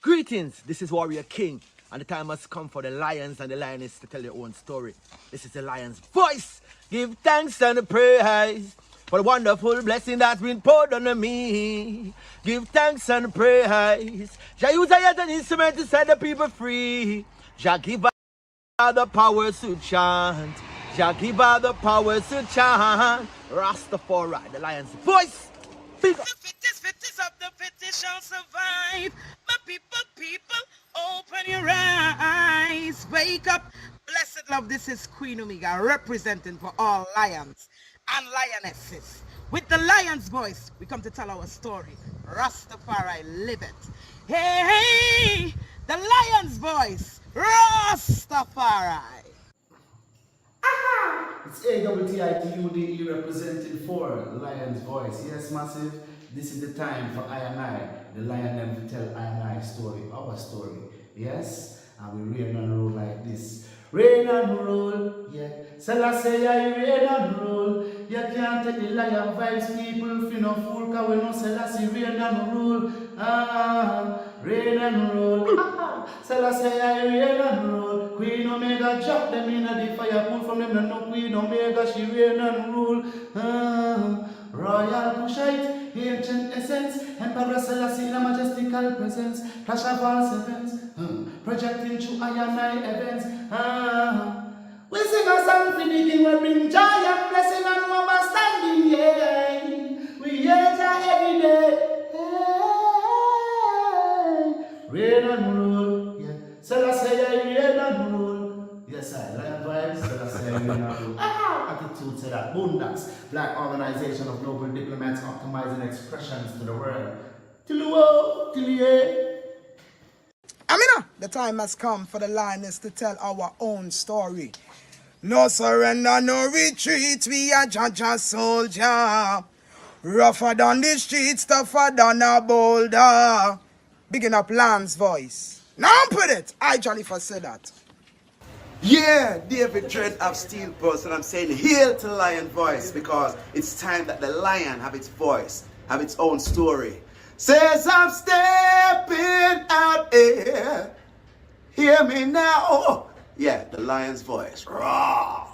Greetings, this is Warrior King, and the time has come for the lions and the lioness to tell their own story. This is the lion's voice. Give thanks and praise for the wonderful blessing that's been poured on me. Give thanks and praise. Jah use a yet an instrument to set the people free. Jah give her the powers to chant. Jah give her the powers to chant. Ras Tafari, the lion's voice. Big up. The fittest of the fittest shall survive. My people, open your eyes. Wake up. Blessed love, this is Queen Omega representing for all lions and lionesses. With the lion's voice, we come to tell our story. Ras Tafari, live it. Hey, the lion's voice. Ras Tafari. It's AWTITUDE representing for Lion's Voice. Yes, massive. This is the time for I and I, the lion, them to tell I and I story, our story. Yes, and we reign and rule like this. Reign and rule, yeah. Selassie, I reign and rule. You can't take the lion vibes, people. If you no fool, cause we know Selassie reign and rule. Reign and rule. Selassie, I reign and rule. Queen Omega drop them in the fire, pull from them, no Queen Omega, she reign and rule. Royal Kushite, ancient essence, Emperor Selassie in a majestical presence, clash of all sevens, projecting through I and I events. We sing a song for the king, we bring joy and blessing and understanding, yeah. We hear Jah every day. Reign and rule, yeah. Selassie, I reign and rule. Yes, I lion vibes, Selassie, I reign and rule. Attitude to that. Boondocks, Black Organization of Noble Diplomats optimizing expressions to the world. Till the world, till the end. Amina, the time has come for the lioness to tell our own story. No surrender, no retreat, we are Jaja soldier. Rougher than the streets, tougher than a boulder. Bigging up Lion's voice. Now put it, I Johnny for said that. Yeah, David Dread of Steel Pulse, and I'm saying hail to Lion Voice because it's time that the lion have its voice, have its own story. Says I'm stepping out here, hear me now. Yeah, the lion's voice. Raw.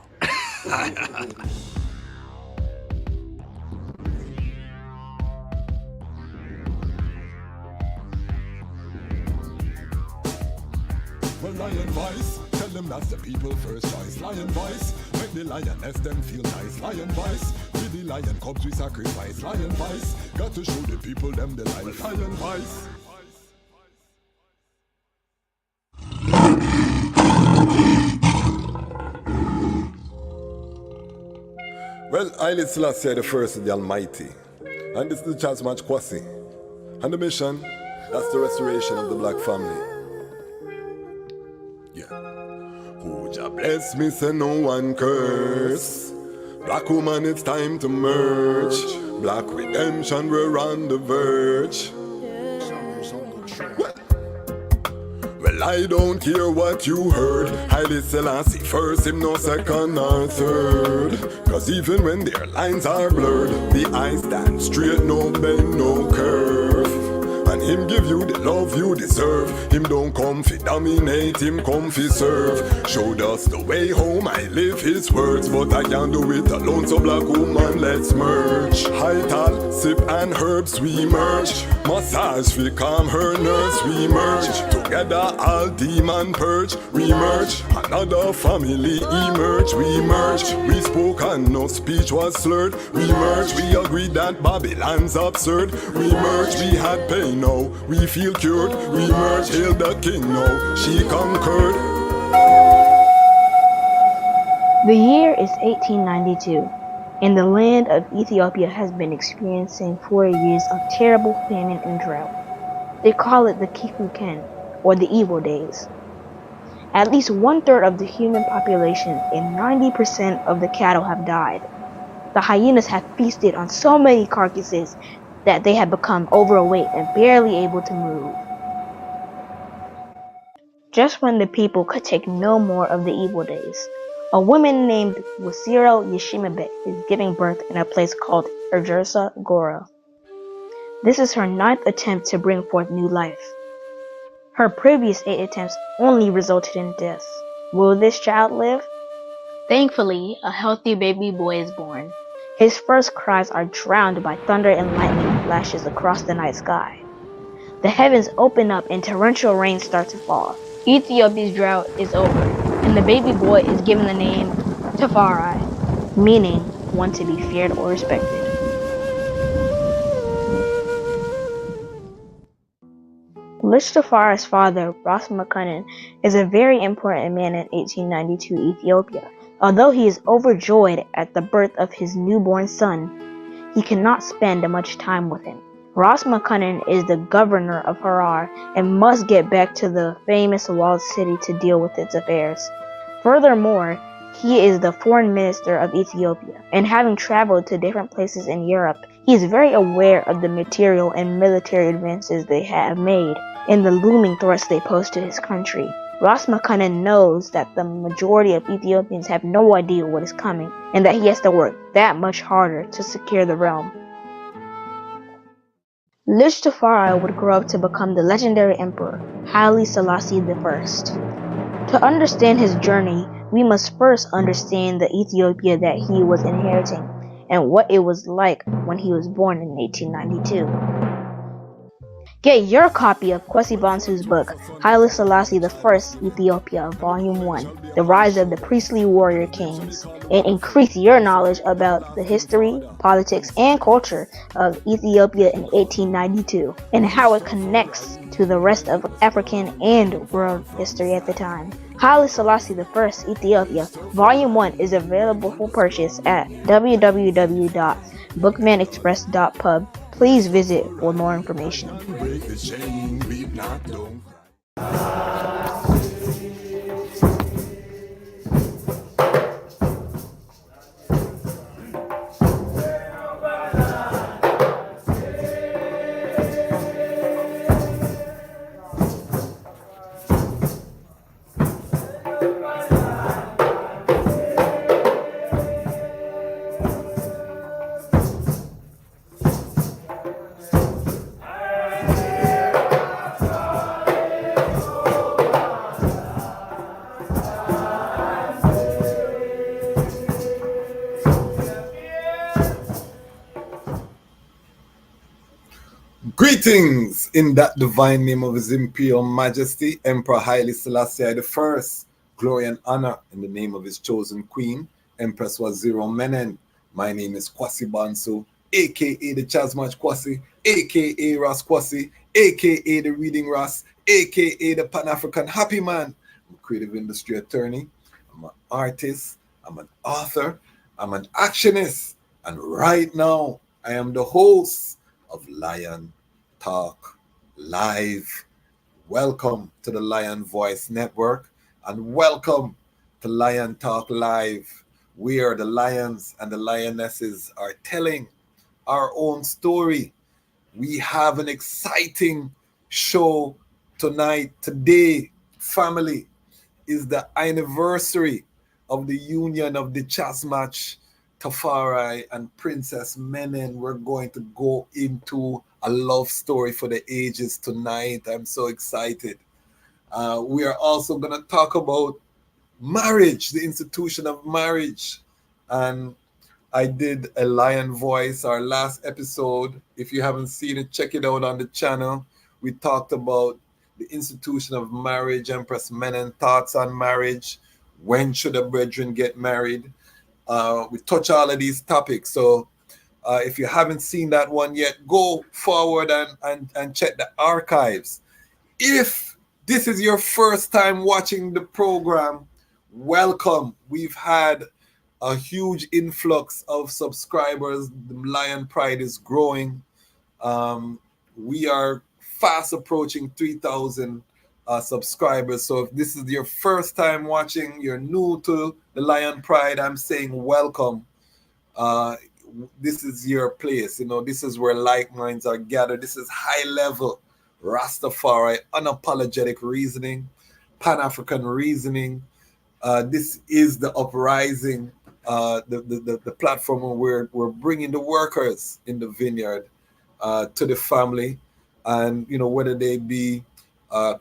Well, Lion Voice, tell them that's the people first choice. Lion Voice, make the lioness them feel nice. Lion Voice, with the lion cubs we sacrifice. Lion Voice, got to show the people them the life. Lion Voice. Well, Haile Selassie the first of the Almighty, and this is the Dejazmatch Tafari, and the mission, that's the restoration of the black family. Yeah. Who Jah bless me, say no one curse. Black woman, it's time to merge. Black redemption, we're on the verge. Well, I don't care what you heard. Haile Selassie first, him no second or third. Cause even when their lines are blurred, the eyes stand straight, no bend, no curve. And him give you the love you deserve. Him don't come fi dominate, him come fi serve. Showed us the way home, I live his words. But I can't do it alone, so black woman, let's merge. High tall, sip and herbs, we merge. Massage fi calm her nerves, we merge. Together all demon purge, we merge. Another family emerge, we merge. We spoke and no speech was slurred, we merge. We agreed that Babylon's absurd, we merge. We had pain, now we feel cured, we merge. Hail the king, now she conquered. The year is 1892, and the land of Ethiopia has been experiencing 4 years of terrible famine and drought. They call it the Kikuken, or the evil days. At least 1/3 of the human population and 90% of the cattle have died. The hyenas have feasted on so many carcasses that they have become overweight and barely able to move. Just when the people could take no more of the evil days, a woman named Wasiro Yeshimabet is giving birth in a place called Erjersa Gora. This is her 9th attempt to bring forth new life. Her previous 8 attempts only resulted in deaths. Will this child live? Thankfully, a healthy baby boy is born. His first cries are drowned by thunder and lightning flashes across the night sky. The heavens open up and torrential rain starts to fall. Ethiopia's drought is over, and the baby boy is given the name Tafari, meaning one to be feared or respected. Ras Tafari's father, Ras Menen, is a very important man in 1892 Ethiopia. Although he is overjoyed at the birth of his newborn son, he cannot spend much time with him. Ras Menen is the governor of Harar and must get back to the famous walled city to deal with its affairs. Furthermore, he is the foreign minister of Ethiopia, and having traveled to different places in Europe, he is very aware of the material and military advances they have made and the looming threats they pose to his country. Ras Menen knows that the majority of Ethiopians have no idea what is coming, and that he has to work that much harder to secure the realm. Ras Tafari would grow up to become the legendary emperor, Haile Selassie I. To understand his journey, we must first understand the Ethiopia that he was inheriting, and what it was like when he was born in 1892. Get your copy of Kwesi Bansu's book, Haile Selassie I, Ethiopia, Volume 1, The Rise of the Priestly Warrior Kings, and increase your knowledge about the history, politics, and culture of Ethiopia in 1892, and how it connects to the rest of African and world history at the time. Haile Selassie I, Ethiopia, Volume 1 is available for purchase at www.bookmanexpress.pub. Please visit for more information. Greetings in that divine name of His Imperial Majesty, Emperor Haile Selassie I. Glory and honor in the name of his chosen queen, Empress Menen. My name is Kwesi Bansu, aka the Dejazmatch Kwasi, aka Ras Kwasi, aka the Reading Ras, aka the Pan-African Happy Man. I'm a creative industry attorney, I'm an artist, I'm an author, I'm an actionist, and right now I am the host of Lion Talk Live. Welcome to the Lion Voice Network and welcome to Lion Talk Live, where the lions and the lionesses are telling our own story. We have an exciting show tonight. Today, family, is the anniversary of the union of the Dejazmatch Tafari and Princess Menen. We're going to go into a love story for the ages tonight. I'm so excited. We are also going to talk about marriage, the institution of marriage. And I did a Lion Voice, our last episode. If you haven't seen it, check it out on the channel. We talked about the institution of marriage, Empress Menen, thoughts on marriage, when should a brethren get married. We touch all of these topics. So if you haven't seen that one yet, go forward and check the archives. If this is your first time watching the program, welcome. We've had a huge influx of subscribers. The Lion Pride is growing. We are fast approaching 3,000 subscribers. So if this is your first time watching, you're new to the Lion Pride, I'm saying welcome. This is your place. This is where like minds are gathered. This is high level Ras Tafari, unapologetic reasoning, Pan-African reasoning. This is the uprising, the platform where we're bringing the workers in the vineyard to the family, and whether they be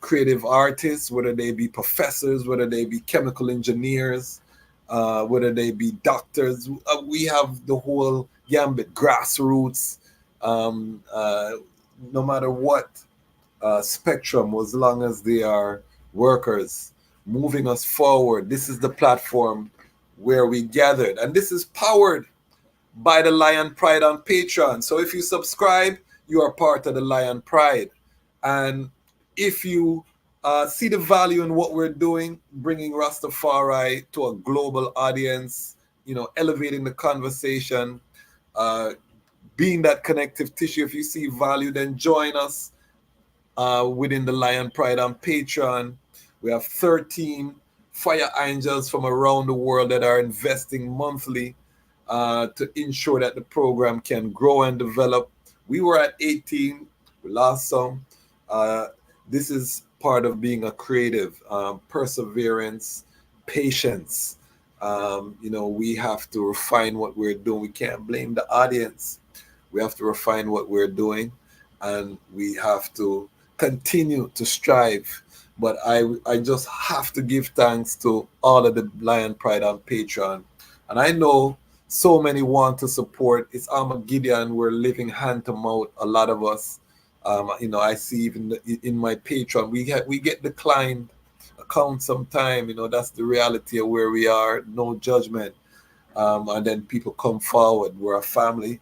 creative artists, whether they be professors, whether they be chemical engineers, whether they be doctors. We have the whole gambit, grassroots, no matter what spectrum, as long as they are workers moving us forward. This is the platform where we gathered, and this is powered by the Lion Pride on Patreon. So if you subscribe, you are part of the Lion Pride. And if you see the value in what we're doing, bringing Rastafari to a global audience, elevating the conversation, being that connective tissue, if you see value, then join us within the Lion Pride on Patreon. We have 13 fire angels from around the world that are investing monthly to ensure that the program can grow and develop. We were at 18, we lost some. This is part of being a creative, perseverance, patience. We have to refine what we're doing. We can't blame the audience. We have to refine what we're doing, and we have to continue to strive. But I just have to give thanks to all of the Lion Pride on Patreon. And I know so many want to support. It's Armageddon. We're living hand to mouth, a lot of us. I see even in my Patreon, we get declined account sometime. That's the reality of where we are. No judgment. And then people come forward. We're a family.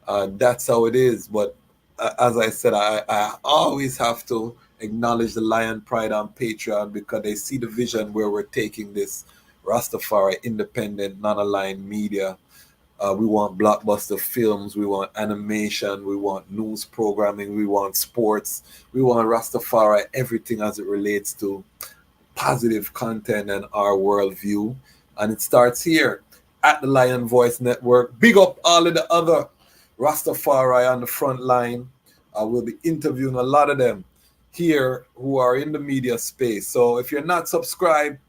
That's how it is. But as I said, I always have to acknowledge the Lion Pride on Patreon because they see the vision where we're taking this Rastafari independent, non-aligned media. We want blockbuster films, we want animation, we want news programming, we want sports, we want Rastafari, everything as it relates to positive content and our worldview. And it starts here at the Lion Voice Network. Big up all of the other Rastafari on the front line. We'll be interviewing a lot of them here who are in the media space. So if you're not subscribed,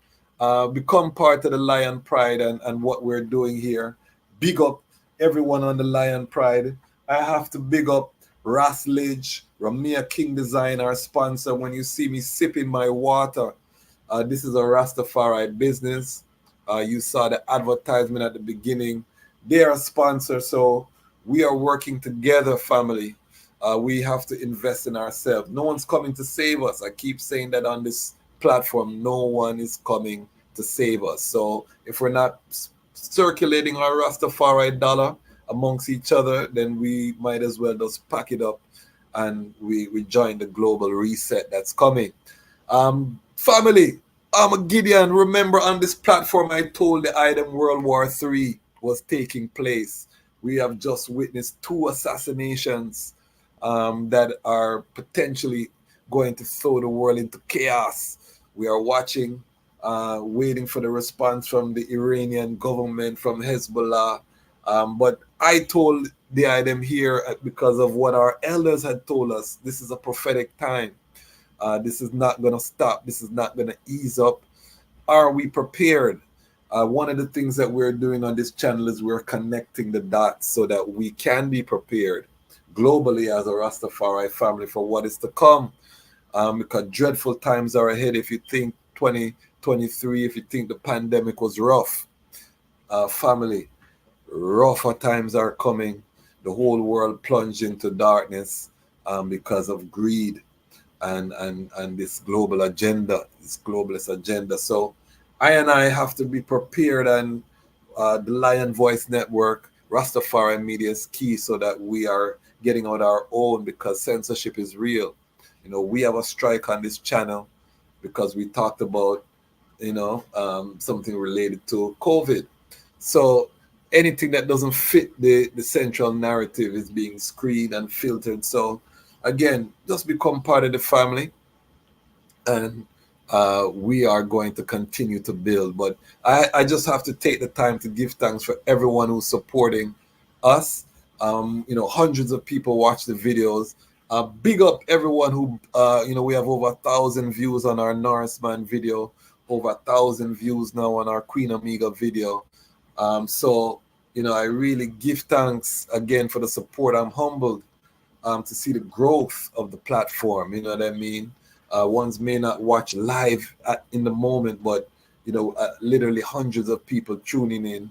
become part of the Lion Pride and what we're doing here. Big up everyone on the Lion Pride. I have to big up Ras Lidge, Ramia King Design, our sponsor. When you see me sipping my water, this is a Rastafari business. You saw the advertisement at the beginning. They are a sponsor, so we are working together, family. We have to invest in ourselves. No one's coming to save us. I keep saying that on this platform. No one is coming to save us. So if we're not circulating our Rastafari dollar amongst each other, then we might as well just pack it up and we join the global reset that's coming. Family, Armageddon, remember on this platform I told the item World War III was taking place. We have just witnessed 2 assassinations that are potentially going to throw the world into chaos. We are watching, waiting for the response from the Iranian government, from Hezbollah. But I told the item here because of what our elders had told us. This is a prophetic time. This is not going to stop. This is not going to ease up. Are we prepared? One of the things that we're doing on this channel is we're connecting the dots so that we can be prepared globally as a Rastafari family for what is to come. Because dreadful times are ahead. If you think 2023, if you think the pandemic was rough, family, rougher times are coming. The whole world plunged into darkness because of greed and this global agenda, this globalist agenda. So I have to be prepared, and the Lion Voice Network, Rastafari Media is key so that we are getting out our own, because censorship is real. We have a strike on this channel because we talked about, something related to COVID. So anything that doesn't fit the central narrative is being screened and filtered. So again, just become part of the family, and we are going to continue to build. But I just have to take the time to give thanks for everyone who's supporting us. Hundreds of people watch the videos. Big up everyone who, we have over 1,000 views on our Norseman video, over 1,000 views now on our Queen Omega video. So I really give thanks again for the support. I'm humbled to see the growth of the platform. You know what I mean? Ones may not watch live in the moment, but literally hundreds of people tuning in.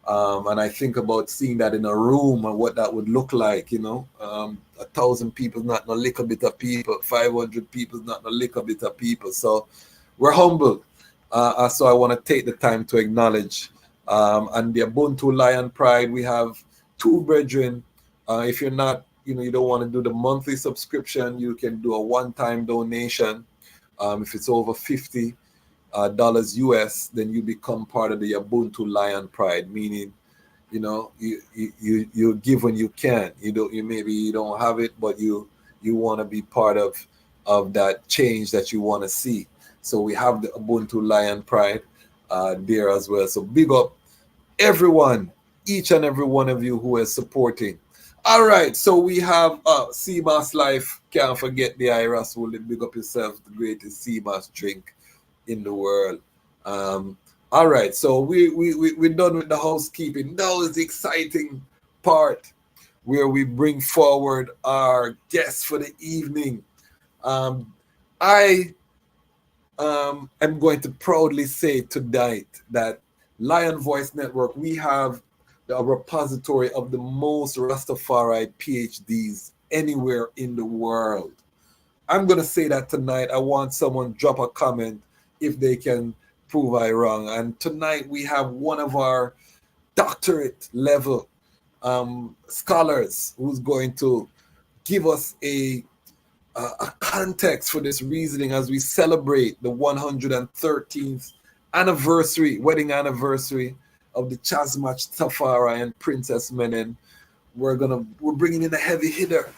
And I think about seeing that in a room and what that would look like. 1,000 people is not a little bit of people. 500 people is not a little bit of people. So we're humble. So I want to take the time to acknowledge. And the Ubuntu Lion Pride, we have two brethren. If you're not, you don't want to do the monthly subscription, you can do a one-time donation. If it's over $50 US, then you become part of the Ubuntu Lion Pride, meaning, you give when you can. Maybe you don't have it, but you want to be part of that change that you want to see. So we have the Ubuntu Lion Pride there as well. So big up everyone, each and every one of you who is supporting. All right, so we have Seabass Life. Can't forget the Iras. Will big up yourself, the greatest Seabass drink in the world. All right, so we're done with the housekeeping. Now is the exciting part where we bring forward our guests for the evening. I am going to proudly say tonight that Lion Voice Network, we have a repository of the most Rastafari PhDs anywhere in the world. I'm going to say that tonight. I want someone drop a comment if they can prove I wrong. And tonight we have one of our doctorate level scholars who's going to give us a context for this reasoning as we celebrate the 113th wedding anniversary of the Dejazmatch Tafari and Princess Menen. We're bringing in a heavy hitter,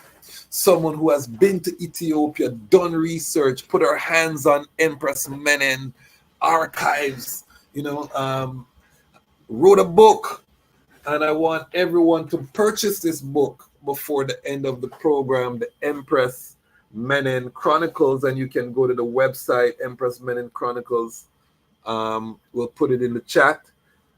someone who has been to Ethiopia, done research, put her hands on Empress Menen archives, wrote a book, and I want everyone to purchase this book before the end of the program, the Empress Menen Chronicles, and you can go to the website, Empress Menen Chronicles. We'll put it in the chat.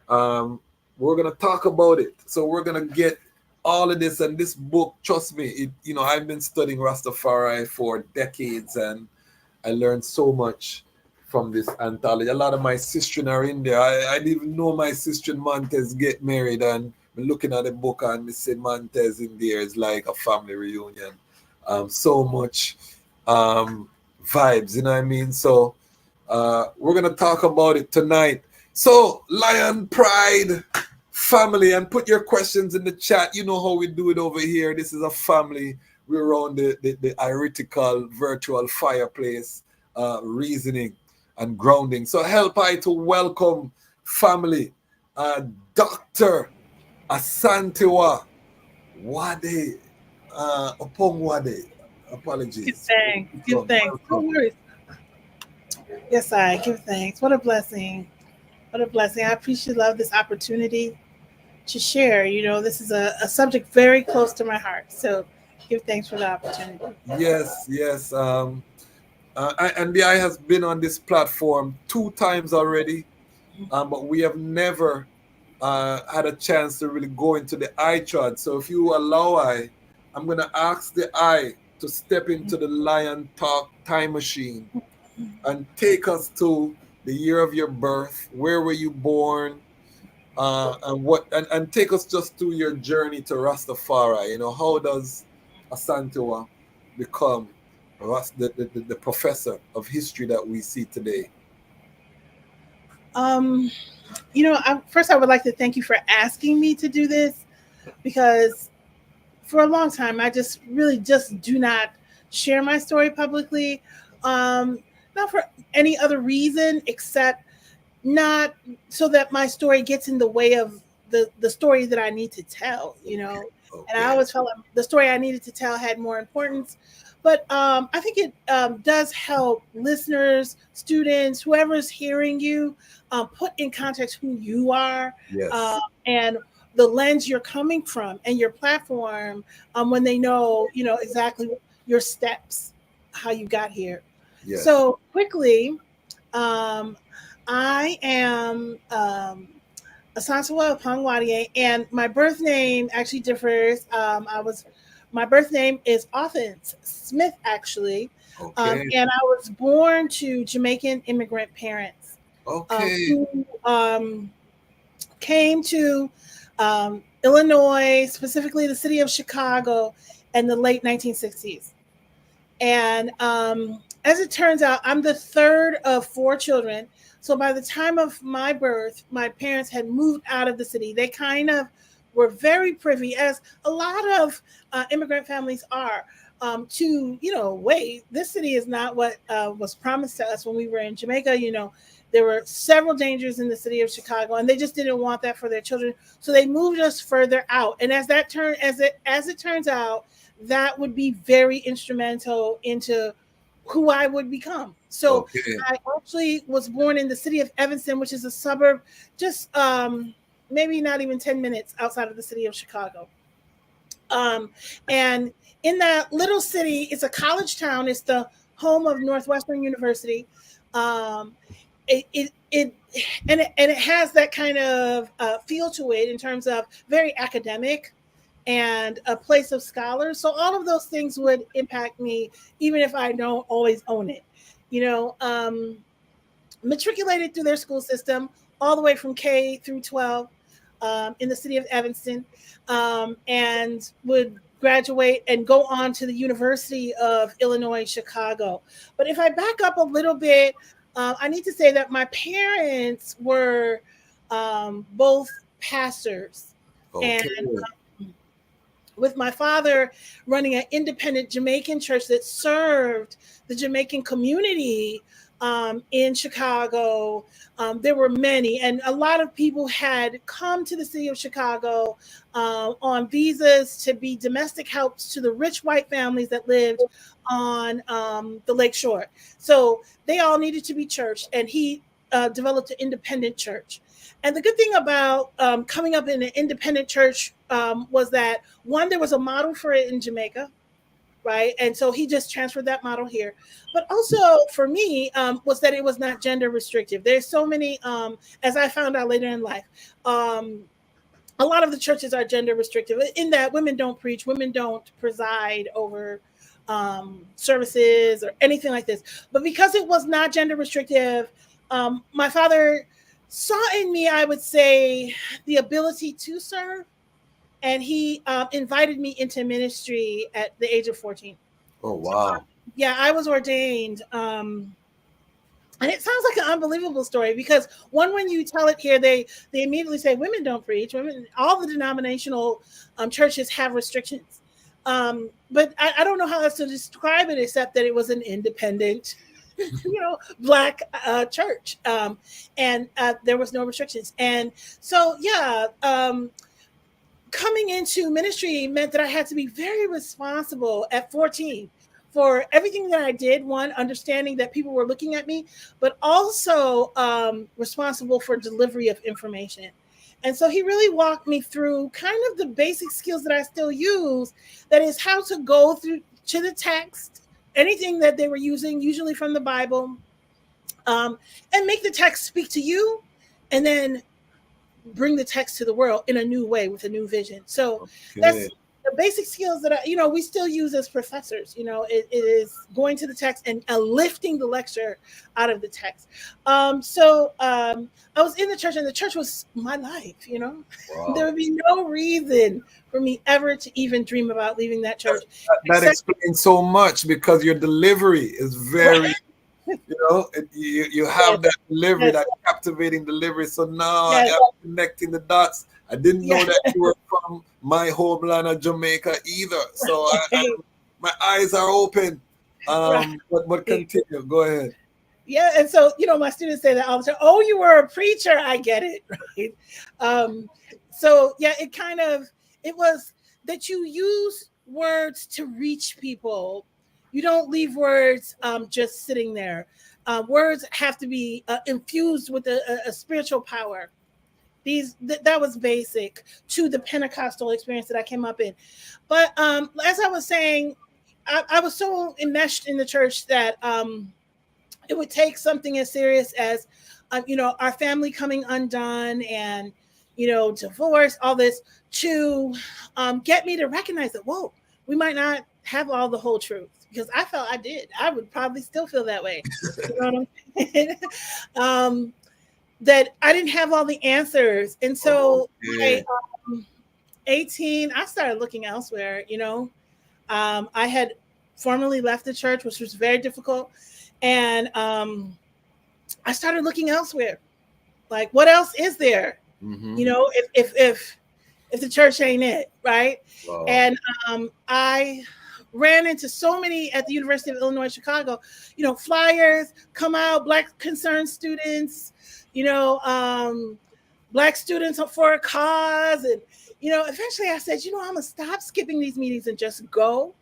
We're going to talk about it. So we're going to get all of this, and this book, trust me, I've been studying Rastafari for decades, and I learned so much from this anthology. A lot of my sisters are in there. I didn't even know my sister Montez get married, and looking at the book and say Montez in there is like a family reunion. So much vibes, you know what I mean? So we're going to talk about it tonight. So Lion Pride family, and put your questions in the chat. You know how we do it over here. This is a family. We're around the heretical virtual fireplace, reasoning and grounding. So help I to welcome family, Dr. Asantewaa Wadie, Oppong Wadie. Apologies. Give thanks. No worries. Yes, I give thanks. What a blessing. What a blessing. I appreciate love this opportunity to share. This is a subject very close to my heart. So give thanks for the opportunity. Yes. And I has been on this platform 2 times already, but we have never had a chance to really go into the iTrod. So if you allow I'm going to ask the to step into the Lion Talk time machine and take us to the year of your birth. Where were you born? And take us just through your journey to Rastafari. How does Asantewaa become the professor of history that we see today? First I would like to thank you for asking me to do this, because for a long time I just do not share my story publicly, not for any other reason except not so that my story gets in the way of the story that I need to tell, Okay. And I always felt like the story I needed to tell had more importance. But I think it does help listeners, students, whoever's hearing you, put in context who you are, yes. And the lens you're coming from and your platform, when they know, exactly your steps, how you got here. Yes. So quickly, I am Asantewaa Oppong Wadie, and my birth name actually differs. My birth name is Othens Smith, actually. Okay. And I was born to Jamaican immigrant parents Okay. who came to Illinois, specifically the city of Chicago, in the late 1960s. And as it turns out, I'm the third of four children. So by the time of my birth, my parents had moved out of the city. They kind of were very privy, as a lot of immigrant families are, to, wait, this city is not what was promised to us when we were in Jamaica. There were several dangers in the city of Chicago, and they just didn't want that for their children. So they moved us further out. And as it turns out, that would be very instrumental into who I would become. So Okay. I actually was born in the city of Evanston, which is a suburb just maybe not even 10 minutes outside of the city of Chicago. And in that little city, it's a college town. It's the home of Northwestern University. It has that kind of feel to it in terms of very academic and a place of scholars. So all of those things would impact me, even if I don't always own it. Matriculated through their school system all the way from K through 12 in the city of Evanston, and would graduate and go on to the University of Illinois, Chicago. But if I back up a little bit, I need to say that my parents were both pastors. Okay. And with my father running an independent Jamaican church that served the Jamaican community in Chicago. There were many, and a lot of people had come to the city of Chicago on visas to be domestic helps to the rich white families that lived on the Lake Shore. So they all needed to be churched, and he developed an independent church. And the good thing about coming up in an independent church was that, one, there was a model for it in Jamaica, right? And so he just transferred that model here. But also for me was that it was not gender restrictive. There's so many, as I found out later in life, a lot of the churches are gender restrictive in that women don't preach, women don't preside over services or anything like this. But because it was not gender restrictive, my father saw in me, I would say, the ability to serve. And he invited me into ministry at the age of 14. Oh, wow. Yeah, I was ordained. And it sounds like an unbelievable story because, one, when you tell it here, they immediately say women don't preach. Women, all the denominational churches have restrictions. But I don't know how else to describe it except that it was an independent, Black church. And there was no restrictions. And so, yeah, coming into ministry meant that I had to be very responsible at 14 for everything that I did. One, understanding that people were looking at me, but also responsible for delivery of information. And so he really walked me through kind of the basic skills that I still use. That is how to go through to the text, anything that they were using, usually from the Bible, and make the text speak to you, and then bring the text to the world in a new way with a new vision. So that's the basic skills that we still use as professors. It is going to the text and lifting the lecture out of the text. So I was in the church, and the church was my life. Wow. There would be no reason for me ever to even dream about leaving that church. That explains so much, because your delivery is very you have that delivery, that captivating delivery. So now I am connecting the dots. I didn't know that you were from my homeland of Jamaica either. So my eyes are open. But continue. Go ahead. Yeah, and so my students say that all the time. Oh, you were a preacher. I get it, right? So yeah, it was that you use words to reach people. You don't leave words just sitting there. Words have to be infused with a spiritual power. That was basic to the Pentecostal experience that I came up in. But as I was saying, I was so enmeshed in the church that it would take something as serious as our family coming undone and divorce, all this, to get me to recognize that, whoa, we might not have all the whole truth, because I felt I did. I would probably still feel that way. You know what I'm saying? That I didn't have all the answers. And so Okay. 18, I started looking elsewhere, you know. I had formerly left the church, which was very difficult. And I started looking elsewhere. Like, what else is there? Mm-hmm. You know, if the church ain't it, right? Wow. And I ran into so many at the University of Illinois Chicago, you know, flyers come out, Black concerned students, you know, Black students for a cause. And, you know, eventually I said, you know, I'm gonna stop skipping these meetings and just go.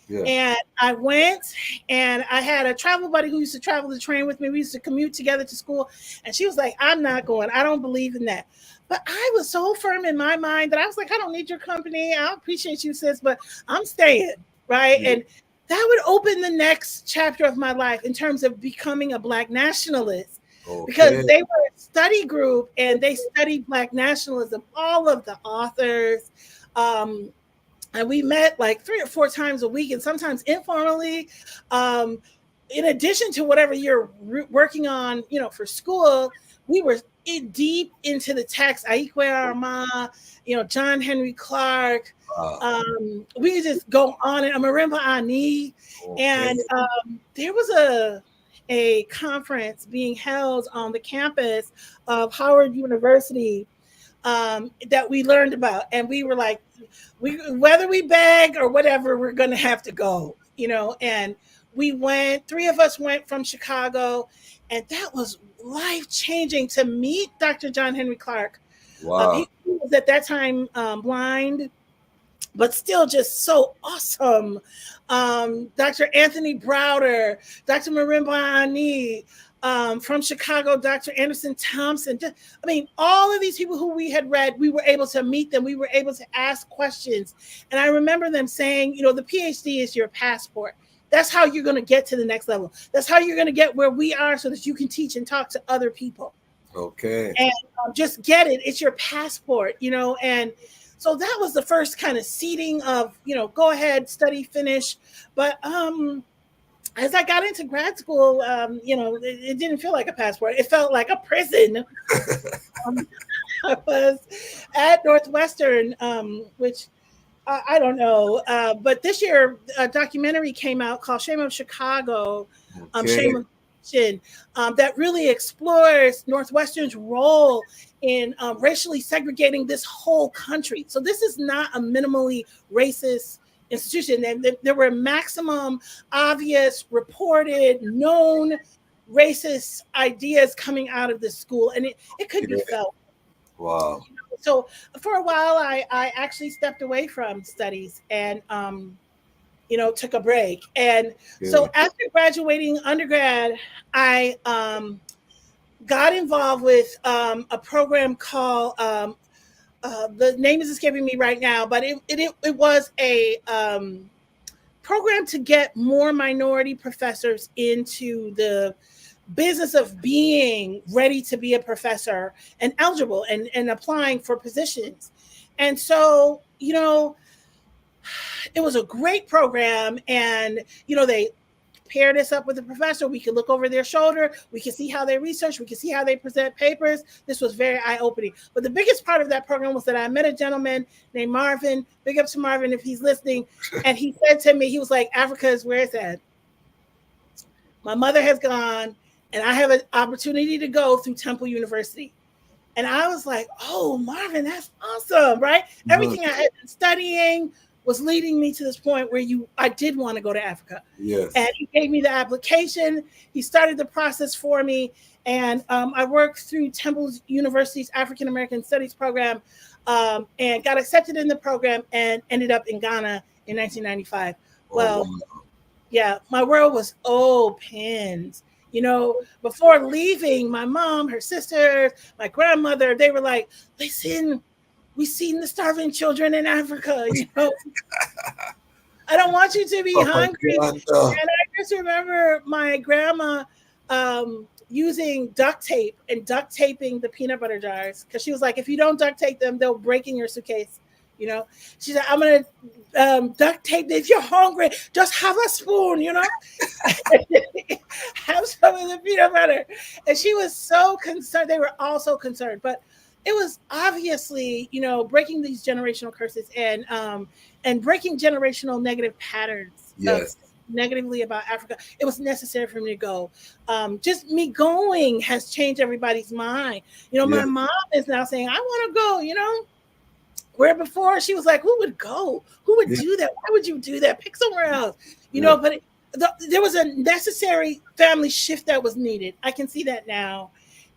Yeah. And I went, and I had a travel buddy who used to travel the train with me. We used to commute together to school. And she was like, I'm not going. I don't believe in that. But I was so firm in my mind that I was like, I don't need your company. I appreciate you, sis, but I'm staying, right? Yeah. And that would open the next chapter of my life in terms of becoming a Black nationalist. Okay. Because they were a study group and they studied Black nationalism, all of the authors. And we met like 3 or 4 times a week, and sometimes informally. In addition to whatever you're working on, you know, for school, we were deep into the text. Aikwe Armah, you know, John Henry Clark. We could just go on. And Marimba Ani. Okay. And there was a conference being held on the campus of Howard University that we learned about, and we were like, whether we beg or whatever, we're going to have to go, you know. And we went. 3 of us went from Chicago, and that was life-changing to meet Dr. John Henry Clark. Wow. He was at that time blind, but still just so awesome. Dr. Anthony Browder, Dr. Marimba Ani, from Chicago, Dr. Anderson Thompson. I mean, all of these people who we had read, we were able to meet them. We were able to ask questions. And I remember them saying, you know, the PhD is your passport. That's how you're going to get to the next level. That's how you're going to get where we are so that you can teach and talk to other people. Okay. And just get it. It's your passport, you know. And so that was the first kind of seeding of, you know, go ahead, study, finish. But as I got into grad school, you know, it didn't feel like a passport. It felt like a prison. I was at Northwestern, which I don't know. But this year, a documentary came out called Shame of Chicago, Shame of Nation, that really explores Northwestern's role in racially segregating this whole country. So this is not a minimally racist institution. And there were maximum obvious, reported, known racist ideas coming out of this school. And it could be felt. Wow. So for a while, I actually stepped away from studies and, you know, took a break. And so after graduating undergrad, I got involved with a program called, the name is escaping me right now, but it was a program to get more minority professors into the business of being ready to be a professor and eligible and applying for positions. And so, you know, it was a great program. And, you know, they paired us up with a professor. We could look over their shoulder. We could see how they research. We could see how they present papers. This was very eye-opening. But the biggest part of that program was that I met a gentleman named Marvin. Big up to Marvin if he's listening. And he said to me, he was like, Africa is where it's at. My mother has gone, and I have an opportunity to go through Temple University. And I was like, oh, Marvin, that's awesome, right? Mm-hmm. Everything I had been studying was leading me to this point where I did want to go to Africa. Yes. And he gave me the application. He started the process for me. And I worked through Temple University's African American Studies program and got accepted in the program and ended up in Ghana in 1995. Well, yeah, my world was opened. You know, before leaving, my mom, her sisters, my grandmother, they were like, listen, we've seen the starving children in Africa, you know. I don't want you to be hungry. And I just remember my grandma using duct tape and duct taping the peanut butter jars because she was like, if you don't duct tape them, they'll break in your suitcase. You know, she said, I'm going to duct tape this. If you're hungry, just have a spoon, you know, have some of the peanut butter. And she was so concerned. They were all so concerned, but it was obviously, you know, breaking these generational curses and breaking generational negative patterns of Yes. negatively about Africa. It was necessary for me to go. Just me going has changed everybody's mind. You know, my Yes. mom is now saying, I want to go, you know, where before she was like, who would go? Who would Yeah. do that? Why would you do that? Pick somewhere else, you Yeah. know, but there was a necessary family shift that was needed. I can see that now.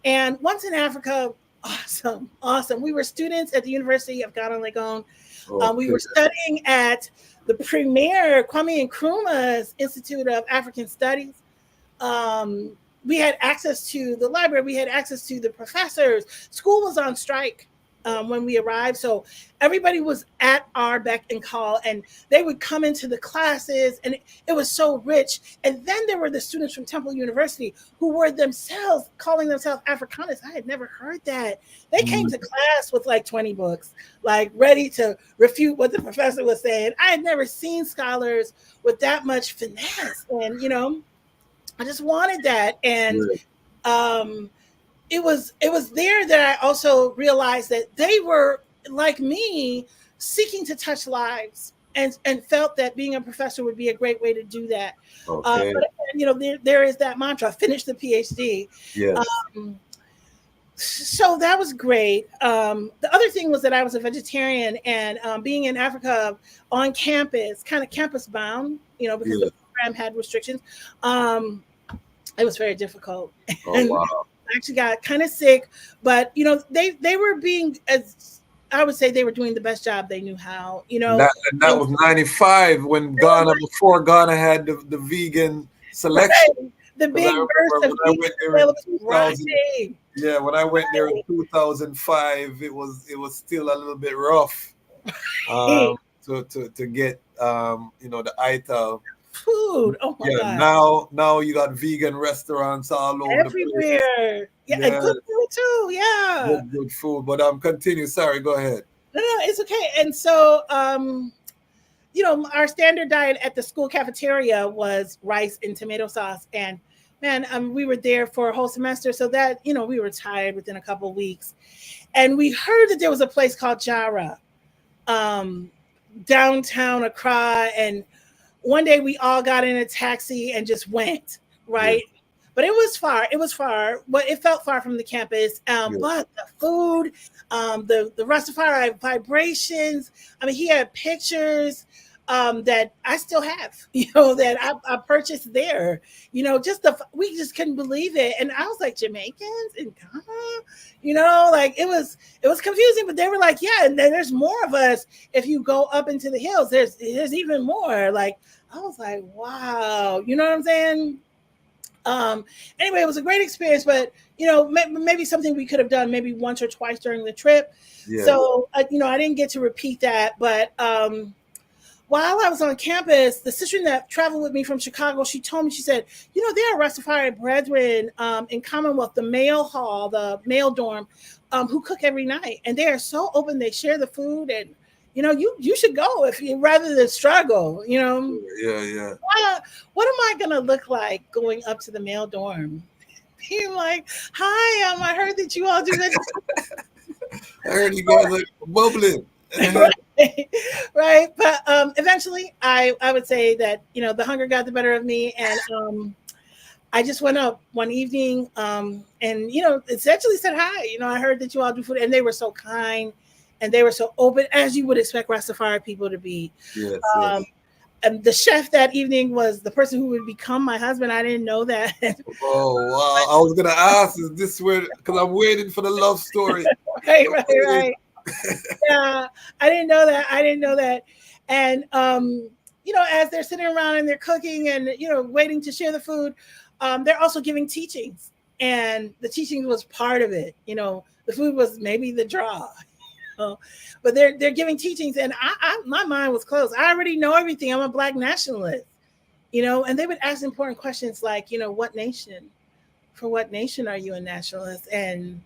And once in Africa, awesome, awesome. We were students at the University of Ghana Legon. We Okay. were studying at the premier Kwame Nkrumah's Institute of African Studies. We had access to the library. We had access to the professors. School was on strike when we arrived, so everybody was at our beck and call, and they would come into the classes, and it was so rich. And then there were the students from Temple University who were themselves calling themselves Afrikaners. I had never heard that. They came to class with like 20 books, like ready to refute what the professor was saying. I had never seen scholars with that much finesse, and you know, I just wanted that. And it was there that I also realized that they were like me, seeking to touch lives, and felt that being a professor would be a great way to do that. Okay. But you know, there is that mantra: finish the PhD. Yes. So that was great. The other thing was that I was a vegetarian, and being in Africa on campus, kind of campus bound, you know, because the program had restrictions. It was very difficult. Oh, And wow. I actually got kind of sick, but you know, they were being, as I would say, they were doing the best job they knew how. You know, that was 95 when Ghana, before Ghana had the vegan selection. Right. The big burst of when I went there in 2000, right. yeah, when I went there in 2005, it was still a little bit rough to get you know, the ITAL food. Oh my God! Now you got vegan restaurants all over everywhere. The place. Yeah, and good food too. Yeah, good food. But continue. Sorry, go ahead. No, it's okay. And so you know, our standard diet at the school cafeteria was rice and tomato sauce. And man, we were there for a whole semester, so that, you know, we were tired within a couple of weeks. And we heard that there was a place called Jara, downtown Accra. And one day we all got in a taxi and just went, right? Yeah. But it was far. It was far. But it felt far from the campus. But the food, the Ras Tafari vibrations. I mean, he had pictures that I still have, you know, that I purchased there. You know, we just couldn't believe it. And I was like, Jamaicans in Ghana, you know, like it was confusing. But they were like, yeah, and then there's more of us. If you go up into the hills, there's even more. Like I was like, wow, you know what I'm saying? Anyway, it was a great experience, but you know, maybe something we could have done maybe once or twice during the trip. Yeah. So, you know, I didn't get to repeat that, but while I was on campus, the sister that traveled with me from Chicago, she told me, she said, you know, there are Ras Tafari brethren in Commonwealth, the male hall, the male dorm, who cook every night, and they are so open. They share the food, and you know, you should go if you rather than struggle, you know. Yeah. What am I gonna look like going up to the male dorm? Being like, hi, I heard that you all do that. I heard you guys are bubbling. Right. But eventually I would say that, you know, the hunger got the better of me, and I just went up one evening and, you know, essentially said hi. You know, I heard that you all do food, and they were so kind. And they were so open, as you would expect Ras Tafari people to be. Yes. And the chef that evening was the person who would become my husband. I didn't know that. Oh, wow. I was going to ask, is this where, because I'm waiting for the love story. Right. Yeah, I didn't know that. And, you know, as they're sitting around and they're cooking and, you know, waiting to share the food, they're also giving teachings. And the teaching was part of it. You know, the food was maybe the draw. But they're giving teachings, and my mind was closed. I already know everything. I'm a Black nationalist, you know, and they would ask important questions like, you know, for what nation are you a nationalist? And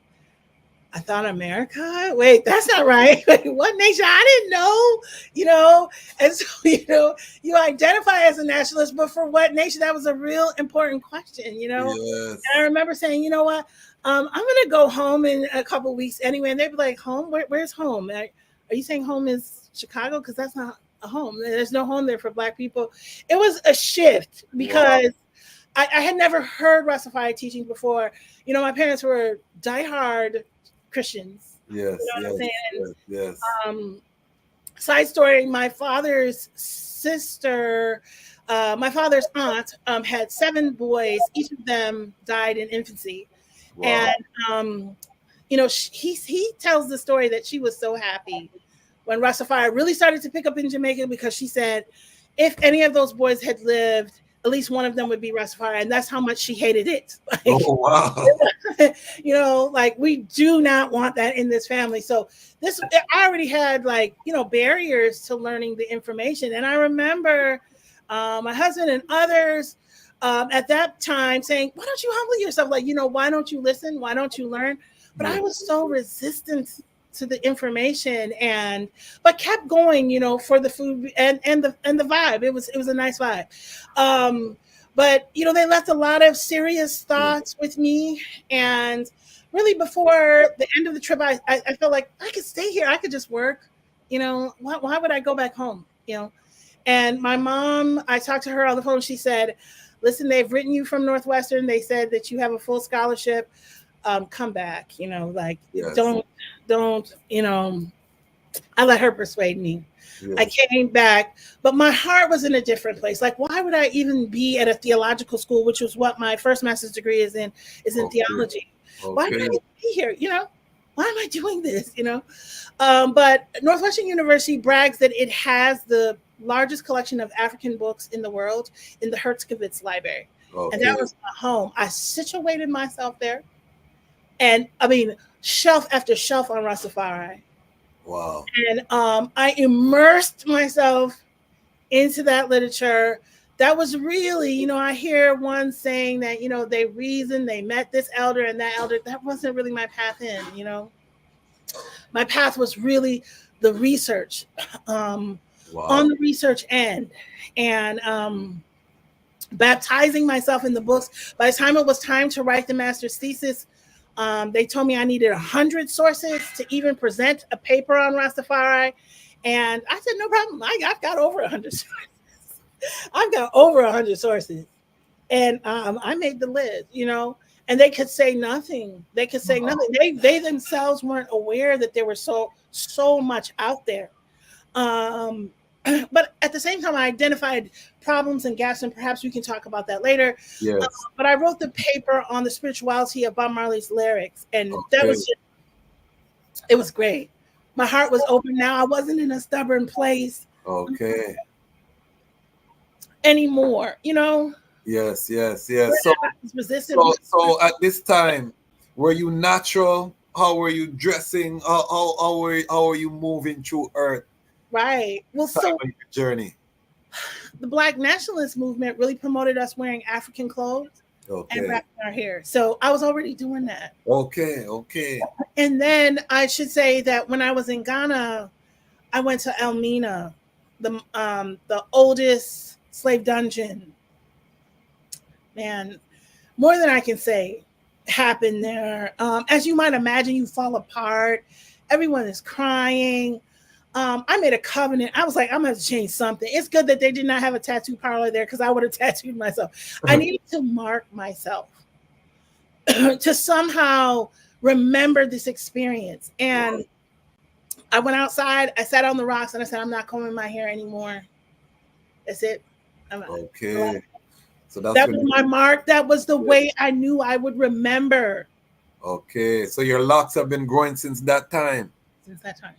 I thought America. Wait, that's not right. What nation? I didn't know. You know, and so you identify as a nationalist, but for what nation? That was a real important question. Yes. And I remember saying, you know what? I'm gonna go home in a couple weeks anyway, and they'd be like, "Home? Where's home? Are you saying home is Chicago? Because that's not a home. There's no home there for Black people." It was a shift because I had never heard Rastafari teaching before. My parents were diehard Christians. Yes, You know what I'm saying? yes. Side story: my father's sister, my father's aunt, had 7 boys. Each of them died in infancy, and he tells the story that she was so happy when Rastafari really started to pick up in Jamaica, because she said if any of those boys had lived, at least one of them would be Rastafari, and that's how much she hated it. Like, we do not want that in this family. So I already had barriers to learning the information, and I remember my husband and others at that time saying, "Why don't you humble yourself? Why don't you listen? Why don't you learn?" But I was so resistant to the information, but kept going, for the food and the vibe. It was a nice vibe. But they left a lot of serious thoughts with me, and really before the end of the trip, I felt like I could stay here. I could just work. Why would I go back home? And my mom, I talked to her on the phone. She said, "Listen, they've written you from Northwestern. They said that you have a full scholarship. Come back, don't, I let her persuade me. Yes. I came back, but my heart was in a different place. Like, why would I even be at a theological school, which was what my first master's degree is in theology? Okay. Why would I be here? Why am I doing this? But Northwestern University brags that it has the largest collection of African books in the world in the Herzkovitz Library. And that was my home. I situated myself there. And I mean, shelf after shelf on Rastafari. Wow. And I immersed myself into that literature. That was really, I hear one saying that, they reasoned, they met this elder and that elder. That wasn't really my path in, My path was really the research, on the research end. And baptizing myself in the books. By the time it was time to write the master's thesis, they told me I needed 100 sources to even present a paper on Rastafari. And I said, no problem. I've got over 100 sources. I've got over 100 sources. And I made the list, and they could say nothing. They could say nothing. They themselves weren't aware that there was so much out there. But at the same time, I identified problems and gaps, and perhaps we can talk about that later. Yes. But I wrote the paper on the spirituality of Bob Marley's lyrics, and that was it was great. My heart was open now. I wasn't in a stubborn place anymore, Yes. So at this time, were you natural? How were you dressing? How were you moving through earth? Right. Well, so journey. The Black nationalist movement really promoted us wearing African clothes and wrapping our hair. So I was already doing that. Okay. And then I should say that when I was in Ghana, I went to Elmina, the oldest slave dungeon. Man, more than I can say happened there. As you might imagine, you fall apart. Everyone is crying. I made a covenant. I was like, I'm going to change something. It's good that they did not have a tattoo parlor there, because I would have tattooed myself. I needed to mark myself to somehow remember this experience. And I went outside. I sat on the rocks and I said, I'm not combing my hair anymore. That's it. So that was my mark. That was the way I knew I would remember. Okay. So your locks have been growing since that time? Since that time.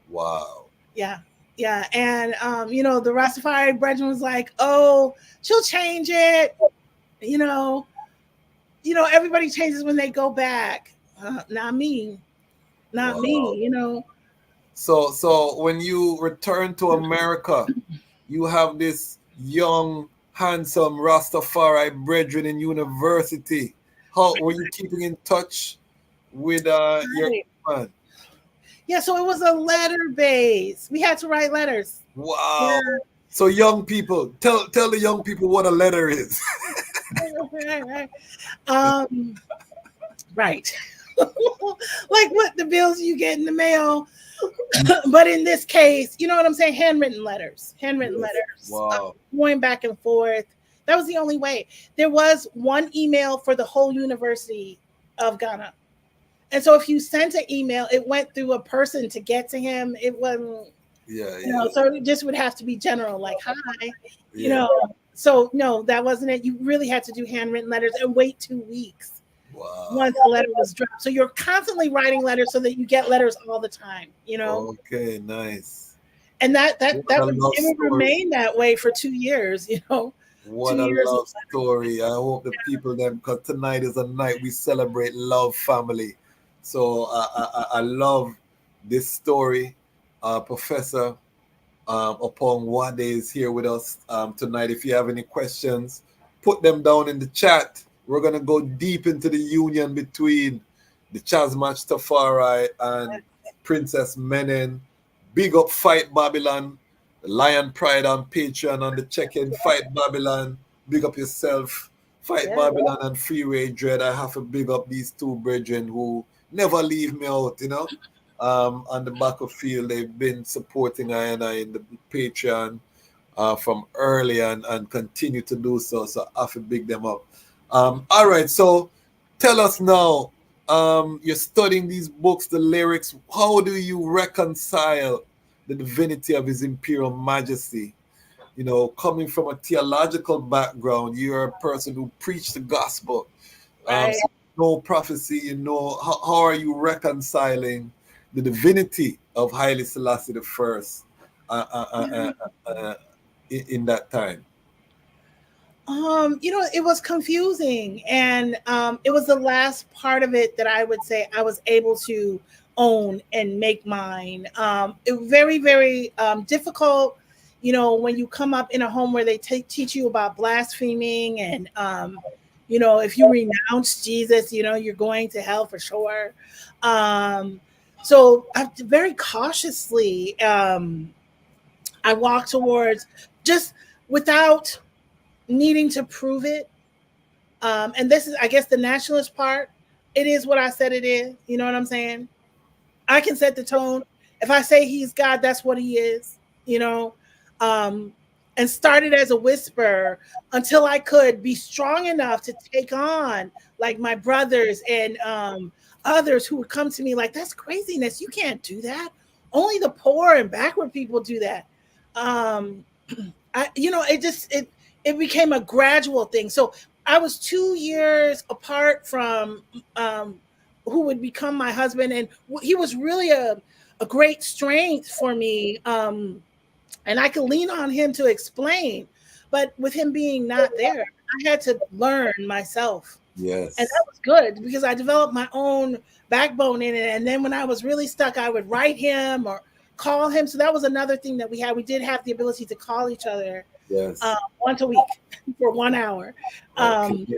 Wow. Yeah. And, the Rastafari brethren was like, oh, she'll change it. Everybody changes when they go back. Not me. Not me, So when you return to America, you have this young, handsome Rastafari brethren in university. How were you keeping in touch with your man. Yeah, so it was a letter base. We had to write letters. Wow. So young people, tell the young people what a letter is. Right. Like what the bills you get in the mail. But in this case, you know what I'm saying? Handwritten letters. Wow. Going back and forth. That was the only way. There was one email for the whole University of Ghana. And so if you sent an email, it went through a person to get to him. It wasn't, so it just would have to be general, like, hi, So no, that wasn't it. You really had to do handwritten letters and wait 2 weeks. Wow. Once the letter was dropped. So you're constantly writing letters so that you get letters all the time, Okay, nice. And that would remain that way for 2 years, What a love story. I hope the people then, because tonight is a night we celebrate love, family. So I love this story. Professor Oppong Wadie is here with us tonight. If you have any questions, put them down in the chat. We're going to go deep into the union between the Dejazmatch Tafari and Princess Menen. Big up Fight Babylon, the Lion Pride on Patreon on the check-in. Fight Babylon, big up yourself. Fight Babylon and Freeway Dread. I have to big up these two brethren who never leave me out, on the battlefield. They've been supporting I and I in the Patreon from early and continue to do so. So I have to big them up. All right, so tell us now, you're studying these books, the lyrics. How do you reconcile the divinity of His Imperial Majesty? Coming from a theological background, you're a person who preached the gospel. Right. So no prophecy, how are you reconciling the divinity of Haile Selassie I in that time? It was confusing, and it was the last part of it that I would say I was able to own and make mine. It was very, very difficult, when you come up in a home where they teach you about blaspheming and, if you renounce Jesus, you're going to hell for sure. So I very cautiously, I walked towards just without needing to prove it. And this is, I guess, the nationalist part. It is what I said it is. You know what I'm saying? I can set the tone. If I say he's God, that's what he is, and started as a whisper until I could be strong enough to take on like my brothers and others who would come to me like, that's craziness. You can't do that. Only the poor and backward people do that. It became a gradual thing. So I was 2 years apart from who would become my husband. And he was really a great strength for me. And I could lean on him to explain. But with him being not there, I had to learn myself. Yes. And that was good because I developed my own backbone in it. And then when I was really stuck, I would write him or call him. So that was another thing that we had. We did have the ability to call each other. Yes. Once a week for 1 hour. And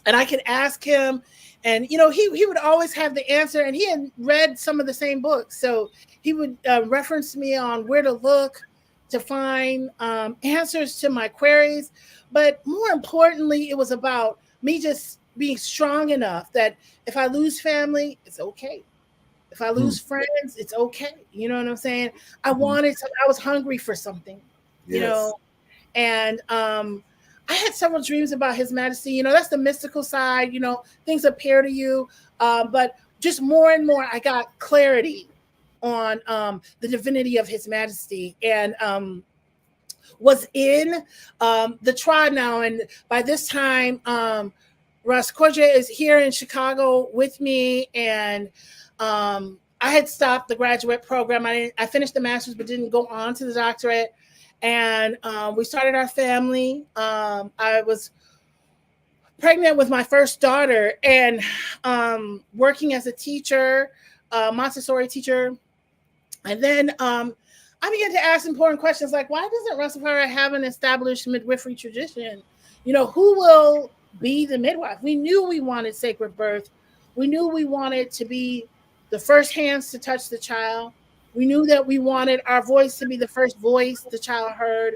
I could ask him, and he would always have the answer, and he had read some of the same books, so he would reference me on where to look to find answers to my queries. But more importantly, it was about me just being strong enough that if I lose family, it's okay. If I lose friends, it's okay. You know what I'm saying? I was hungry for something, and I had several dreams about His Majesty. That's the mystical side, things appear to you. But just more and more, I got clarity on the divinity of His Majesty and was in the tribe now. And by this time, Ras Tafari is here in Chicago with me, and I had stopped the graduate program. I finished the master's, but didn't go on to the doctorate. And we started our family. I was pregnant with my first daughter and working as a teacher, Montessori teacher. And then I began to ask important questions like, why doesn't Ras Tafari have an established midwifery tradition? Who will be the midwife? We knew we wanted sacred birth. We knew we wanted to be the first hands to touch the child. We knew that we wanted our voice to be the first voice the child heard.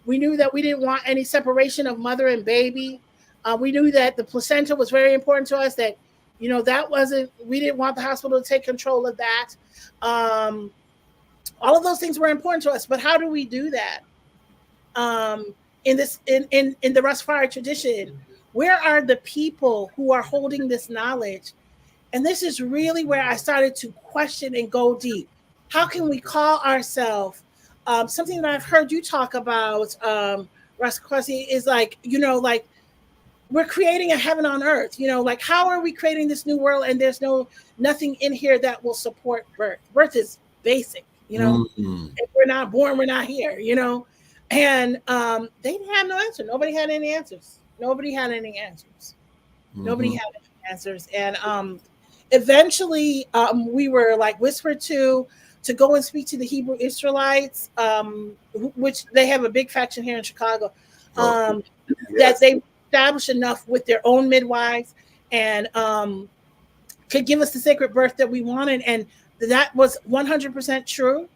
We knew that we didn't want any separation of mother and baby. We knew that the placenta was very important to us, that, that wasn't, we didn't want the hospital to take control of that. All of those things were important to us, but how do we do that? In the Ras Tafari tradition, where are the people who are holding this knowledge? And this is really where I started to question and go deep. How can we call ourselves something that I've heard you talk about, Ras Tafari, is like, like we're creating a heaven on earth. Like, how are we creating this new world and there's nothing in here that will support birth? Birth is basic, Mm-hmm. If we're not born, we're not here, And they didn't have no answer. Nobody had any answers. Nobody had any answers. And eventually we were like whispered to go and speak to the Hebrew Israelites, which they have a big faction here in Chicago, that they established enough with their own midwives and could give us the sacred birth that we wanted. And that was 100% true.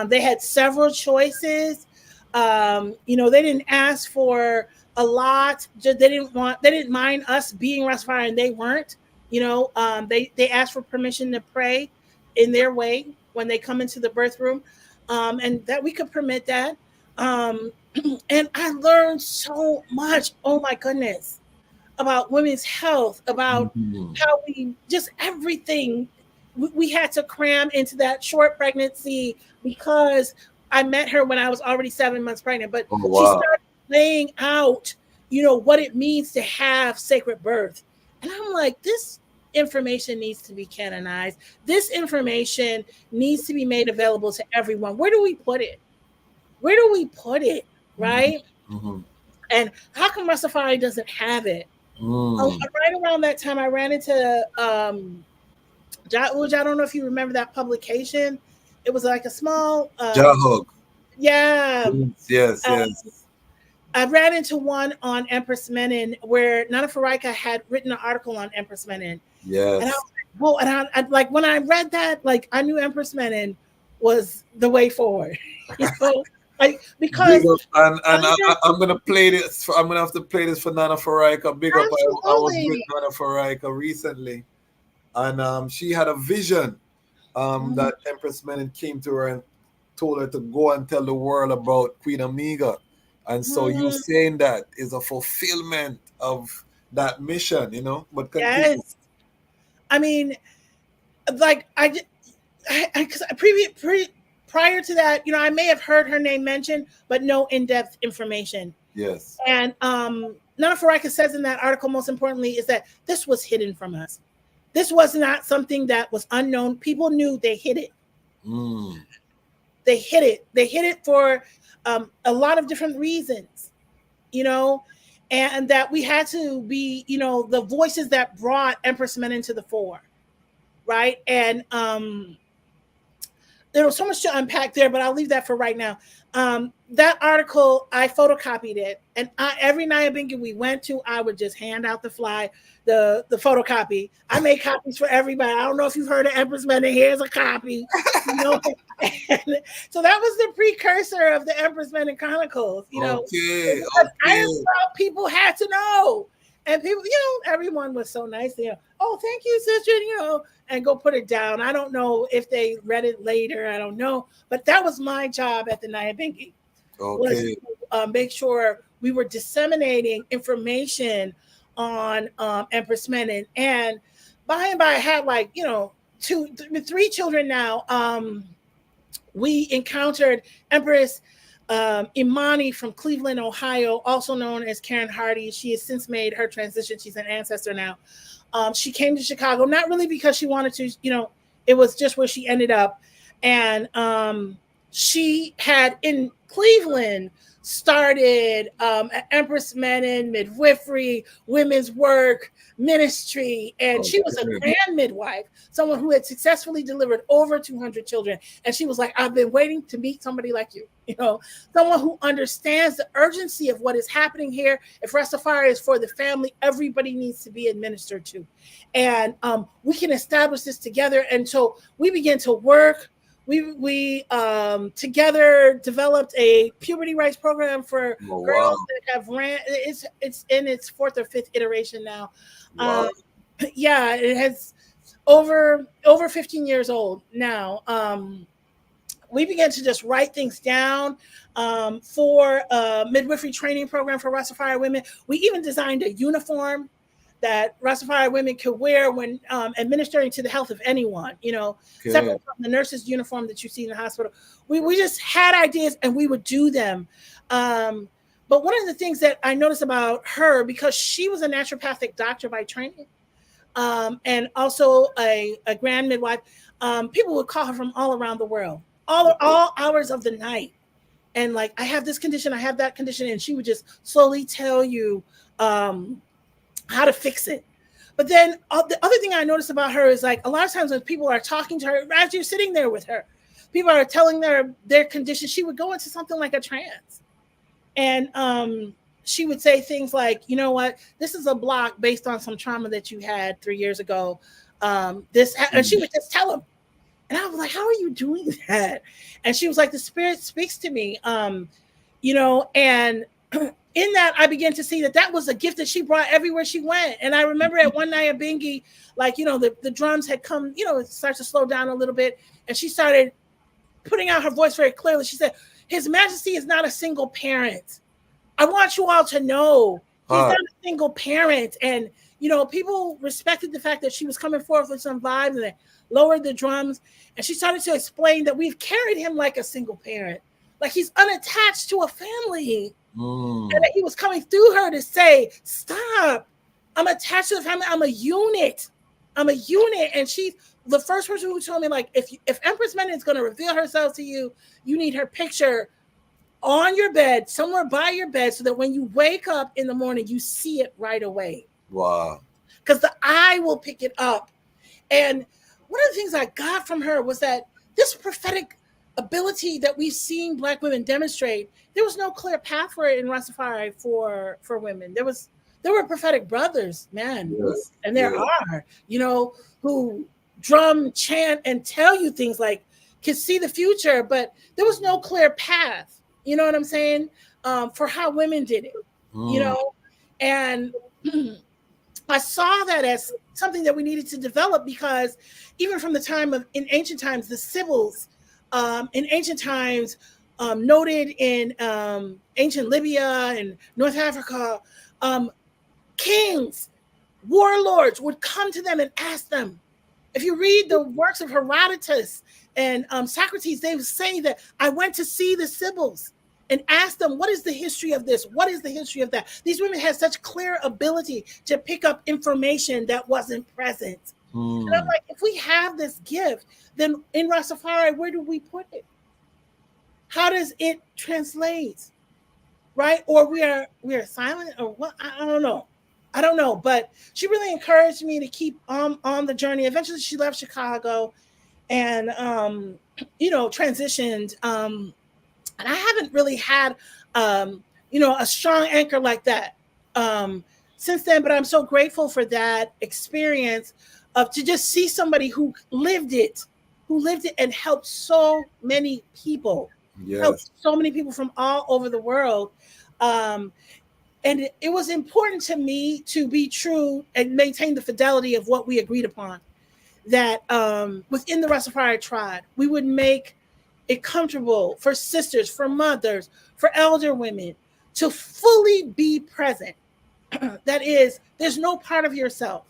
They had several choices. They didn't ask for a lot. They didn't mind us being Ras Tafari, and they weren't. They asked for permission to pray in their way when they come into the birth room, and that we could permit that. And I learned so much. Oh my goodness, about women's health, about how we just everything we had to cram into that short pregnancy, because I met her when I was already 7 months pregnant, but she started laying out, what it means to have sacred birth. And I'm like, this information needs to be canonized. This information needs to be made available to everyone. Where do we put it? Right? Mm-hmm. And how come Ras Tafari doesn't have it? Right around that time, I ran into I don't know if you remember that publication. It was like a small Jahog. Yeah. Yes. I ran into one on Empress Menen where Nana Faraika had written an article on Empress Menen. Yes. And I was like, whoa, and I like when I read that, like I knew Empress Menen was the way forward. Like because and I'm gonna play this. I'm gonna have to play this for Nana Faraika. Big up! I was with Nana Faraika recently, and she had a vision that Empress Menen came to her and told her to go and tell the world about Queen Amiga, and so you saying that is a fulfillment of that mission, But continue. Yes, I mean, like because prior to that, I may have heard her name mentioned, but no in-depth information. Yes. And Nana Faraika says in that article, most importantly, is that this was hidden from us. This was not something that was unknown. People knew, they hid it. They hid it. They hid it for a lot of different reasons, and that we had to be, the voices that brought Empress Menen to the fore, right? And there was so much to unpack there, but I'll leave that for right now. That article, I photocopied it, and every Nyabingi we went to, I would just hand out the photocopy. I made copies for everybody. I don't know if you've heard of Empress Menen. Here's a copy. So that was the precursor of the Empress Menen Chronicles. Okay. I thought people had to know. And people, everyone was so nice. Oh, thank you, sister, and go put it down. I don't know if they read it later. I don't know. But that was my job at the Nyabingi. Okay. Was to make sure we were disseminating information on Empress Menen. And by and by, I had like, 3 children now. We encountered Empress Imani from Cleveland, Ohio, also known as Karen Hardy. She has since made her transition. She's an ancestor now. She came to Chicago, not really because she wanted to, it was just where she ended up. And she had in Cleveland started Empress Menen, midwifery, women's work, ministry, and she was a grand midwife, someone who had successfully delivered over 200 children. And she was like, I've been waiting to meet somebody like you, someone who understands the urgency of what is happening here. If Ras Tafari is for the family, everybody needs to be administered to. And we can establish this together. And so we began to work. We together developed a puberty rights program for girls that have ran. It's in its fourth or fifth iteration now. Yeah, it has over 15 years old now. We began to just write things down for a midwifery training program for Ras Tafari women. We even designed a uniform that Ras Tafari women could wear when administering to the health of anyone, separate from the nurse's uniform that you see in the hospital. We just had ideas and we would do them. But one of the things that I noticed about her, because she was a naturopathic doctor by training, and also a grand midwife, people would call her from all around the world, all hours of the night. And like, I have this condition, I have that condition. And she would just slowly tell you, how to fix it. But then the other thing I noticed about her is like a lot of times when people are talking to her, as you're sitting there with her, people are telling their condition, she would go into something like a trance. And she would say things like, you know what, this is a block based on some trauma that you had 3 years ago. And she would just tell them. And I was like, how are you doing that? And she was like, the spirit speaks to me, and in that, I began to see that was a gift that she brought everywhere she went. And I remember at one night at Bingi, like, the drums had come, it starts to slow down a little bit. And she started putting out her voice very clearly. She said, His Majesty is not a single parent. I want you all to know he's not a single parent. And, people respected the fact that she was coming forth with some vibes, and they lowered the drums. And she started to explain that we've carried him like a single parent, like he's unattached to a family. And that he was coming through her to say, stop, I'm attached to the family. I'm a unit. And she's the first person who told me, like, if Empress Menen is going to reveal herself to you, you need her picture on your bed, somewhere by your bed, so that when you wake up in the morning, you see it right away. Wow. Because the eye will pick it up. And one of the things I got from her was that this prophetic ability that we've seen Black women demonstrate, there was no clear path for it in Ras Tafari for women. There were prophetic brothers, man, and there are, who drum, chant, and tell you things like, can see the future, but there was no clear path. You know what I'm saying? For how women did it, and I saw that as something that we needed to develop, because even from the time in ancient times, the Sibyls, in ancient times, noted in ancient Libya and North Africa, kings, warlords would come to them and ask them. If you read the works of Herodotus and Socrates, they would say that I went to see the Sibyls and asked them, what is the history of this? What is the history of that? These women had such clear ability to pick up information that wasn't present. And I'm like, if we have this gift, then in Ras Tafari, where do we put it? How does it translate? Right? Or we are silent, or what? I don't know. But she really encouraged me to keep on the journey. Eventually she left Chicago and transitioned. And I haven't really had a strong anchor like that since then, but I'm so grateful for that experience of to just see somebody who lived it and helped so many people. Helped so many people from all over the world. And it was important to me to be true and maintain the fidelity of what we agreed upon, that within the Ras Tafari tribe, we would make it comfortable for sisters, for mothers, for elder women to fully be present. That is, there's no part of yourself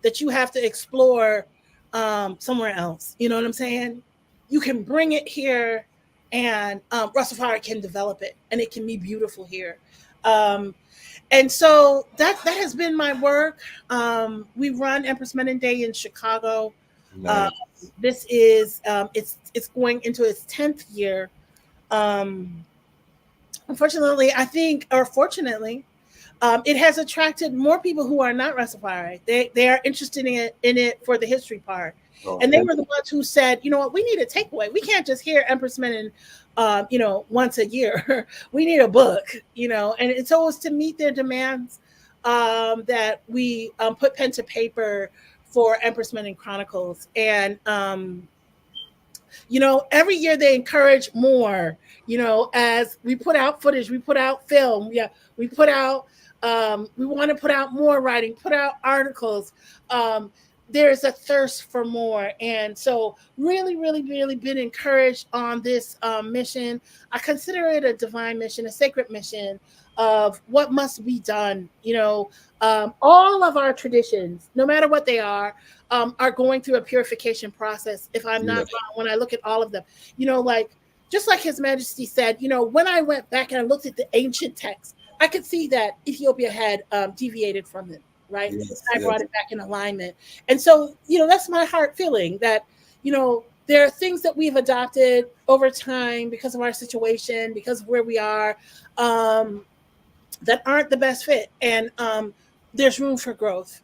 that you have to explore somewhere else. You know what I'm saying? You can bring it here, and Ras Tafari can develop it, and it can be beautiful here. And so that has been my work. We run Empress Menen Day in Chicago Nice. This is it's going into its 10th year. Um, Unfortunately, I think, or fortunately, it has attracted more people who are not Rastafari. They are interested in it for the history part, and they Okay. were the ones who said, you know what, we need a takeaway. We can't just hear Empress Menen, once a year. We need a book, and so it was to meet their demands that we put pen to paper for Empress Menen Chronicles, and every year they encourage more, as we put out footage, we put out film, yeah, we put out, we want to put out more writing, put out articles. There's a thirst for more. And so really, really, really been encouraged on this mission. I consider it a divine mission, a sacred mission of what must be done. All of our traditions, no matter what they are going through a purification process. If I'm not Yeah. wrong, when I look at all of them, just like His Majesty said, when I went back and I looked at the ancient texts, I could see that Ethiopia had deviated from them, right? Yes. I Yes. brought it back in alignment. And so, that's my heart feeling that, there are things that we've adopted over time because of our situation, because of where we are, that aren't the best fit. And there's room for growth.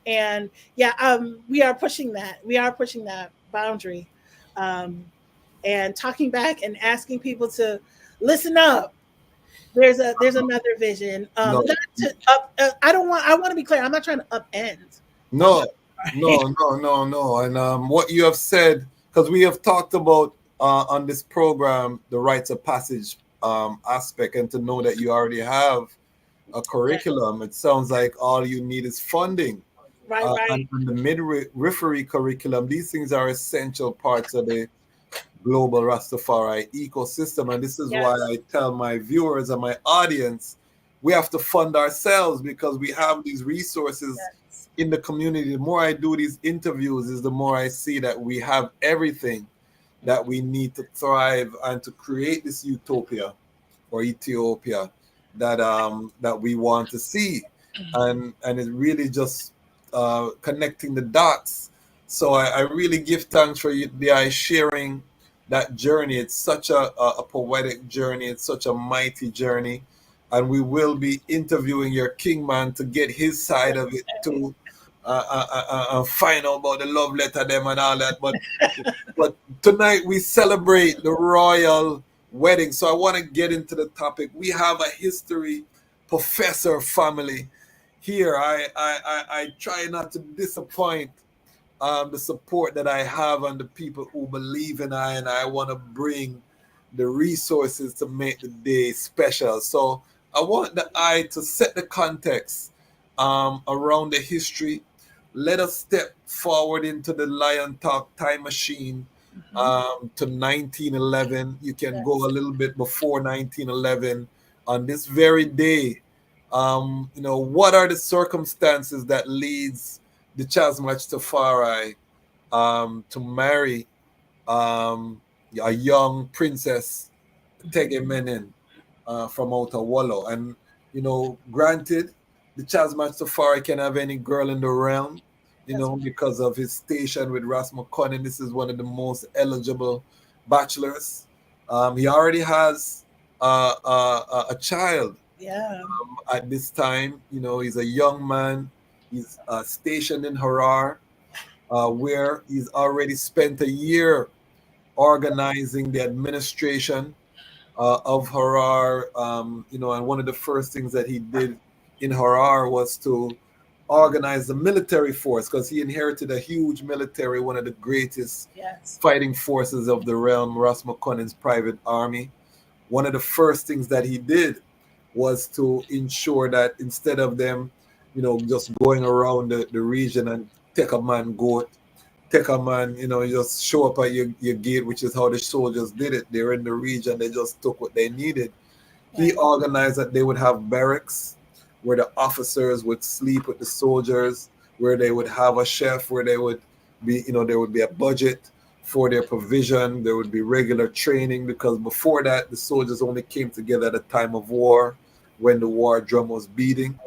And yeah, we are pushing that. We are pushing that boundary, and talking back and asking people to listen up. There's another vision. No. Not to up. I want to be clear. I'm not trying to upend. No. No. And what you have said, because we have talked about on this program the rites of passage aspect, and to know that you already have a curriculum, it sounds like all you need is funding. Right, right. And the midwifery curriculum, these things are essential parts of the global Rastafari ecosystem. And this is why I tell my viewers and my audience, we have to fund ourselves because we have these resources in the community. The more I do these interviews, is the more I see that we have everything that we need to thrive and to create this utopia or Ethiopia that we want to see. And it really just connecting the dots. So I really give thanks for you guys sharing that journey. It's such a poetic journey. It's such a mighty journey. And we will be interviewing your king man to get his side of it too. Find out about the love letter them and all that. But tonight we celebrate the royal wedding. So I want to get into the topic. We have a history professor family here. I try not to disappoint the support that I have and the people who believe in and I want to bring the resources to make the day special. So I want the eye to set the context around the history. Let us step forward into the Lion Talk time machine to 1911. You can go a little bit before 1911 on this very day. What are the circumstances that leads the Dejazmatch Tafari to marry a young princess, Tege Menen, from Outer Wallo? And, granted, the Dejazmatch Tafari can have any girl in the realm, because of his station with Ras Tafari. This is one of the most eligible bachelors. He already has a child. Yeah. At this time, he's a young man. He's stationed in Harar, where he's already spent a year organizing the administration of Harar. And one of the first things that he did in Harar was to organize the military force, because he inherited a huge military, one of the greatest fighting forces of the realm, Ras Tafari's private army. One of the first things that he did was to ensure that instead of them, just going around the region and take a man goat, take a man, you just show up at your gate, which is how the soldiers did it. They're in the region, they just took what they needed. He organized that they would have barracks where the officers would sleep with the soldiers, where they would have a chef, where they would be, there would be a budget for their provision. There would be regular training, because before that, the soldiers only came together at a time of war, when the war drum was beating.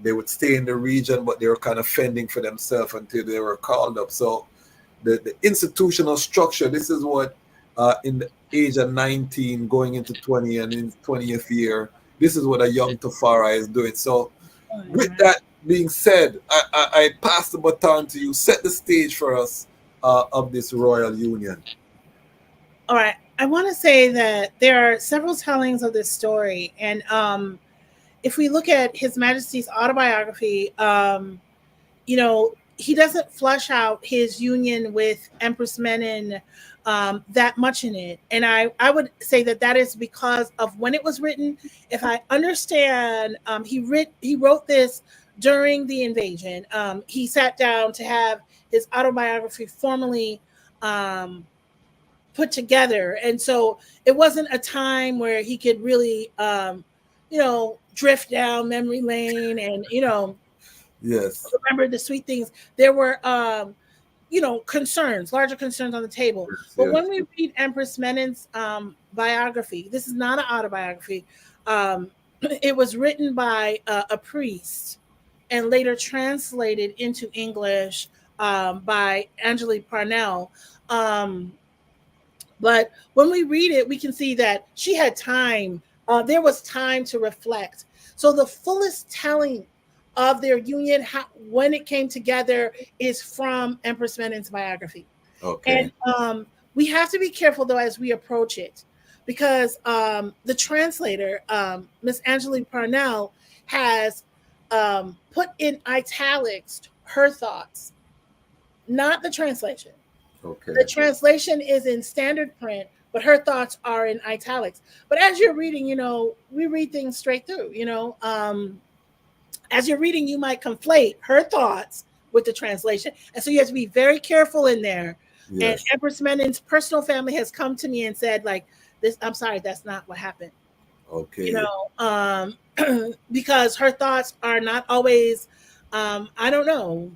They would stay in the region, but they were kind of fending for themselves until they were called up. So the institutional structure. This is what in the age of 19 going into 20 and in 20th year, this is what a young Tafari is doing. So with that being said, I pass the baton to you. Set the stage for us of this royal union. All right. I want to say that there are several tellings of this story. And if we look at His Majesty's autobiography, he doesn't flush out his union with Empress Menen that much in it. And I would say that is because of when it was written. If I understand, he wrote this during the invasion. He sat down to have his autobiography formally put together. And so it wasn't a time where he could really, drift down memory lane and, yes, remember the sweet things. There were, larger concerns on the table. But when we read Empress Menen's biography, this is not an autobiography. It was written by a priest and later translated into English by Angelique Parnell. But when we read it, we can see that she had time. There was time to reflect. So the fullest telling of their union, when it came together, is from Empress Menen's biography. Okay. And we have to be careful, though, as we approach it, because the translator, Miss Angelique Parnell, has put in italics her thoughts, not the translation. Okay. The translation is in standard print, but her thoughts are in italics. But as you're reading, we read things straight through, as you're reading, you might conflate her thoughts with the translation. And so you have to be very careful in there. Yes. And Empress Menen's personal family has come to me and said, like, this, I'm sorry, that's not what happened. Okay. Because her thoughts are not always, I don't know.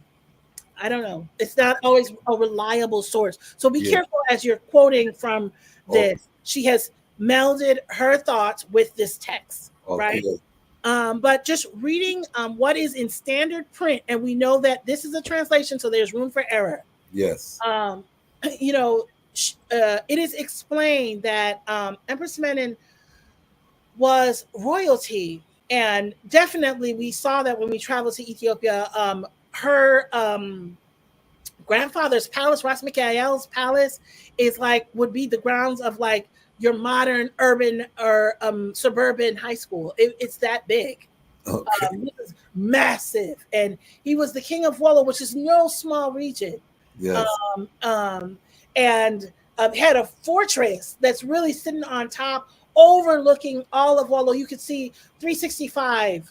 It's not always a reliable source. So be careful as you're quoting from this. Okay. She has melded her thoughts with this text, right? But just reading what is in standard print, and we know that this is a translation, so there's room for error. Yes. It is explained that Empress Menen was royalty, and definitely we saw that when we traveled to Ethiopia. Her grandfather's palace, Ras Mikhael's palace, would be the grounds of like your modern urban or suburban high school. It's that big. Okay. It was massive, and he was the king of Wollo, which is no small region. Yes. And had a fortress that's really sitting on top, overlooking all of Wollo. You could see 365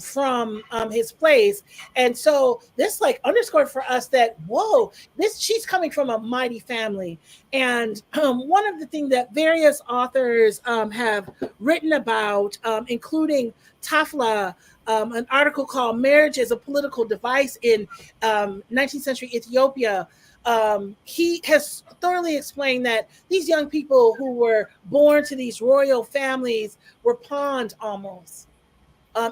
from his place. And so this underscored for us that, whoa, she's coming from a mighty family. And one of the things that various authors have written about, including Tafla, an article called Marriage as a Political Device in 19th Century Ethiopia, he has thoroughly explained that these young people who were born to these royal families were pawned almost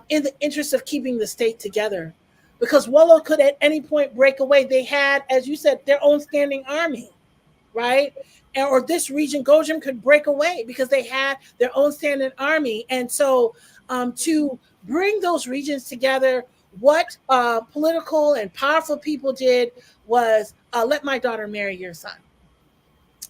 in the interest of keeping the state together, because Wollo could at any point break away. They had, as you said, their own standing army, right? Or this region, Gojim, could break away because they had their own standing army. And so to bring those regions together, what political and powerful people did was let my daughter marry your son.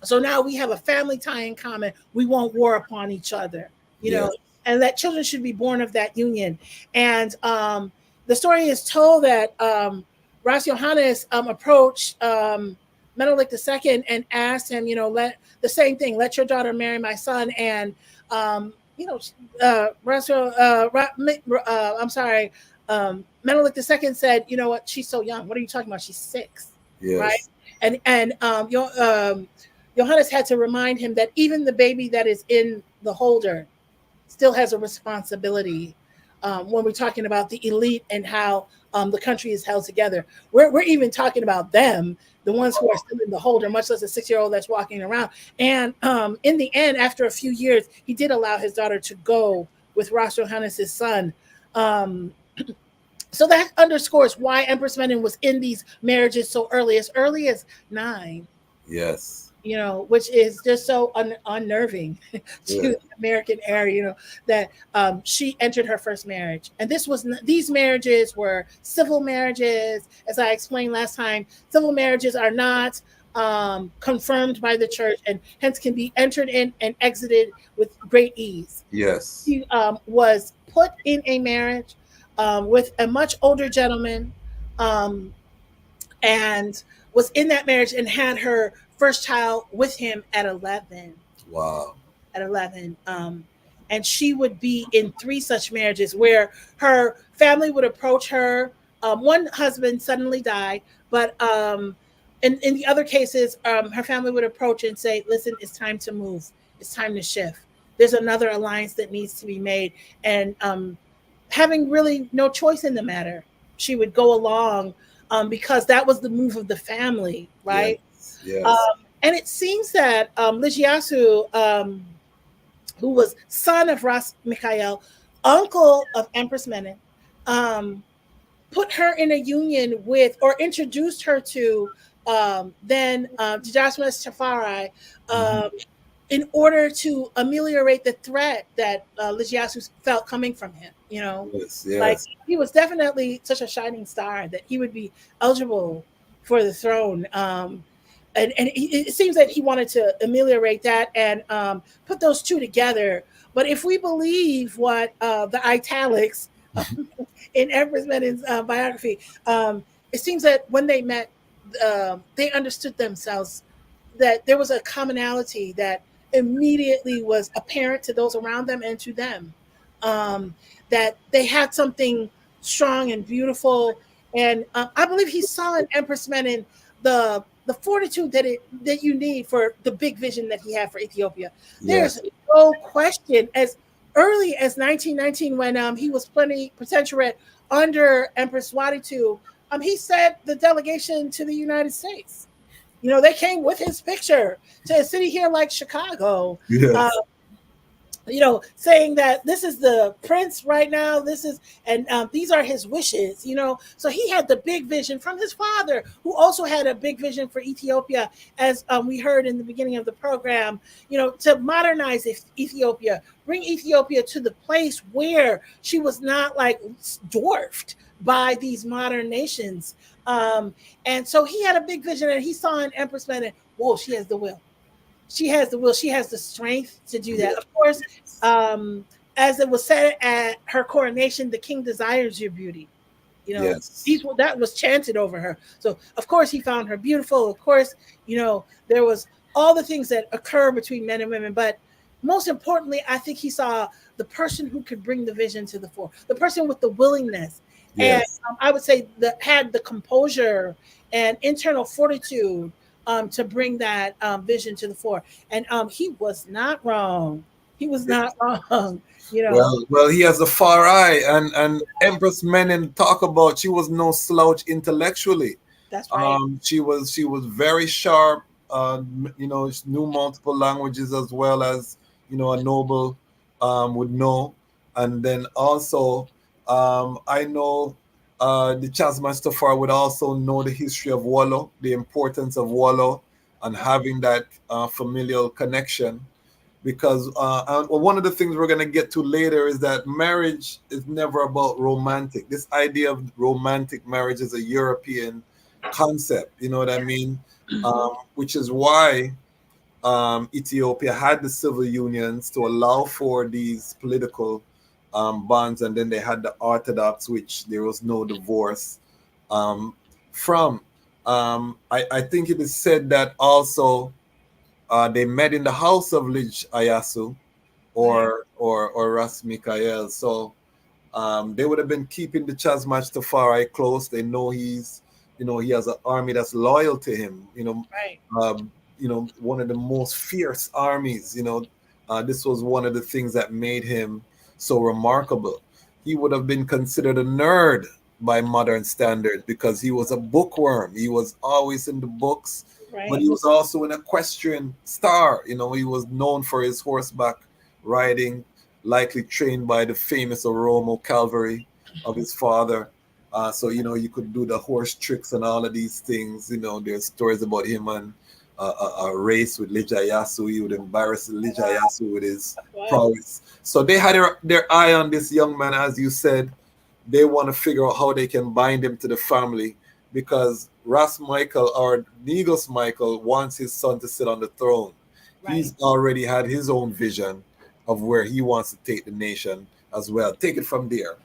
So now we have a family tie in common. We won't war upon each other, you know, and that children should be born of that union. And the story is told that Ras Johannes approached Menelik II and asked him, let the same thing, let your daughter marry my son. And, Menelik II said, you know what, she's so young. What are you talking about? She's 6, right? And Johannes had to remind him that even the baby that is in the holder still has a responsibility when we're talking about the elite and how the country is held together. We're even talking about them, the ones who are still in the holder, much less a 6-year-old that's walking around. And in the end, after a few years, he did allow his daughter to go with Ras Johannes' son. So that underscores why Empress Menen was in these marriages so early as 9. Yes. Which is just so unnerving to Yeah. the American era, that she entered her first marriage. And these marriages were civil marriages. As I explained last time, civil marriages are not confirmed by the church and hence can be entered in and exited with great ease. Yes. She was put in a marriage with a much older gentleman, um, and was in that marriage and had her first child with him at 11. Wow. At 11. And she would be in 3 such marriages where her family would approach her. One husband suddenly died, but in the other cases, her family would approach and say, listen, it's time to move. It's time to shift. There's another alliance that needs to be made. And having really no choice in the matter, she would go along because that was the move of the family, right? Yes. Yes. And it seems that Ligiasu, who was son of Ras Mikhael, uncle of Empress Menen, put her in a union with, or introduced her to, then Dejazmatch Tafari, in order to ameliorate the threat that Ligiasu felt coming from him. Yes. Like, Yes. he was definitely such a shining star that he would be eligible for the throne. And it seems that he wanted to ameliorate that and put those two together. But if we believe what the italics in Empress Menen's biography, it seems that when they met, they understood themselves, that there was a commonality that immediately was apparent to those around them and to them, that they had something strong and beautiful. And I believe he saw in Empress Menen the fortitude that you need for the big vision that he had for Ethiopia. Yes. There's no question, as early as 1919, when he was plenipotentiary under Empress Wadie II, he sent the delegation to the United States. They came with his picture to a city here like Chicago. Uh, Yes. Saying that this is the prince right now. And these are his wishes. So he had the big vision from his father, who also had a big vision for Ethiopia, as we heard in the beginning of the program. To modernize Ethiopia, bring Ethiopia to the place where she was not like dwarfed by these modern nations. And so he had a big vision, and he saw in Empress Menen, whoa, she has the will. She has the will. She has the strength to do that. Yes. Of course, as it was said at her coronation, the king desires your beauty. Yes. That was chanted over her. So of course he found her beautiful. Of course, there was all the things that occur between men and women, but most importantly, I think he saw the person who could bring the vision to the fore, the person with the willingness, and Yes. I would say that had the composure and internal fortitude to bring that vision to the fore. And he was not wrong. He was not wrong. Well, he has a far eye, and Empress Menen talk about she was no slouch intellectually. That's right. She was very sharp. She knew multiple languages as well as a noble would know. And then also, I know the Dejazmatch Tafari would also know the history of Wallo, the importance of Wallo, and having that familial connection. Because one of the things we're going to get to later is that marriage is never about romantic. This idea of romantic marriage is a European concept, you know what I mean? Which is why Ethiopia had the civil unions to allow for these political bonds, and then they had the Orthodox, which there was no divorce from. I think it is said that also they met in the house of Lij Ayasu or Ras Mikhael. So they would have been keeping the Dejazmatch Tafari close. They know he has an army that's loyal to him. Right. One of the most fierce armies. This was one of the things that made him so remarkable. He would have been considered a nerd by modern standards because he was a bookworm. He was always in the books, but Right. he was also an equestrian star. He was known for his horseback riding, likely trained by the famous Oromo cavalry of his father. So, you know, you could do the horse tricks and all of these things. You know, there's stories about him and a race with Lijayasu. He would embarrass Lijayasu with his prowess. So they had their eye on this young man, as you said. They want to figure out how they can bind him to the family because Ras Michael or Negus Michael wants his son to sit on the throne. Right. He's already had his own vision of where he wants to take the nation as well. Take it from there.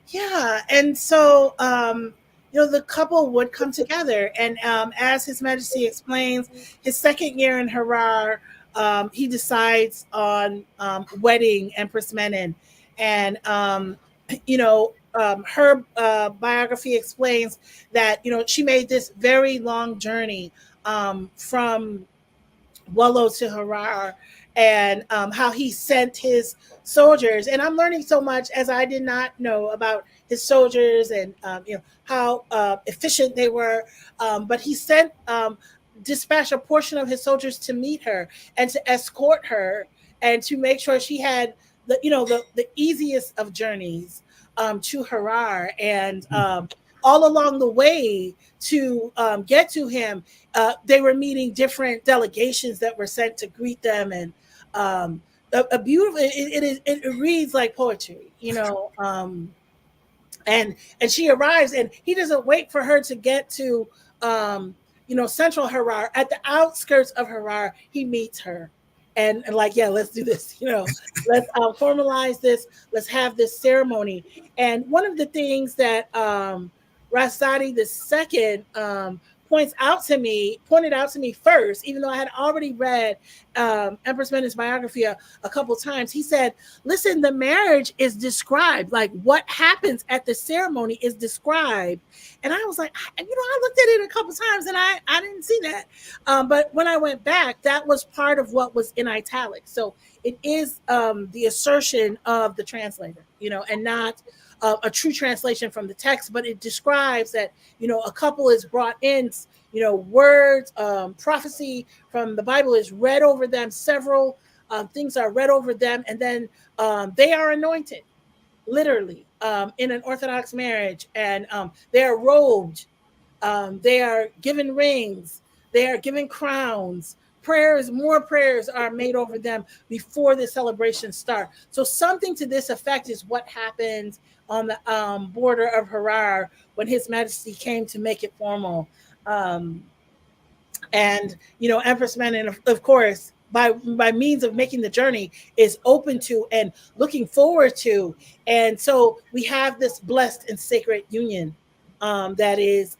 Yeah, and so the couple would come together, and as His Majesty explains, his second year in Harar, he decides on wedding Empress Menen, and her biography explains that she made this very long journey from Wallow to Harar, and how he sent his soldiers. And I'm learning so much as I did not know about his soldiers and how efficient they were. But he sent dispatched a portion of his soldiers to meet her and to escort her and to make sure she had the easiest of journeys to Harar. And all along the way to get to him, they were meeting different delegations that were sent to greet them, and a beautiful. It reads like poetry, and she arrives, and he doesn't wait for her to get to central Harar. At the outskirts of Harar, he meets her. And like, yeah, let's do this. Let's formalize this. Let's have this ceremony. And one of the things that Rasadi II pointed out to me first, even though I had already read Empress Menen's biography a couple times. He said, listen, the marriage is described, like what happens at the ceremony is described. And I was like, I looked at it a couple times and I didn't see that. But when I went back, that was part of what was in italics. So it is the assertion of the translator, and not a true translation from the text, but it describes that, a couple is brought in, words, prophecy from the Bible is read over them. Several things are read over them, and then they are anointed, literally, in an Orthodox marriage, and they are robed, they are given rings, they are given crowns. More prayers are made over them before the celebration start. So something to this effect is what happened on the border of Harar when His Majesty came to make it formal. And Empress Menen, of course, by means of making the journey, is open to and looking forward to. And so we have this blessed and sacred union that is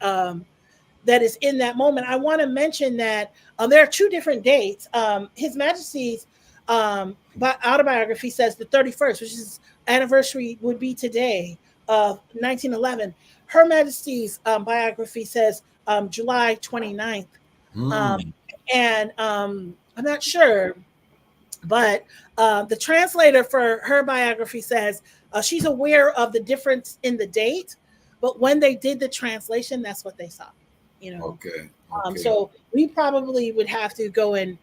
in that moment. I want to mention that there are two different dates. His Majesty's autobiography says the 31st, which is anniversary would be today of 1911. Her Majesty's biography says July 29th. And I'm not sure, but the translator for her biography says she's aware of the difference in the date, but when they did the translation, that's what they saw. Okay. So we probably would have to go and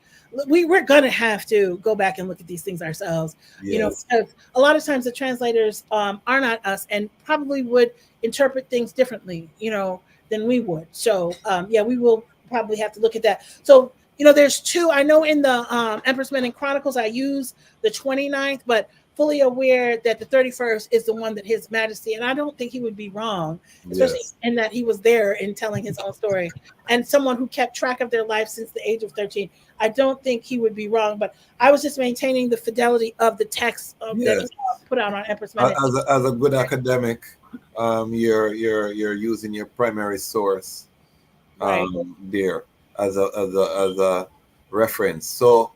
we're going to have to go back and look at these things ourselves. Yes. Because a lot of times the translators are not us and probably would interpret things differently, than we would. So we will probably have to look at that. So there's two. I know in the Empress Menen Chronicles I use the 29th, but fully aware that the 31st is the one that His Majesty, and I don't think he would be wrong, especially in that he was there in telling his own story, and someone who kept track of their life since the age of 13. I don't think he would be wrong, but I was just maintaining the fidelity of the text that he put out on Empress Menen. As a good academic, you're using your primary source there as a reference. So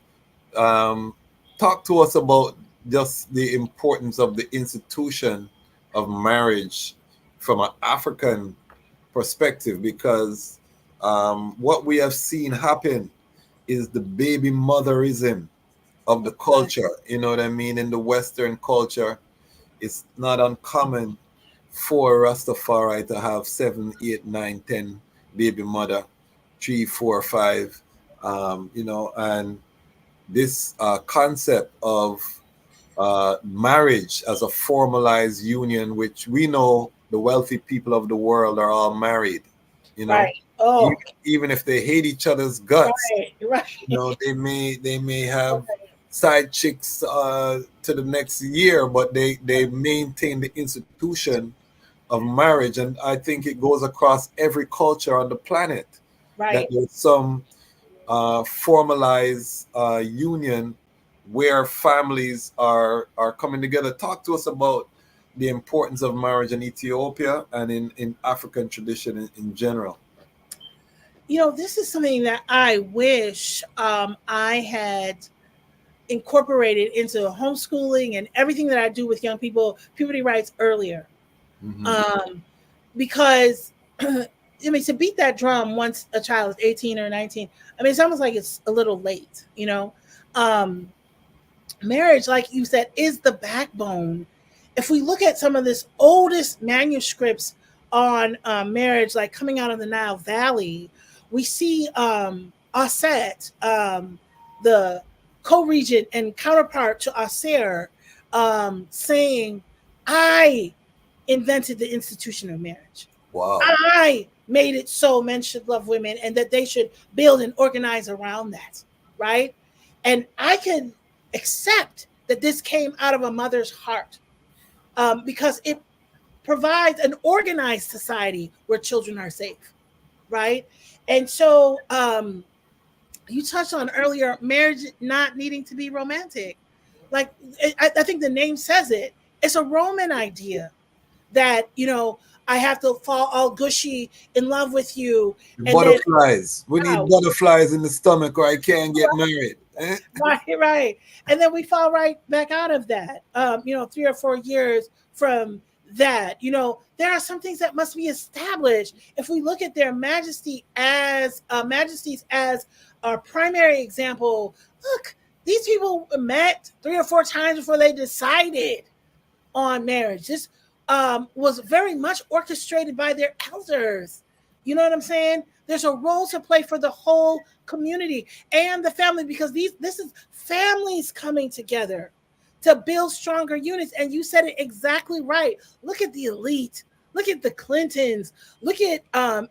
talk to us about just the importance of the institution of marriage from an African perspective, because what we have seen happen is the baby motherism of the culture. You know what I mean? In the Western culture, it's not uncommon for Ras Tafari to have 7, 8, 9, 10 baby mother, 3, 4, 5, and this concept of marriage as a formalized union, which we know the wealthy people of the world are all married. You know, Right. Oh, even if they hate each other's guts, right, right. you know, they may have side chicks to the next year, but they maintain the institution of marriage. And I think it goes across every culture on the planet that Right. there's some formalized union where families are coming together. Talk to us about the importance of marriage in Ethiopia and in African tradition in general. You know, this is something that I wish I had incorporated into homeschooling and everything that I do with young people, puberty rights earlier. Mm-hmm. Because I mean, to beat that drum once a child is 18 or 19, I mean, it's almost like it's a little late, you know. Um, Marriage, like you said, is the backbone. If we look at some of this oldest manuscripts on marriage, like coming out of the Nile Valley, we see Aset, the co-regent and counterpart to Aser, saying, I invented the institution of marriage. Wow. I made it so men should love women and that they should build and organize around that, right? And I can accept that this came out of a mother's heart because it provides an organized society where children are safe, right? And so you touched on earlier marriage not needing to be romantic. Like, I think the name says it. It's a Roman idea that, you know, I have to fall all gushy in love with you, and then Butterflies. We need wow, butterflies in the stomach or I can't get married. Eh? right, right, and then we fall right back out of that. You know, 3 or 4 years from that, you know, there are some things that must be established. If we look at their majesties as our primary example, look, these people met 3 or 4 times before they decided on marriage. This was very much orchestrated by their elders. You know what I'm saying? There's a role to play for the whole community and the family because this is families coming together to build stronger units. And you said it exactly right. Look at the elite. Look at the Clintons. Look at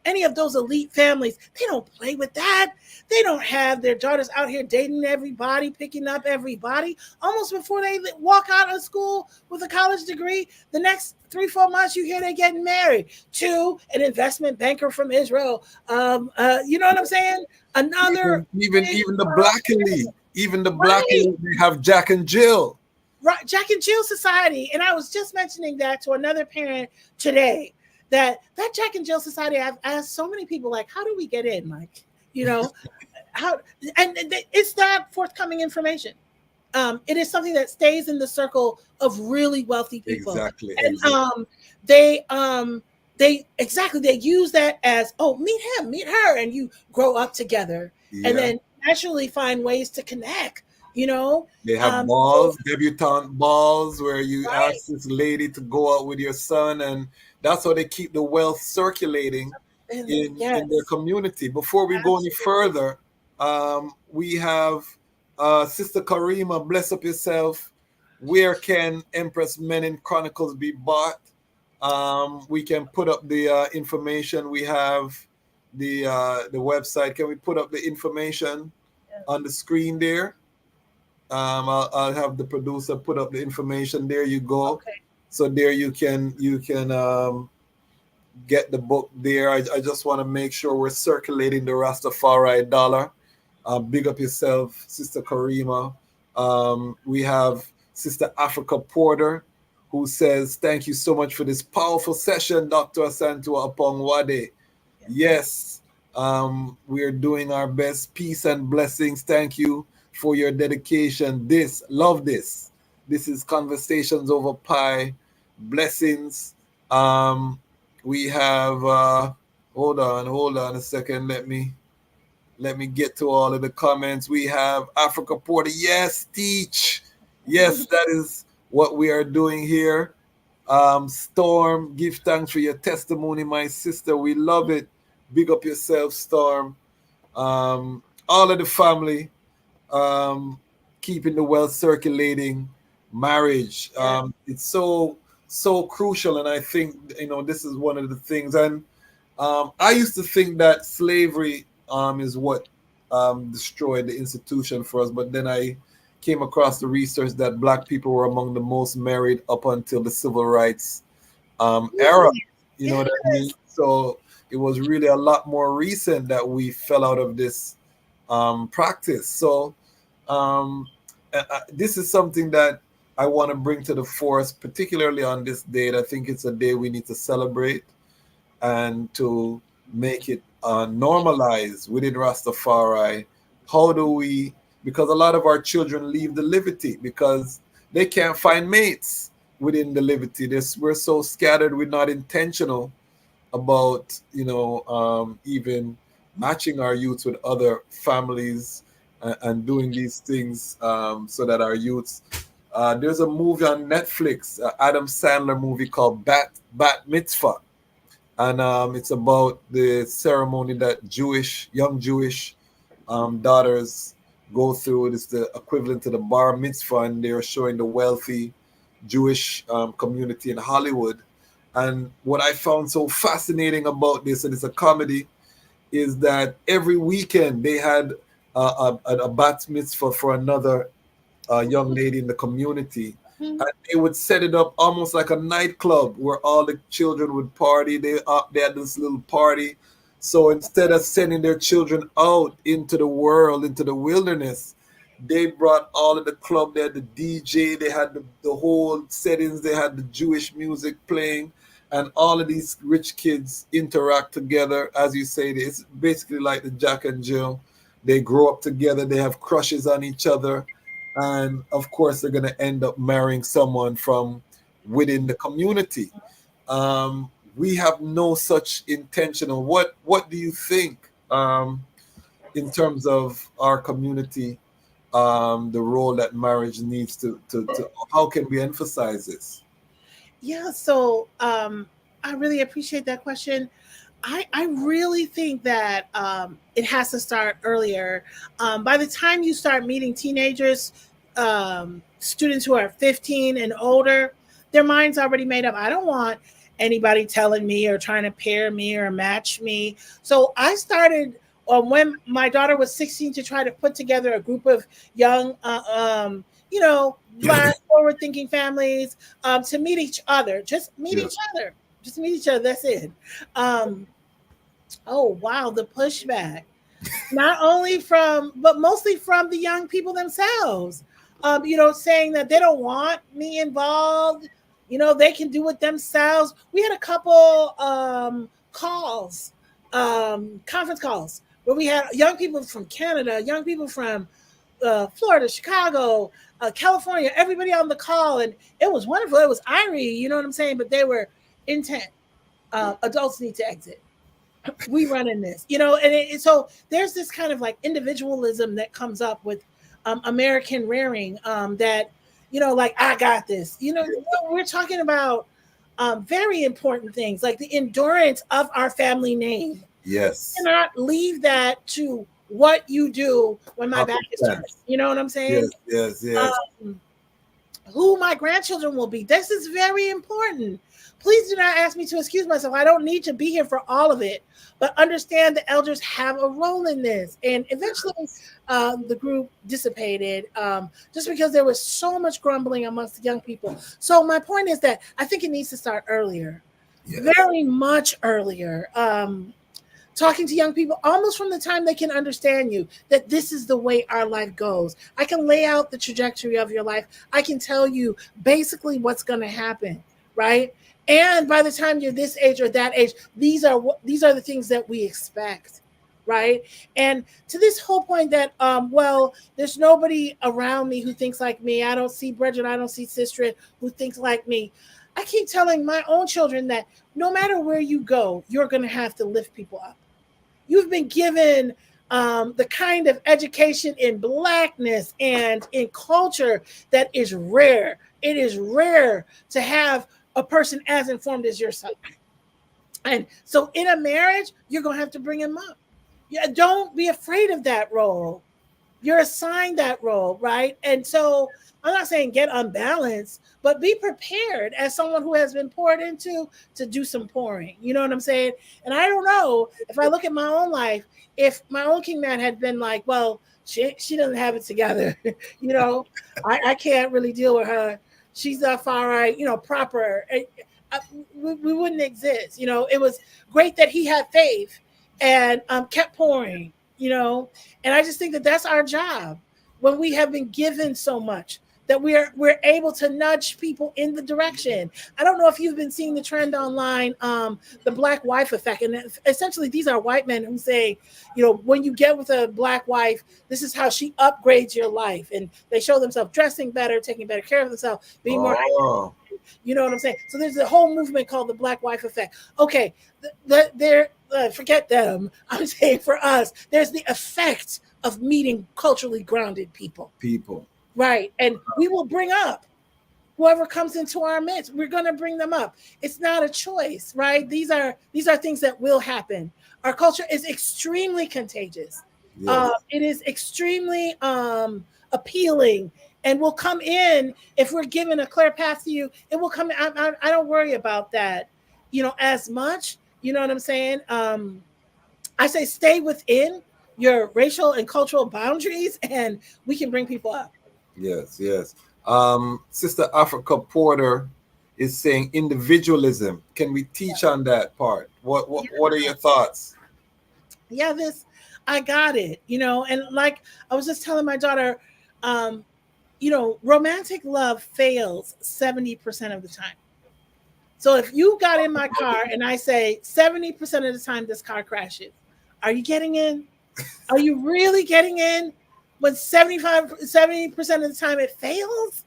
any of those elite families. They don't play with that. They don't have their daughters out here dating everybody, picking up everybody. Almost before they walk out of school with a college degree, the next 3-4 months, you hear they're getting married to an investment banker from Israel. You know what I'm saying? Another Even the black elite, even the black right. elite, they have Jack and Jill. Right, Jack and Jill Society, and I was just mentioning that to another parent today. That Jack and Jill Society, I've asked so many people, like, how do we get in? Like, you know, how? And it's not forthcoming information. It is something that stays in the circle of really wealthy people, Exactly. and Exactly. they exactly they use that as, oh, meet him, meet her, and you grow up together, and Yeah. then naturally find ways to connect. You know, They have so balls, debutante balls, where you right. ask this lady to go out with your son, and that's how they keep the wealth circulating And in their yes, community. Before we go any absolutely. further, we have Sister Karima, bless up yourself. Where can Empress Menen Chronicles be bought? We can put up the information. We have the website. Can we put up the information on the screen there? I'll have the producer put up the information. There you go. Okay. So there you can get the book there. I just want to make sure we're circulating the Ras Tafari dollar. Big up yourself, Sister Karima. We have Sister Africa Porter, who says, thank you so much for this powerful session, Dr. Asantewaa Oppong Wadie. Yes, we are doing our best. Peace and blessings. Thank you for your dedication. Love this. This is Conversations Over Pie. Blessings. We have, hold on a second. Let me get to all of the comments. We have Africa Porter. Yes, teach. Yes, that is what we are doing here. Storm, give thanks for your testimony, my sister. We love it. Big up yourself, Storm. All of the family, keeping the wealth circulating. Marriage. Yeah. It's so so crucial. And I think, this is one of the things. And I used to think that slavery is what destroyed the institution for us. But then I came across the research that Black people were among the most married up until the civil rights era. You know what I mean? So it was really a lot more recent that we fell out of this practice. So this is something that I want to bring to the force, particularly on this date. I think it's a day we need to celebrate and to make it normalized within Rastafari. How do we, because a lot of our children leave the Livity because they can't find mates within the Livity. We're so scattered, we're not intentional about, even matching our youths with other families and doing these things so that our youths. There's a movie on Netflix, Adam Sandler movie called Bat Mitzvah. And it's about the ceremony that young Jewish daughters go through. It's the equivalent to the bar mitzvah, and they're showing the wealthy Jewish community in Hollywood. And what I found so fascinating about this, and it's a comedy, is that every weekend they had a bat mitzvah for another young lady in the community. And they would set it up almost like a nightclub where all the children would party. They had this little party. So instead of sending their children out into the world, into the wilderness, they brought all of the club. They had the DJ. They had the whole settings. They had the Jewish music playing. And all of these rich kids interact together. As you say, it's basically like the Jack and Jill. They grow up together. They have crushes on each other. And of course, they're going to end up marrying someone from within the community. We have no such intentional. What do you think in terms of our community, the role that marriage needs to how can we emphasize this? Yeah, so I really appreciate that question. I really think that it has to start earlier. By the time you start meeting teenagers, students who are 15 and older, their mind's already made up. I don't want anybody telling me or trying to pair me or match me. So I started when my daughter was 16 to try to put together a group of young, Black forward-thinking families to meet each other. Just meet each other. Just meet each other. That's it. Oh, wow, the pushback. Not only but mostly from the young people themselves. Saying that they don't want me involved. They can do it themselves. We had a couple calls, conference calls, where we had young people from Canada, young people from Florida, Chicago, California, everybody on the call. And it was wonderful. It was Irie, you know what I'm saying? But they were intent. Adults need to exit. We run in this, and so there's this kind of like individualism that comes up with American rearing that, like, I got this, we're talking about very important things like the endurance of our family name. Yes. You cannot leave that to what you do when my back is turned. You know what I'm saying? Yes. Who my grandchildren will be. This is very important. Please do not ask me to excuse myself. I don't need to be here for all of it, but understand the elders have a role in this. And eventually the group dissipated just because there was so much grumbling amongst the young people. So my point is that I think it needs to start earlier, very much earlier. Talking to young people almost from the time they can understand you, that this is the way our life goes. I can lay out the trajectory of your life. I can tell you basically what's going to happen, right? And by the time you're this age or that age, these are the things that we expect, right? And to this whole point that, there's nobody around me who thinks like me. I don't see Bridget, I don't see Sister who thinks like me. I keep telling my own children that no matter where you go, you're going to have to lift people up. You've been given the kind of education in Blackness and in culture that is rare. It is rare to have a person as informed as yourself. And so in a marriage, you're going to have to bring him up. Yeah, don't be afraid of that role. You're assigned that role, right? And so I'm not saying get unbalanced, but be prepared as someone who has been poured into to do some pouring. You know what I'm saying? And I don't know if I look at my own life, if my own king man had been like, well, she doesn't have it together, you know, I can't really deal with her. She's a far right, you know, proper. We wouldn't exist. You know, it was great that he had faith and kept pouring, you know, and I just think that that's our job when we have been given so much that we're able to nudge people in the direction. I don't know if you've been seeing the trend online, the black wife effect, and essentially these are white men who say, you know, when you get with a black wife, this is how she upgrades your life, and they show themselves dressing better, taking better care of themselves, being more. Oh, You know what I'm saying? So there's a whole movement called the black wife effect. Okay, forget them. I'm saying for us, there's the effect of meeting culturally grounded people. people. Right. And we will bring up whoever comes into our midst. We're going to bring them up. It's not a choice, right? These are things that will happen. Our culture is extremely contagious. Yes. It is extremely appealing, and will come in if we're given a clear path to you. It will come in. I don't worry about that, you know, as much. You know what I'm saying? I say stay within your racial and cultural boundaries, and we can bring people up. Yes, yes. Sister Africa Porter is saying individualism. Can we teach on that part? What are your thoughts? Yeah, I got it, you know, and like I was just telling my daughter, um, you know, romantic love fails 70% of the time. So if you got in my car and I say 70% of the time this car crashes, are you getting in? Are you really getting in when 70% of the time it fails?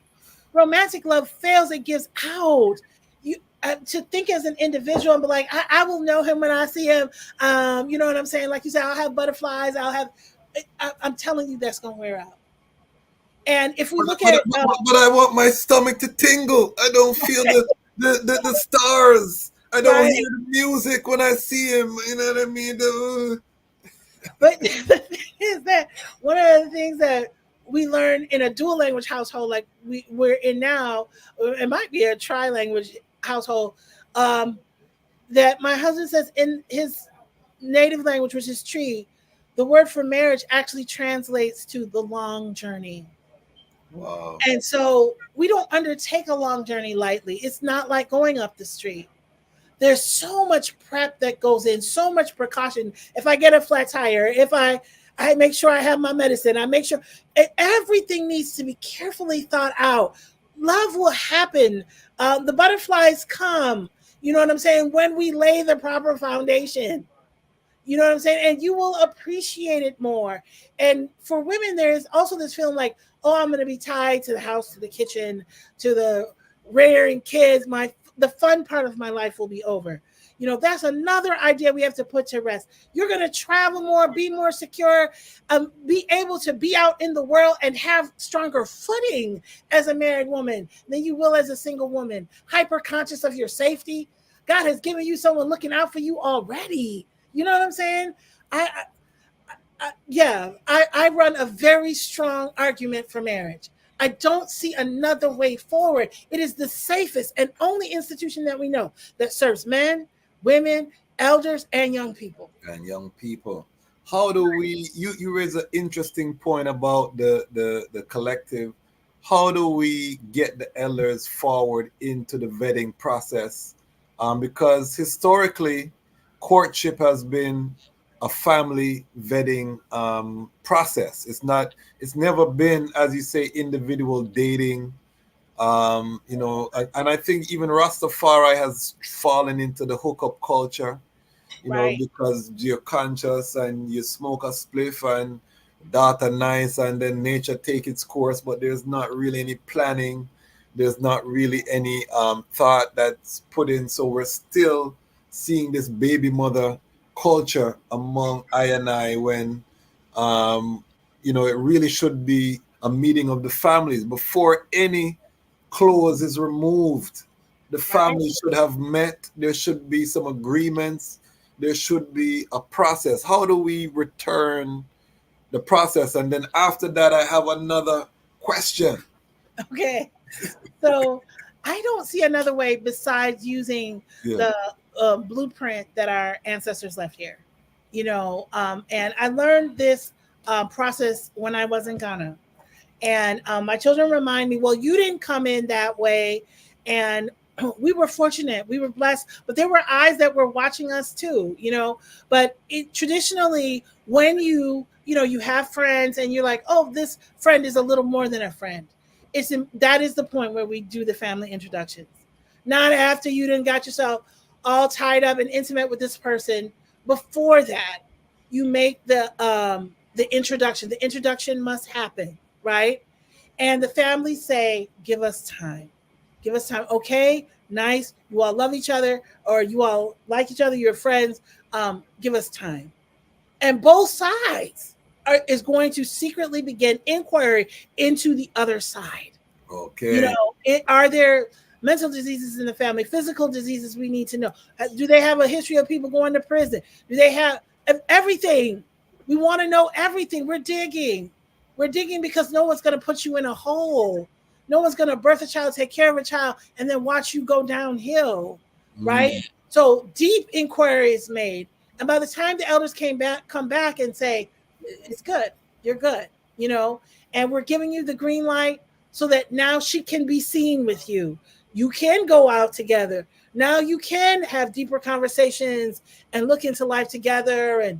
Romantic love fails, it gives out. You to think as an individual and be like, I will know him when I see him. You know what I'm saying? Like you said, I'll have butterflies. I'm telling you, that's gonna wear out. And if we look at But I want my stomach to tingle. I don't feel the stars. I don't right, hear the music when I see him. You know what I mean? but the thing is that one of the things that we learn in a dual language household, like we're in now, it might be a tri language household. Um, that my husband says in his native language, which is Tree, the word for marriage actually translates to the long journey. Wow. And so we don't undertake a long journey lightly. It's not like going up the street. There's so much prep that goes in, so much precaution. If I get a flat tire, if I make sure I have my medicine, I make sure everything needs to be carefully thought out. Love will happen. The butterflies come. You know what I'm saying? When we lay the proper foundation. You know what I'm saying? And you will appreciate it more. And for women, there's also this feeling like, oh, I'm going to be tied to the house, to the kitchen, to the rearing kids. The fun part of my life will be over. You know, that's another idea we have to put to rest. You're going to travel more, be more secure, be able to be out in the world and have stronger footing as a married woman than you will as a single woman. Hyper conscious of your safety. God has given you someone looking out for you already. You know what I'm saying? I run a very strong argument for marriage. I don't see another way forward. It is the safest and only institution that we know that serves men, women, elders, and young people. And young people. How do we you raise an interesting point about the collective. How do we get the elders forward into the vetting process? Because historically, courtship has been a family vetting process. It's never been, as you say, individual dating. You know, and I think even Ras Tafari has fallen into the hookup culture, you know, Right. because you're conscious and you smoke a spliff and data nice and then nature take its course, but there's not really any planning. There's not really any thought that's put in. So we're still seeing this baby mother culture among I and I when, you know, it really should be a meeting of the families before any clothes is removed. The Right. family should have met. There should be some agreements. There should be a process. How do we return the process, and then after that, I have another question. Okay. So I don't see another way besides using Yeah. the blueprint that our ancestors left here. And I learned this process when I was in Ghana. And my children remind me, well, you didn't come in that way. And we were fortunate, we were blessed, but there were eyes that were watching us too, But traditionally, when you have friends and you're like, oh, this friend is a little more than a friend. That is the point where we do the family introductions. Not after you done got yourself all tied up and intimate with this person. Before that, you make the introduction. The introduction must happen, right? And the family say, give us time. Give us time. Okay, nice. You all love each other, or you all like each other, you're friends. Give us time. And both sides is going to secretly begin inquiry into the other side. Okay. Are there mental diseases in the family, physical diseases we need to know? Do they have a history of people going to prison? Do they have everything? We want to know everything. We're digging. We're digging because no one's going to put you in a hole. No one's going to birth a child, take care of a child, and then watch you go downhill, right? So deep inquiry is made. And by the time the elders come back and say, it's good, you're good, and we're giving you the green light so that now she can be seen with you. You can go out together. Now you can have deeper conversations and look into life together.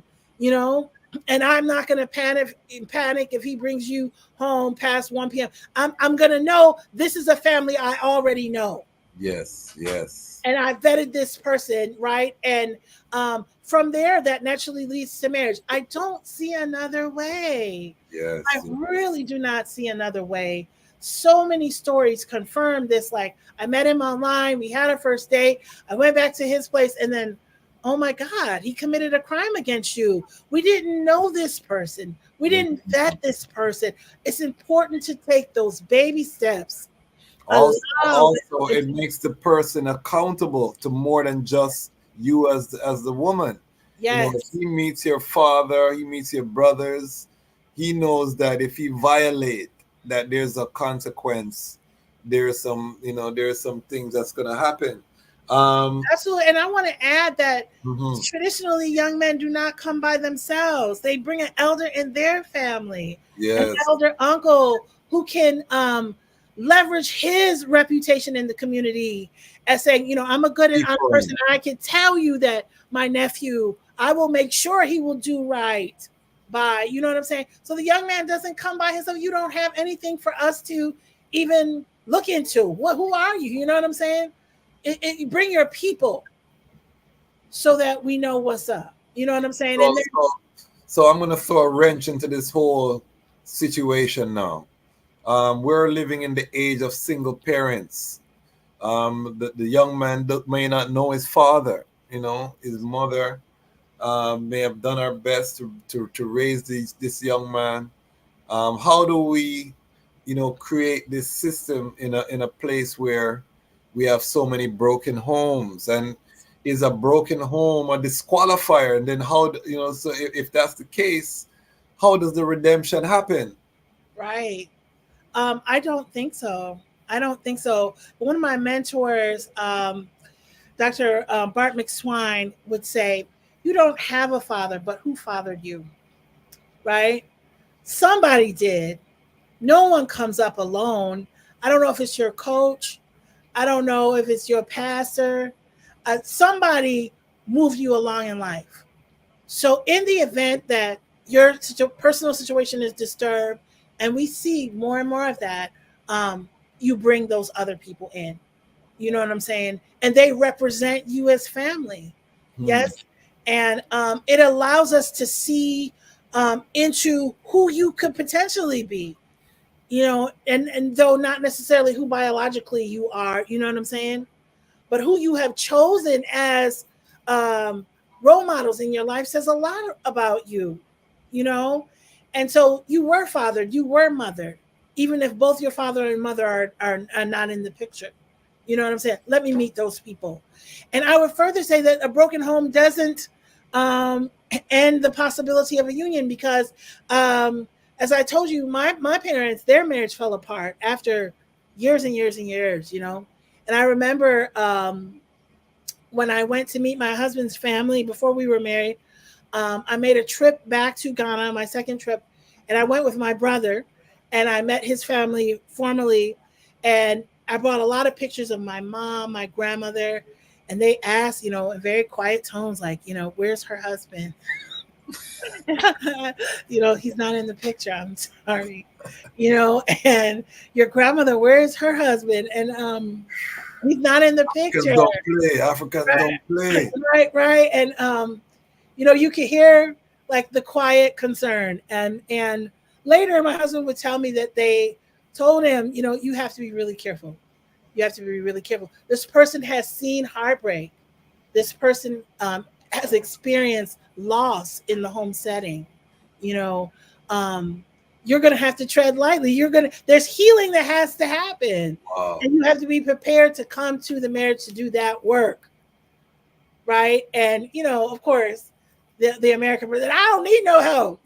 And I'm not going to panic if he brings you home past 1 p.m. I'm going to know this is a family I already know. Yes. And I vetted this person, right? And from there, that naturally leads to marriage. I don't see another way. Yes. I really do not see another way. So many stories confirm this. Like, I met him online. We had a first date. I went back to his place, and then, oh my God, he committed a crime against you. We didn't know this person. We didn't vet this person. It's important to take those baby steps. Also, it makes the person accountable to more than just you as the woman. Yes. If he meets your father, he meets your brothers, he knows that if he violate, that there's a consequence. There's some things that's gonna happen. Absolutely. And I want to add that traditionally young men do not come by themselves. They bring an elder in their family, an elder uncle who can leverage his reputation in the community as saying, I'm a good and honest person. I can tell you that my nephew, I will make sure he will do right by, you know what I'm saying? So the young man doesn't come by himself. You don't have anything for us to even look into. Who are you? You know what I'm saying? You bring your people so that we know what's up. You know what I'm saying? So I'm going to throw a wrench into this whole situation now. We're living in the age of single parents. The young man may not know his father. His mother may have done her best to raise this young man. How do we, create this system in a place where we have so many broken homes? And is a broken home a disqualifier? And then how, so if that's the case, how does the redemption happen? Right. I don't think so. One of my mentors, Dr. Bart McSwine, would say, you don't have a father, but who fathered you? Right? Somebody did. No one comes up alone. I don't know if it's your coach. I don't know if it's your pastor. Somebody moved you along in life. So in the event that your personal situation is disturbed, and we see more and more of that, you bring those other people in. You know what I'm saying? And they represent you as family. Yes. And it allows us to see into who you could potentially be, and though not necessarily who biologically you are, you know what I'm saying? But who you have chosen as role models in your life says a lot about you, And so you were fathered, you were mothered, even if both your father and mother are not in the picture. You know what I'm saying? Let me meet those people. And I would further say that a broken home doesn't and the possibility of a union, because as I told you, my parents, their marriage fell apart after years and years and years, you know. And I remember when I went to meet my husband's family before we were married, I made a trip back to Ghana, my second trip, and I went with my brother, and I met his family formally, and I brought a lot of pictures of my mom, my grandmother, and they asked, you know, in very quiet tones, like, you know, where's her husband? You know, he's not in the picture. I'm sorry. You know, and your grandmother, where's her husband? And he's not in the Africans picture. don't play. Africans Right, don't play. right. And you know, you could hear like the quiet concern. And later my husband would tell me that they told him, you know, you have to be really careful. You have to be really careful. This person has seen heartbreak. This person has experienced loss in the home setting. You know, um, you're going to have to tread lightly. There's healing that has to happen. Wow. And you have to be prepared to come to the marriage to do that work. Right. And, you know, of course, the American person, I don't need no help.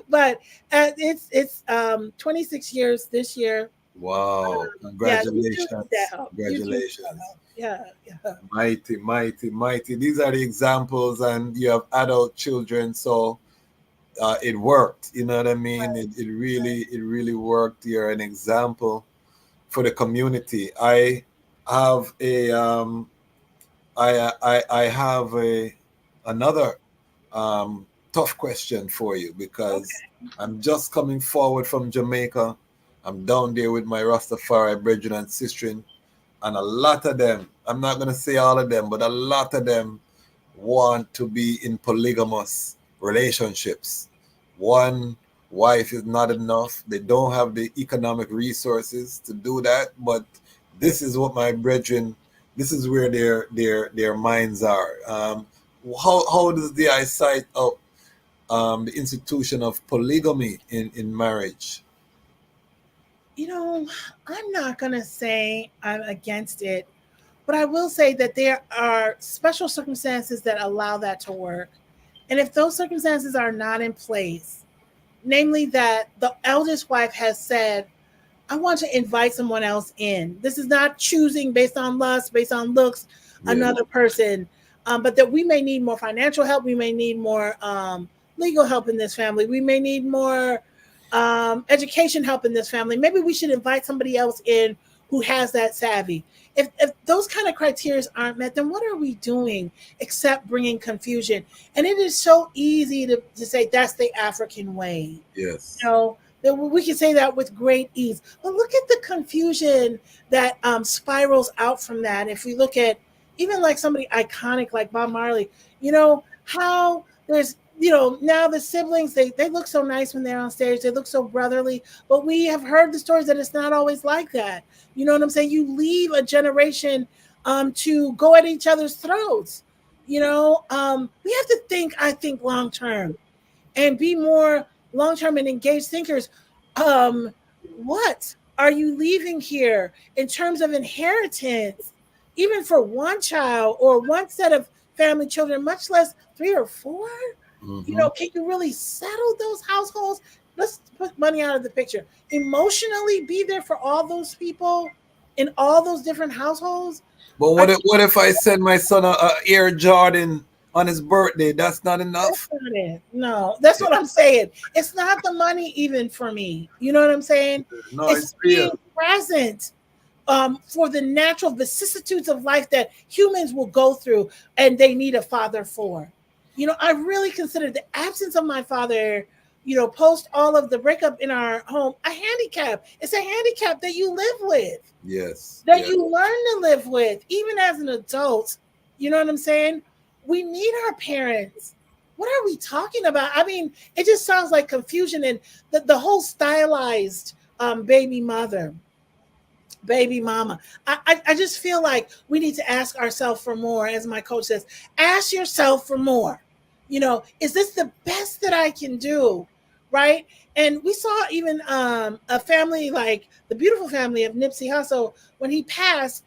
but it's 26 years this year. Wow. Yeah, Congratulations. Congratulations. Yeah. Mighty, mighty, mighty. These are the examples, and you have adult children, so it worked. You know what I mean? Right. It really worked. You're an example for the community. I have a I have another tough question for you, because I'm just coming forward from Jamaica. I'm down there with my Ras Tafari brethren and sistren, and a lot of them, I'm not going to say all of them, but a lot of them want to be in polygamous relationships. One wife is not enough. They don't have the economic resources to do that, but this is what my brethren, this is where their minds are. How does the eyesight of the institution of polygamy in marriage? You know, I'm not going to say I'm against it, but I will say that there are special circumstances that allow that to work. And if those circumstances are not in place, namely that the eldest wife has said, I want to invite someone else in. This is not choosing based on lust, based on looks, another person, but that we may need more financial help. We may need more legal help in this family. We may need more education help in this family. Maybe we should invite somebody else in who has that savvy. If those kind of criteria aren't met, then what are we doing except bringing confusion? And it is so easy to say that's the African way. Yes. You know, that we can say that with great ease. But look at the confusion that spirals out from that. If we look at even like somebody iconic like Bob Marley, you know, how there's, you know, now the siblings, they look so nice when they're on stage. They look so brotherly. But we have heard the stories that it's not always like that. You know what I'm saying? You leave a generation to go at each other's throats. You know, we have to I think, long term and be more long-term and engaged thinkers. What are you leaving here in terms of inheritance, even for one child or one set of family children, much less 3 or 4? You know, can you really settle those households? Let's put money out of the picture. Emotionally be there for all those people in all those different households. But what if I send my son a Air Jordan on his birthday? That's not enough. That's not it. No, that's what I'm saying. It's not the money even for me. You know what I'm saying? No, it's being present for the natural vicissitudes of life that humans will go through and they need a father for. You know, I really consider the absence of my father, you know, post all of the breakup in our home, a handicap. It's a handicap that you live with. Yes. That you learn to live with, even as an adult. You know what I'm saying? We need our parents. What are we talking about? I mean, it just sounds like confusion and the whole stylized baby mother, baby mama. I just feel like we need to ask ourselves for more, as my coach says. Ask yourself for more. You know, is this the best that I can do? Right? And we saw even a family like the beautiful family of Nipsey Hussle when he passed,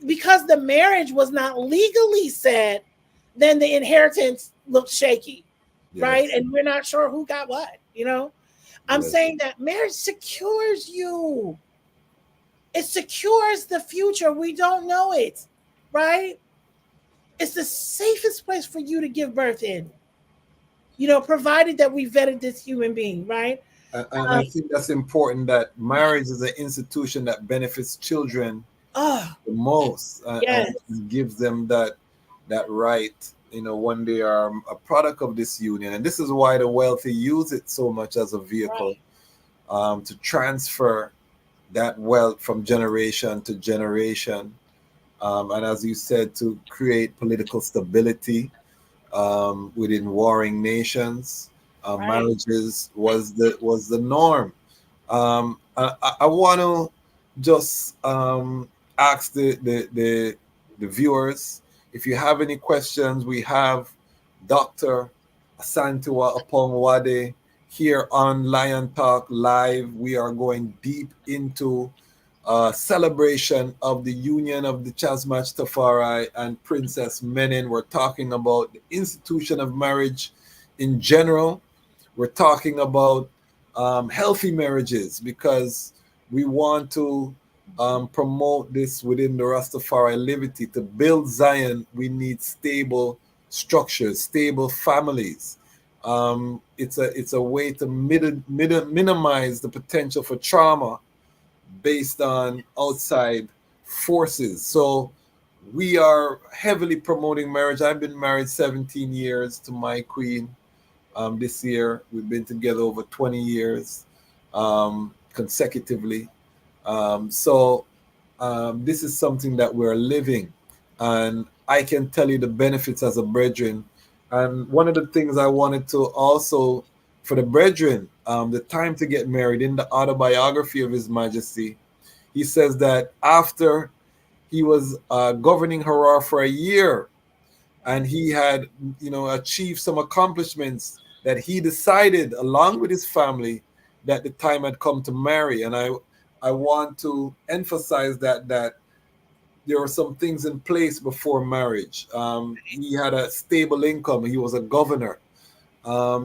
because the marriage was not legally set, then the inheritance looks shaky, right? Yes. And we're not sure who got what, you know? I'm Yes. saying that marriage secures you. It secures the future. We don't know it, right? It's the safest place for you to give birth in, provided that we vetted this human being, right? And Um, I think that's important, that marriage is an institution that benefits children oh, the most, yes, and gives them that right, when they are a product of this union. And this is why the wealthy use it so much as a vehicle, right, to transfer that wealth from generation to generation, and as you said, to create political stability within warring nations. right. Marriages was the norm. I want to just ask the viewers, if you have any questions. We have Dr. Asantewaa Oppong Wadie here on Lion Talk Live. We are going deep into celebration of the union of the Dejazmatch Tafari and Princess Menen. We're talking about the institution of marriage in general. We're talking about healthy marriages, because we want to promote this within the Rastafari liberty. To build Zion, we need stable structures, stable families. It's a way to minimize the potential for trauma based on outside forces. So we are heavily promoting marriage. I've been married 17 years to my queen. This year, we've been together over 20 years consecutively. So this is something that we're living, and I can tell you the benefits as a brethren. And one of the things I wanted to also, for the brethren, the time to get married, in the autobiography of His Majesty, he says that after he was governing Harar for a year, and he had, achieved some accomplishments, that he decided, along with his family, that the time had come to marry. And I want to emphasize that there were some things in place before marriage. He had a stable income. He was a governor.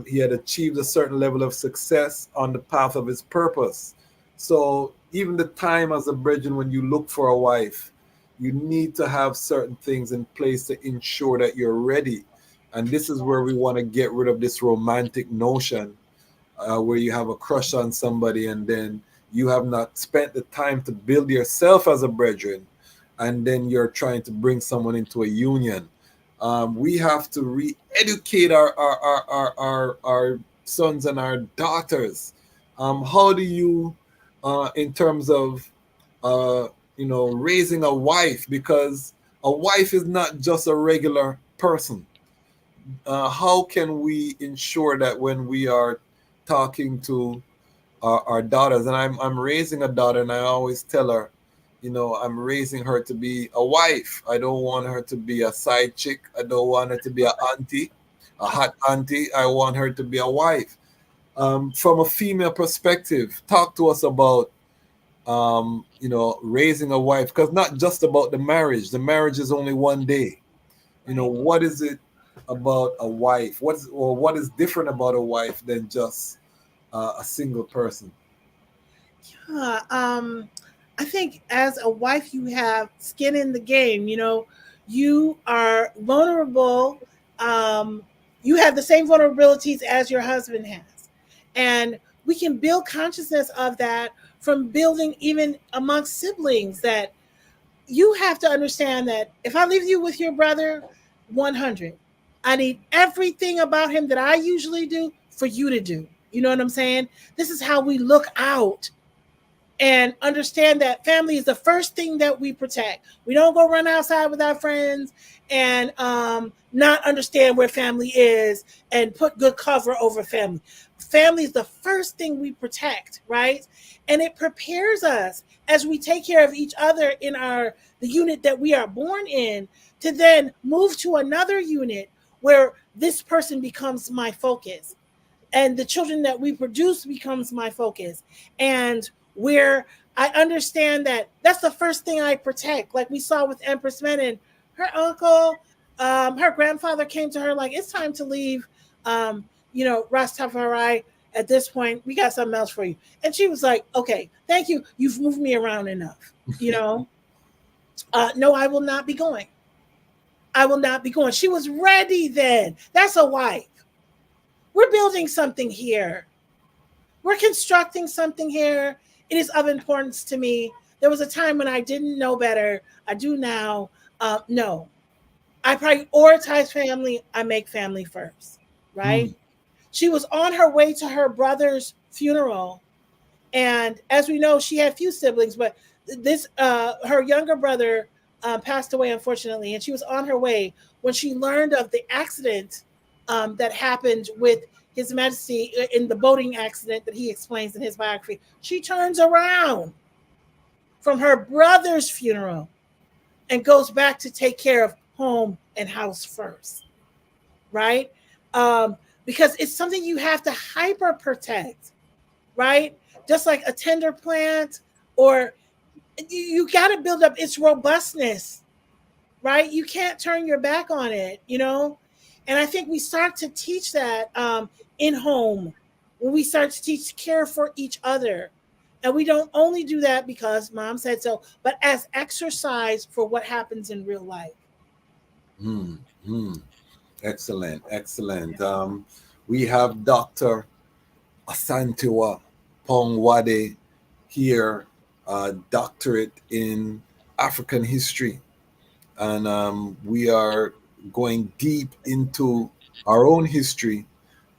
He had achieved a certain level of success on the path of his purpose. So even the time as a brethren, when you look for a wife, you need to have certain things in place to ensure that you're ready. And this is where we want to get rid of this romantic notion, where you have a crush on somebody and then you have not spent the time to build yourself as a brethren, and then you're trying to bring someone into a union. We have to re-educate our sons and our daughters. How do you, in terms of, raising a wife? Because a wife is not just a regular person. How can we ensure that when we are talking to our daughters, and I'm raising a daughter, and I always tell her, I'm raising her to be a wife. I don't want her to be a side chick. I don't want her to be a auntie, a hot auntie. I want her to be a wife. From a female perspective, talk to us about, raising a wife, because not just about the marriage. The marriage is only one day. right. What is it about a wife? What is different about a wife than just a single person? Yeah, I think as a wife, you have skin in the game. You are vulnerable. Um, you have the same vulnerabilities as your husband has, and we can build consciousness of that from building even amongst siblings. That you have to understand that if I leave you with your brother, 100, I need everything about him that I usually do for you to do. You know what I'm saying? This is how we look out and understand that family is the first thing that we protect. We don't go run outside with our friends and not understand where family is and put good cover over family. Family is the first thing we protect, right? And it prepares us as we take care of each other in the unit that we are born in, to then move to another unit where this person becomes my focus and the children that we produce becomes my focus, and where I understand that that's the first thing I protect, like we saw with Empress Menen. Her uncle her grandfather came to her like, it's time to leave, Ras Tafari. At this point, we got something else for you. And she was like, okay, thank you. You've moved me around enough. No, I will not be going. I will not be going. She was ready then. That's a wife. We're building something here. We're constructing something here. It is of importance to me. There was a time when I didn't know better. I do now. No, I prioritize family. I make family first, right? She was on her way to her brother's funeral. And as we know, she had few siblings, but her younger brother passed away, unfortunately. And she was on her way when she learned of the accident that happened with His Majesty in the boating accident that he explains in his biography. She turns around from her brother's funeral and goes back to take care of home and house first, right? Because it's something you have to hyper protect, right? Just like a tender plant, or you got to build up its robustness, right? You can't turn your back on it, And I think we start to teach that in home, when we start to teach care for each other. And we don't only do that because mom said so, but as exercise for what happens in real life. Excellent, excellent. We have Dr. Asantewaa Oppong Wadie here, doctorate in African history. And we are going deep into our own history.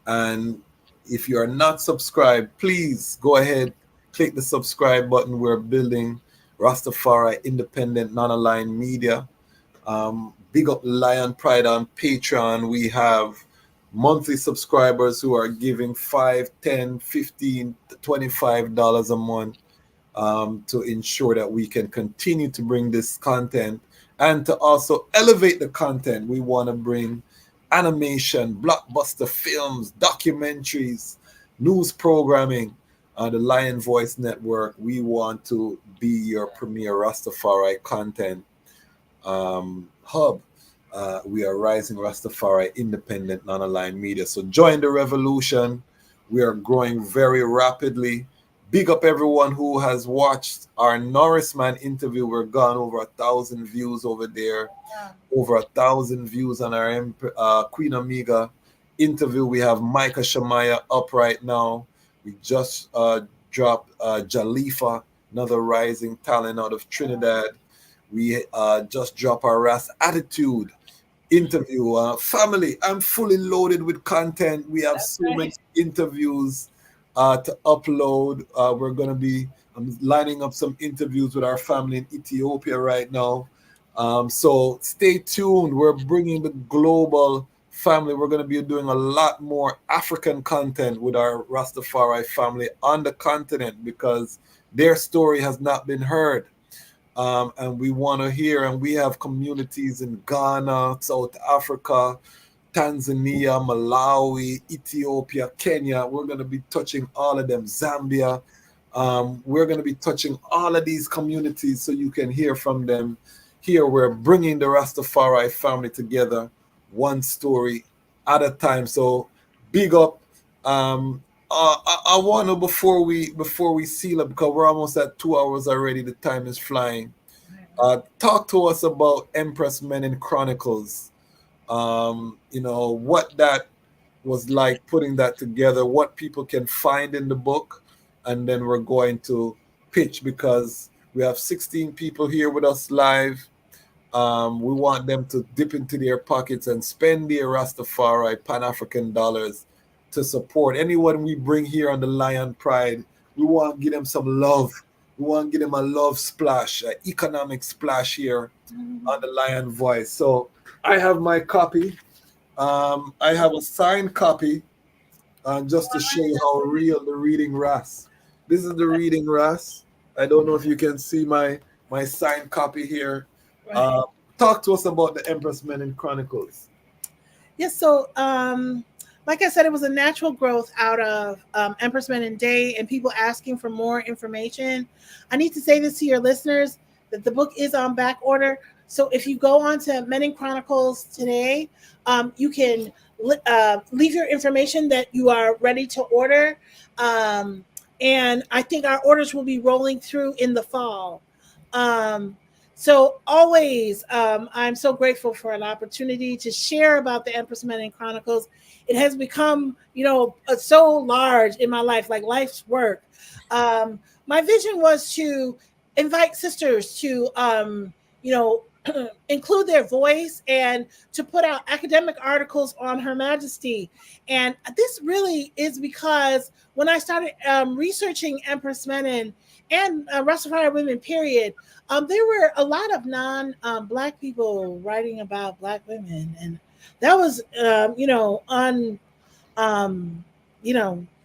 And if you are not subscribed, please go ahead, click the subscribe button. We're building Ras Tafari independent, non-aligned media. Big up Lion Pride on Patreon. We have monthly subscribers who are giving $5, $10, $15, $25 a month to ensure that we can continue to bring this content and to also elevate the content. We want to bring animation, blockbuster films, documentaries, news programming on the Lion Voice Network. We want to be your premier Rastafari content hub. We are Rising Rastafari independent, non-aligned media. So join the revolution. We are growing very rapidly. Big up everyone who has watched our Norrisman interview. We're gone over 1,000 views over there. Yeah. Over 1,000 views on our Queen Amiga interview. We have Micah Shamaya up right now. We just dropped Jalifa, another rising talent out of Trinidad. We just dropped our Ras Attitude interview. Family, I'm fully loaded with content. We have many interviews to upload. We're going to be lining up some interviews with our family in Ethiopia right now. So stay tuned. We're bringing the global family. We're going to be doing a lot more African content with our Rastafari family on the continent because their story has not been heard. And we want to hear, and we have communities in Ghana, South Africa, Tanzania, Malawi, Ethiopia, Kenya. We're going to be touching all of them. Zambia. We're going to be touching all of these communities so you can hear from them. Here we're bringing the Rastafari family together, one story at a time. So big up. I want to before we seal up, because we're almost at 2 hours already. The time is flying. Talk to us about Empress Menen Chronicles. What that was like, putting that together, what people can find in the book, and then we're going to pitch because we have 16 people here with us live. We want them to dip into their pockets and spend their Rastafari Pan-African dollars to support anyone we bring here on the Lion Pride. We want to give them some love. We want to give them a love splash, an economic splash here on the Lion Voice. So I have my copy. I have a signed copy just to show you how real the reading Ras. This is the reading Ras. I don't know if you can see my signed copy here. Right. Talk to us about the Empress Menen Chronicles. Yes, so like I said, it was a natural growth out of Empress Menen Day and people asking for more information. I need to say this to your listeners, that the book is on back order. So if you go on to Menen Chronicles today, you can leave your information that you are ready to order. Um, and I think our orders will be rolling through in the fall. Um, so always, I'm so grateful for an opportunity to share about the Empress Menen Chronicles. It has become, so large in my life, like life's work. My vision was to invite sisters to, you know, include their voice and to put out academic articles on Her Majesty. And this really is because when I started researching Empress Menen and Ras Tafari women, period, there were a lot of non-Black people writing about Black women. And that was, um, you know,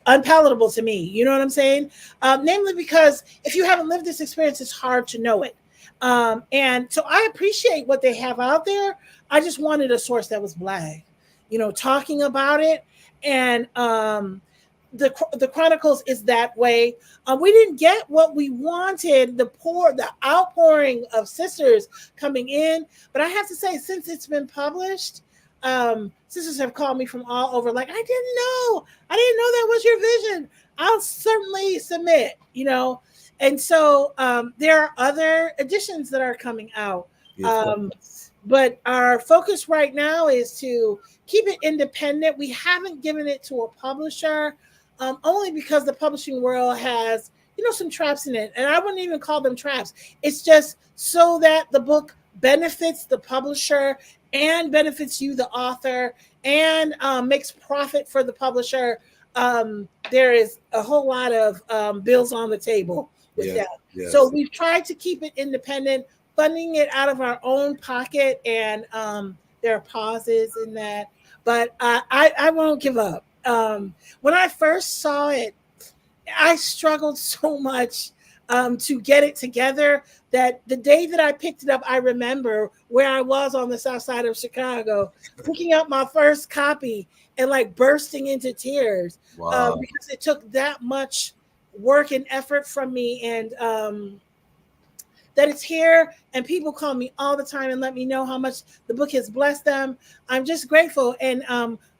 unpalatable to me. You know what I'm saying? Namely because if you haven't lived this experience, it's hard to know it. And so I appreciate what they have out there. I just wanted a source that was Black, talking about it. And the Chronicles is that way. We didn't get what we wanted, the outpouring of sisters coming in. But I have to say, since it's been published, sisters have called me from all over, like, I didn't know that was your vision. I'll certainly submit. And so there are other editions that are coming out. But our focus right now is to keep it independent. We haven't given it to a publisher, only because the publishing world has, some traps in it. And I wouldn't even call them traps. It's just so that the book benefits the publisher and benefits you, the author, and makes profit for the publisher. There is a whole lot of bills on the table with that. Yes. So we've tried to keep it independent, funding it out of our own pocket, and there are pauses in that. But I won't give up. When I first saw it, I struggled so much to get it together that the day that I picked it up, I remember where I was on the south side of Chicago, picking up my first copy and like bursting into tears. Wow. Because it took that much work and effort from me, and that it's here, and people call me all the time and let me know how much the book has blessed them. I'm just grateful. And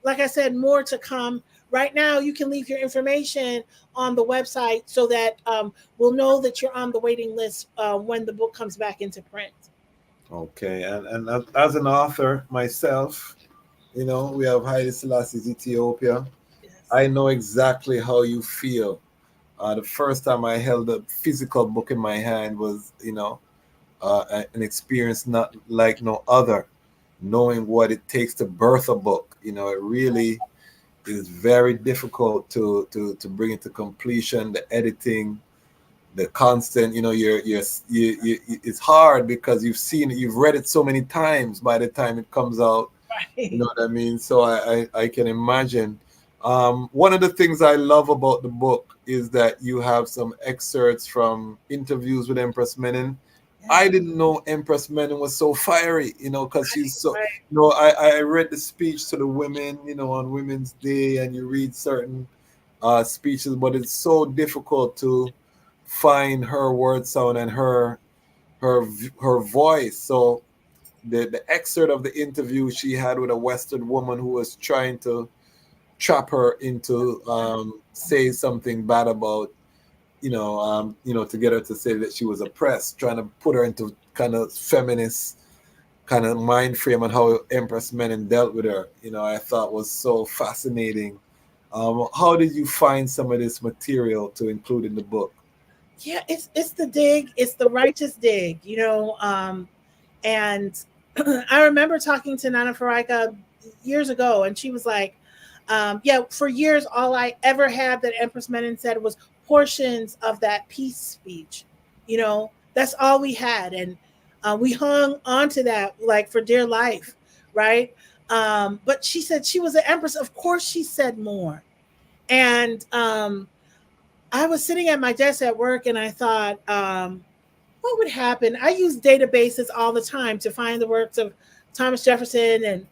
like I said, more to come. Right now, you can leave your information on the website so that we'll know that you're on the waiting list when the book comes back into print. Okay, and as an author myself, we have Haile Selassie's Ethiopia. Yes. I know exactly how you feel. The first time I held a physical book in my hand was, an experience not like no other. Knowing what it takes to birth a book, it really is very difficult to bring it to completion. The editing, the constant, it's hard because you've read it so many times by the time it comes out. Right. You know what I mean? So I can imagine. One of the things I love about the book is that you have some excerpts from interviews with Empress Menen. I didn't know Empress Menen was so fiery, because she's so, I read the speech to the women, on Women's Day, and you read certain speeches, but it's so difficult to find her word sound and her voice. So the excerpt of the interview she had with a Western woman who was trying to trap her into say something bad about, to get her to say that she was oppressed, trying to put her into kind of feminist kind of mind frame on how Empress Menen dealt with her, I thought was so fascinating. How did you find some of this material to include in the book? Yeah, it's the dig, it's the righteous dig, and I remember talking to Nana Farika years ago, and she was like, for years, all I ever had that Empress Menen said was portions of that peace speech. That's all we had. And we hung onto that like for dear life, right? But she said she was an empress. Of course, she said more. And I was sitting at my desk at work, and I thought, what would happen? I use databases all the time to find the works of Thomas Jefferson and,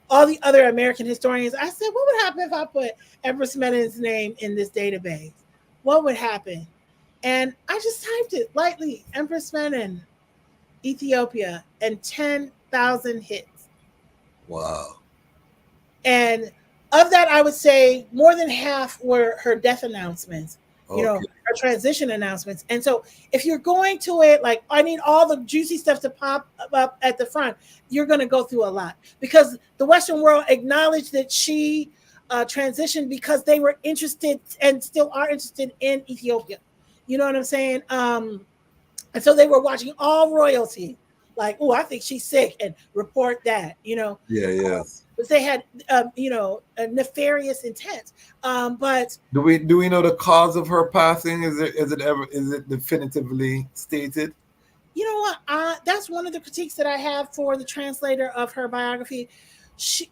all the other American historians. I said, what would happen if I put Empress Menen's name in this database? What would happen? And I just typed it lightly, Empress Menen. Ethiopia, and 10,000 hits. Wow. And of that, I would say more than half were her death announcements, Okay. her transition announcements. And so if you're going to it, like, I need all the juicy stuff to pop up at the front, you're going to go through a lot, because the Western world acknowledged that she transitioned because they were interested and still are interested in Ethiopia. You know what I'm saying? And so they were watching all royalty, like, oh, I think she's sick, and report that, Yeah, yes. but they had, a nefarious intent. But Do we know the cause of her passing? Is it definitively stated? you know what? That's one of the critiques that I have for the translator of her biography. She,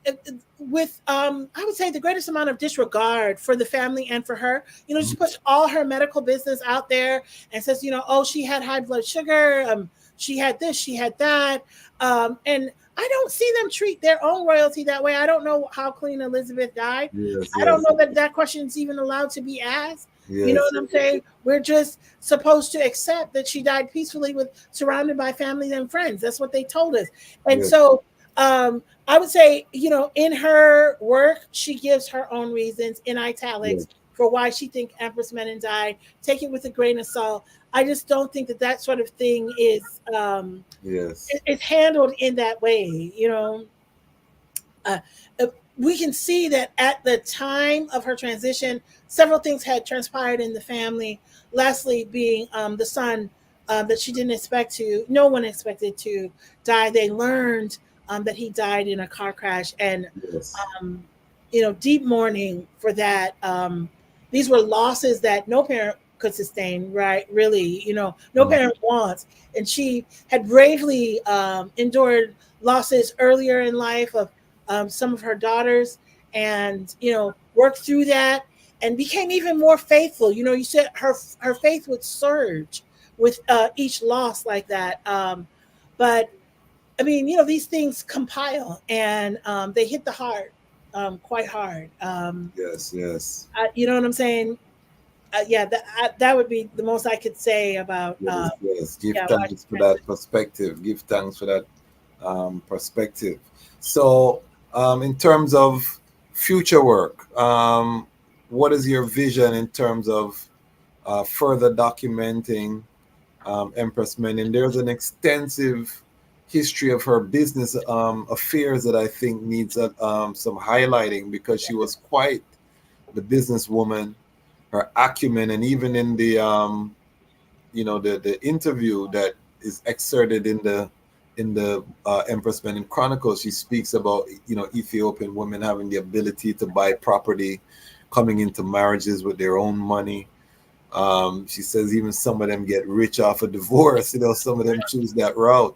with I would say the greatest amount of disregard for the family and for her. She puts all her medical business out there and says, oh, she had high blood sugar, she had this, she had that, and I don't see them treat their own royalty that way. I don't know how Queen Elizabeth died. Yes, I don't yes, know that question is even allowed to be asked. You know yes, what I'm saying? We're just supposed to accept that she died peacefully, surrounded by family and friends. That's what they told us. And yes, so I would say, in her work, she gives her own reasons in yes, italics for why she thinks Empress Menen died. Take it with a grain of salt. I just don't think that sort of thing yes, is handled in that way. Uh, we can see that at the time of her transition, several things had transpired in the family. Lastly, being the son that she didn't expect to, no one expected to die. They learned that he died in a car crash, and yes, um, deep mourning for that. These were losses that no parent could sustain, right? Really, no mm, parent wants. And she had bravely endured losses earlier in life of some of her daughters, and worked through that and became even more faithful. You said her faith would surge with each loss like that. But I mean, these things compile, and they hit the heart quite hard. yes, yes, You know what I'm saying? Yeah, that would be the most I could say about yes, yes. Give yeah, why she thanks for that perspective. Give thanks for that perspective. So, in terms of future work, what is your vision in terms of further documenting Empress Menen? There's an extensive history of her business affairs that I think needs some highlighting, because she was quite the businesswoman. Her acumen, and even in the interview that is excerpted in the Empress Menen Chronicles, she speaks about Ethiopian women having the ability to buy property, coming into marriages with their own money. She says even some of them get rich off a divorce. Some of them choose that route.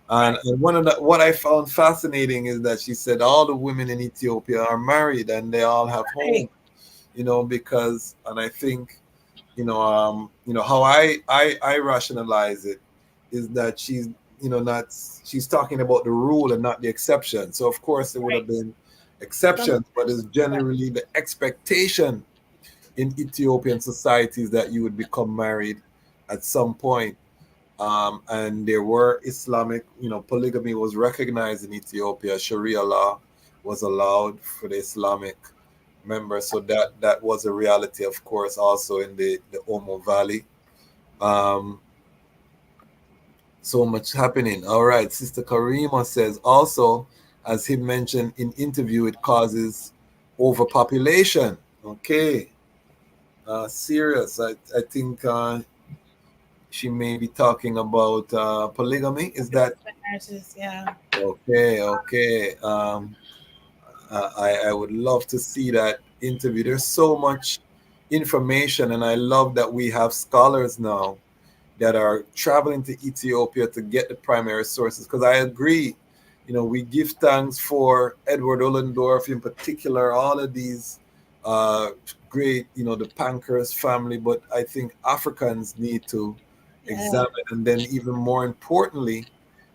And what I found fascinating is that she said all the women in Ethiopia are married and they all have Right, homes. Because, and I think, how I rationalize it is that not she's talking about the rule and not the exception. So of course there would right. have been Some, exceptions, but it's right, generally the expectation in Ethiopian societies that you would become married at some point. And there were Islamic, polygamy was recognized in Ethiopia. Sharia law was allowed for the Islamic members, so that was a reality, of course, also in the Omo Valley. Um, so much happening. All right, Sister Karima says also, as he mentioned in interview, it causes overpopulation. Okay, serious. I think she may be talking about polygamy. Is that marriages, yeah. okay? Okay. I would love to see that interview. There's so much information, and I love that we have scholars now that are traveling to Ethiopia to get the primary sources. Because I agree, we give thanks for Edward Ullendorf in particular, all of these uh, great, the Pankhurst family, but I think Africans need to Yeah. examine, and then even more importantly,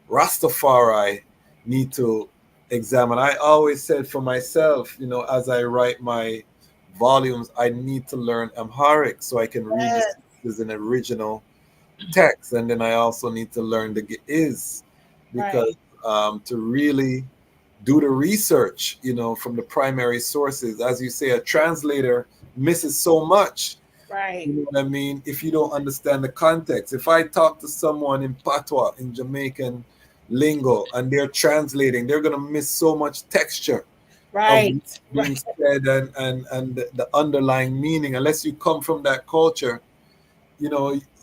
Ras Tafari need to examine. I always said for myself, as I write my volumes, I need to learn Amharic so I can read Yes. this as an original text, and then I also need to learn the is, because to really do the research, from the primary sources. As you say, a translator misses so much. Right. You know what I mean? If you don't understand the context. If I talk to someone in patois, in Jamaican lingo, and they're translating, they're gonna miss so much texture of Right. what's being said, and the underlying meaning, unless you come from that culture.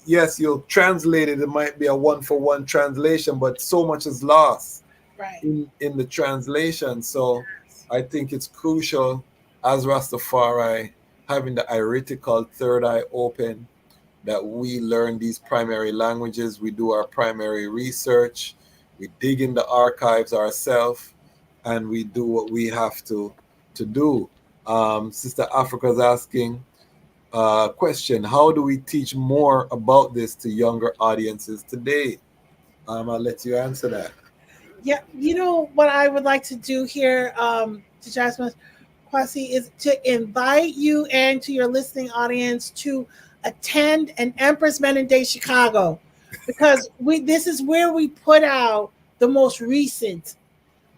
Yes, you'll translate it. It might be a one-for-one translation, but so much is lost Right. in the translation. So I think it's crucial, as Rastafari, having the heretical third eye open, that we learn these primary languages, we do our primary research, we dig in the archives ourselves, and we do what we have to do. Sister Africa's asking, question: how do we teach more about this to younger audiences today? I'll let you answer that. Yeah, you know what I would like to do here, to Jasmine Kwasi, is to invite you and to your listening audience to attend an Empress Menen Day Chicago, because this is where we put out the most recent.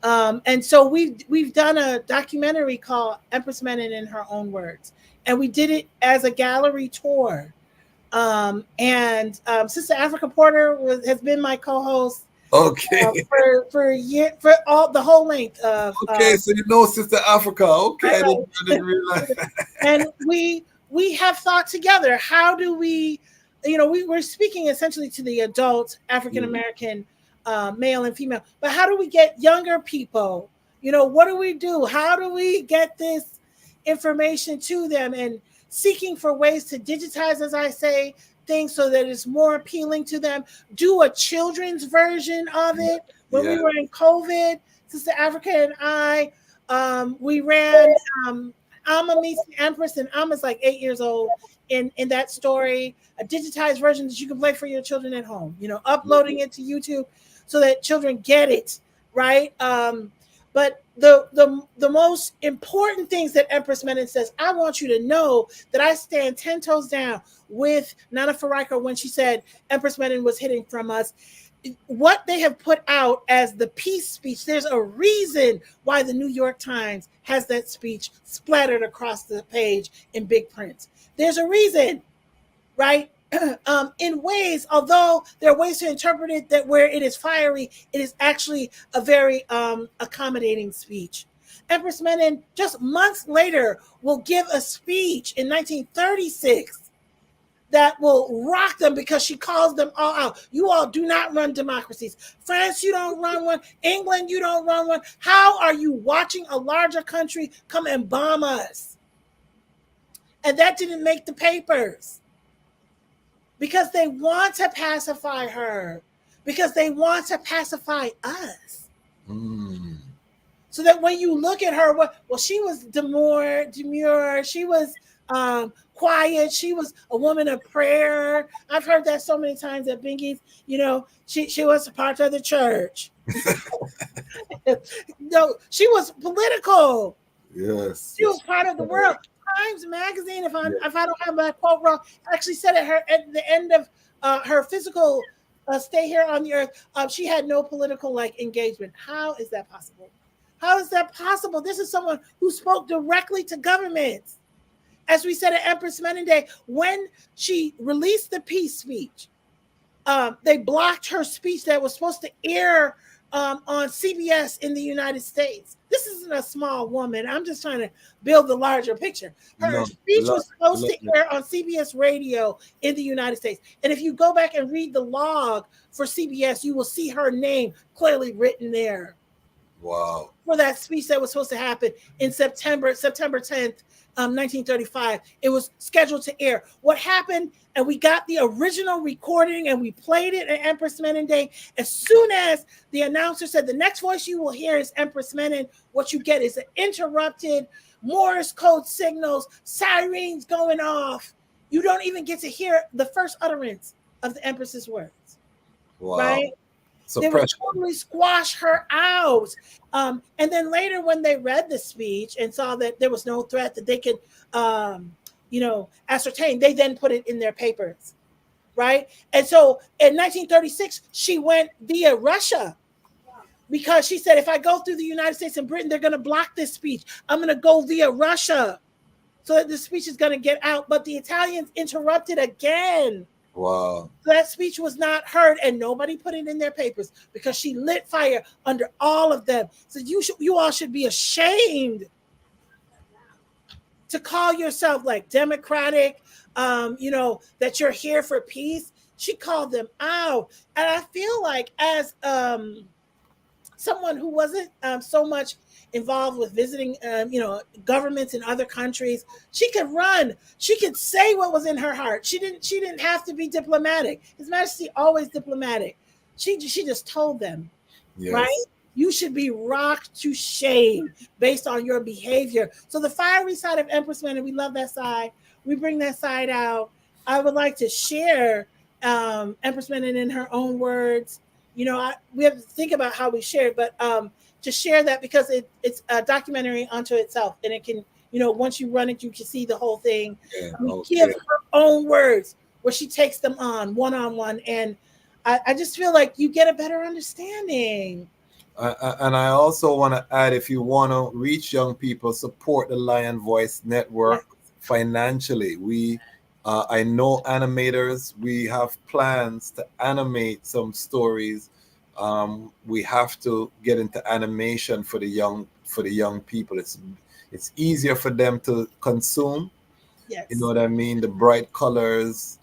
And so we've done a documentary called Empress Menen in Her Own Words, and we did it as a gallery tour. And Sister Africa Porter has been my co-host Okay. for a year, for all the whole length of. Okay, so you know Sister Africa. Okay, I didn't realize. And we have thought together. How do we, we're speaking essentially to the adult African American male and female, but how do we get younger people? What do we do? How do we get this information to them, and seeking for ways to digitize, as I say, things so that it's more appealing to them. Do a children's version of it. When we were in COVID, Sister Africa and I, we ran Amma meets the Empress, and Amma's like 8 years old in that story, a digitized version that you can play for your children at home, uploading it to YouTube so that children get it, right? But the most important things that Empress Menen says, I want you to know that I stand 10 toes down with Nana Faraika when she said Empress Menen was hidden from us. What they have put out as the peace speech, there's a reason why the New York Times has that speech splattered across the page in big print. There's a reason, right? In ways, although there are ways to interpret it that where it is fiery, it is actually a very accommodating speech. Empress Menen, just months later, will give a speech in 1936 that will rock them, because she calls them all out. You all do not run democracies. France, you don't run one. England, you don't run one. How are you watching a larger country come and bomb us? And that didn't make the papers, because they want to pacify her, because they want to pacify us. So that when you look at her, well, she was demure, she was quiet, she was a woman of prayer. I've heard that so many times at Bingy's, she was a part of the church. No, she was political. Yes. She was part of the world. Times Magazine, if I don't have my quote wrong, actually said at the end of her physical stay here on the earth, she had no political engagement. How is that possible? How is that possible? This is someone who spoke directly to governments. As we said at Empress Menen Day, when she released the peace speech, they blocked her speech that was supposed to air on CBS in the United States. This isn't a small woman. I'm just trying to build the larger picture. Her speech was supposed to air on CBS radio in the United States. And if you go back and read the log for CBS, you will see her name clearly written there. Wow. For that speech that was supposed to happen in September 10th, 1935. It was scheduled to air. What happened, and we got the original recording and we played it at Empress Menen Day. As soon as the announcer said, the next voice you will hear is Empress Menen, what you get is an interrupted Morse code signals, sirens going off. You don't even get to hear the first utterance of the Empress's words. Wow. Right? They would totally squash her out. And then later, when they read the speech and saw that there was no threat that they could, ascertain, they then put it in their papers. right? And so in 1936, she went via Russia because she said, if I go through the United States and Britain, they're going to block this speech. I'm going to go via Russia so that the speech is going to get out. But the Italians interrupted again. Wow. So that speech was not heard, and nobody put it in their papers because she lit fire under all of them. So you all should be ashamed to call yourself like democratic, that you're here for peace. She called them out. And I feel like as someone who wasn't so much involved with visiting, governments in other countries, she could run. She could say what was in her heart. She didn't have to be diplomatic. His Majesty always diplomatic. She just told them, Yes. right? You should be rocked to shame based on your behavior. So the fiery side of Empress Menen, we love that side. We bring that side out. I would like to share Empress Menen in her own words. We have to think about how we share it, but to share that because it's a documentary unto itself, and it can, once you run it, you can see the whole thing. Yeah, Give her own words where she takes them on one-on-one, and I just feel like you get a better understanding. And I also want to add, if you want to reach young people, support the Lion Voice Network financially. I know animators. We have plans to animate some stories. We have to get into animation for the young people. It's easier for them to consume. Yes. You know what I mean? The bright colors,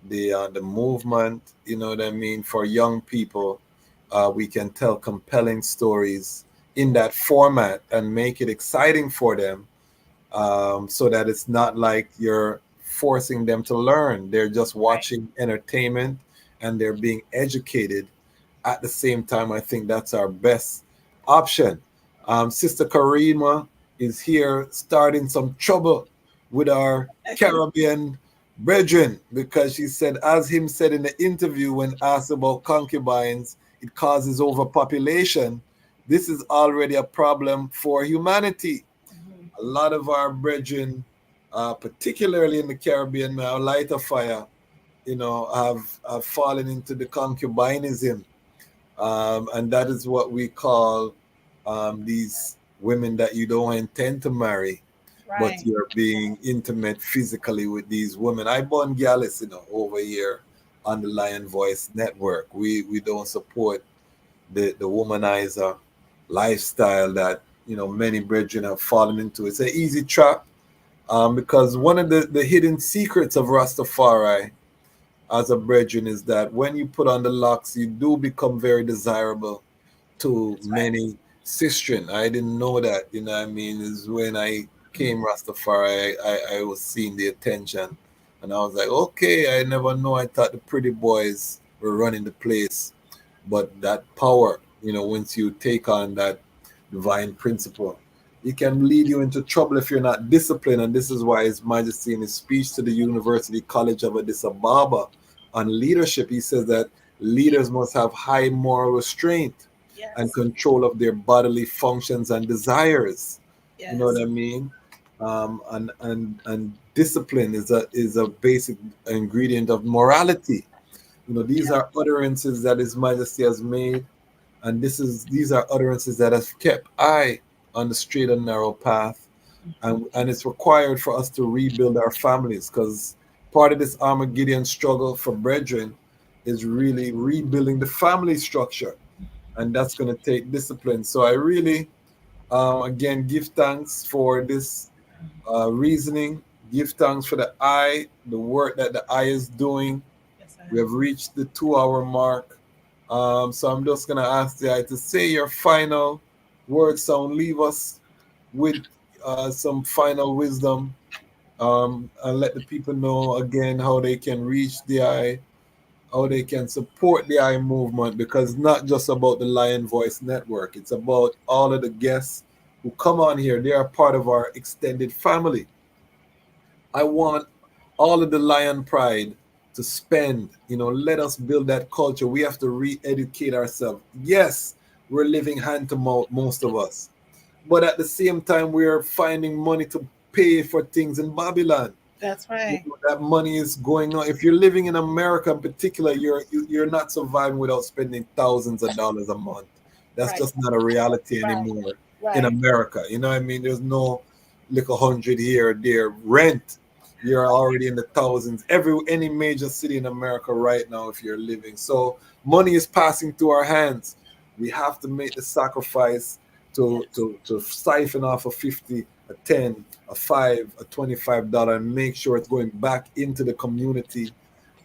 the movement. You know what I mean? For young people. We can tell compelling stories in that format and make it exciting for them, so that it's not like you're forcing them to learn. They're just watching entertainment and they're being educated at the same time. I think that's our best option. Sister Karima is here starting some trouble with our Caribbean brethren, because she said, as him said in the interview when asked about concubines, it causes overpopulation. This is already a problem for humanity. A lot of our brethren, particularly in the Caribbean now, light of fire, have fallen into the concubinism. And that is what we call these women that you don't intend to marry, but you're being intimate physically with these women. I born Gallus, over here on the Lion Voice Network. We don't support the womanizer lifestyle that many brethren have fallen into. It's an easy trap, because one of the hidden secrets of Ras Tafari as a brethren is that when you put on the locks, you do become very desirable to many sistren. I didn't know that. Is when I came Rastafari, I was seeing the attention. And I was like, okay, I never know. I thought the pretty boys were running the place. But that power, once you take on that divine principle, it can lead you into trouble if you're not disciplined. And this is why His Majesty, in his speech to the University College of Addis Ababa on leadership, he says that leaders must have high moral restraint and control of their bodily functions and desires. You know what I mean? And discipline is a basic ingredient of morality. These are utterances that His Majesty has made, and these are utterances that have kept I on the straight and narrow path, and it's required for us to rebuild our families, because part of this Armageddon struggle for brethren is really rebuilding the family structure, and that's going to take discipline. So I really, again, give thanks for this reasoning. Give thanks for the work that the eye is doing. We have reached the 2-hour mark. So I'm just going to ask the eye to say your final words, sound. Leave us with some final wisdom, and let the people know again how they can reach the eye, how they can support the eye movement, because it's not just about the Lion Voice Network. It's about all of the guests who come on here. They are part of our extended family. I want all of the Lion Pride to spend, let us build that culture. We have to re-educate ourselves. Yes, we're living hand to mouth, most of us. But at the same time, we're finding money to pay for things in Babylon. That's right. That money is going on. If you're living in America in particular, you're not surviving without spending thousands of dollars a month. That's Right. just not a reality Right. anymore in Right. America. You know what I mean? There's no little hundred here or there. Rent, you're already in the thousands. Any major city in America right now, if you're living. So money is passing through our hands. We have to make the sacrifice to siphon off a 50, a 10, a 5, a $25 and make sure it's going back into the community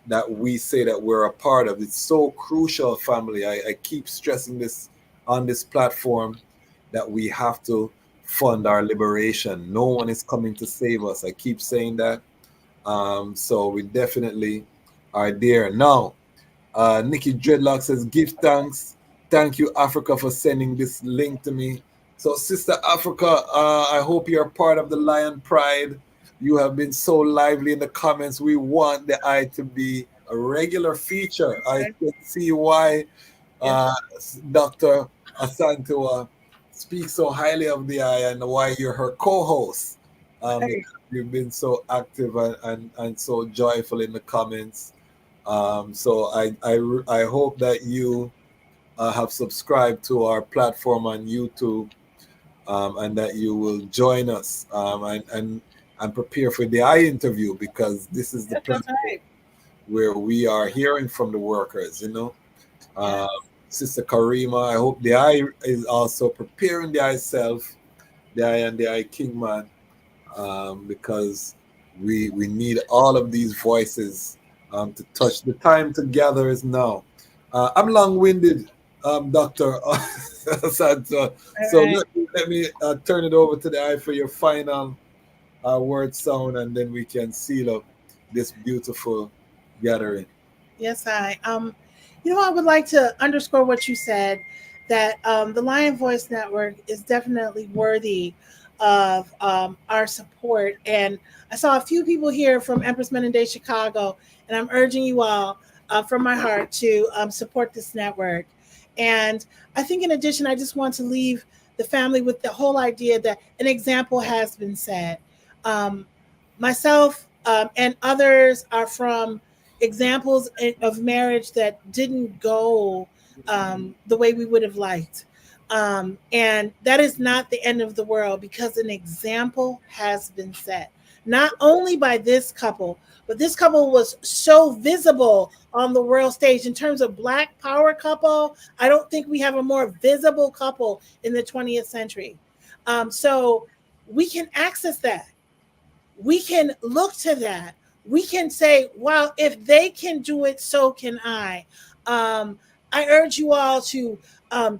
that we say that we're a part of. It's so crucial, family. I keep stressing this on this platform that we have to fund our liberation. No one is coming to save us. I keep saying that. So we definitely are there. Now, Nikki Dreadlock says, give thanks. Thank you, Africa, for sending this link to me. So, Sister Africa, I hope you're part of the Lion Pride. You have been so lively in the comments. We want the eye to be a regular feature. I can see why Dr. Asantewaa speaks so highly of the eye and why you're her co-host. Because you've been so active and so joyful in the comments. So I hope that you have subscribed to our platform on YouTube and that you will join us and prepare for the eye interview, because this is the platform where we are hearing from the workers, you know. Sister Karima, I hope the eye is also preparing the eye self, the eye and the eye king man, because we need all of these voices to touch. The time to gather is now. I'm long-winded, Doctor Santa. So let me turn it over to the eye for your final word sound, and then we can seal up this beautiful gathering. Yes, I would like to underscore what you said, that the Lion Voice Network is definitely worthy of our support. And I saw a few people here from Empress Menen Day Chicago, and I'm urging you all from my heart to support this network. And I think, in addition, I just want to leave the family with the whole idea that an example has been set. Myself and others are from examples of marriage that didn't go the way we would have liked. And that is not the end of the world, because an example has been set, not only by this couple, but this couple was so visible on the world stage. In terms of Black power couple, I don't think we have a more visible couple in the 20th century. So we can access that. We can look to that. We can say, wow, if they can do it, so can I. I urge you all to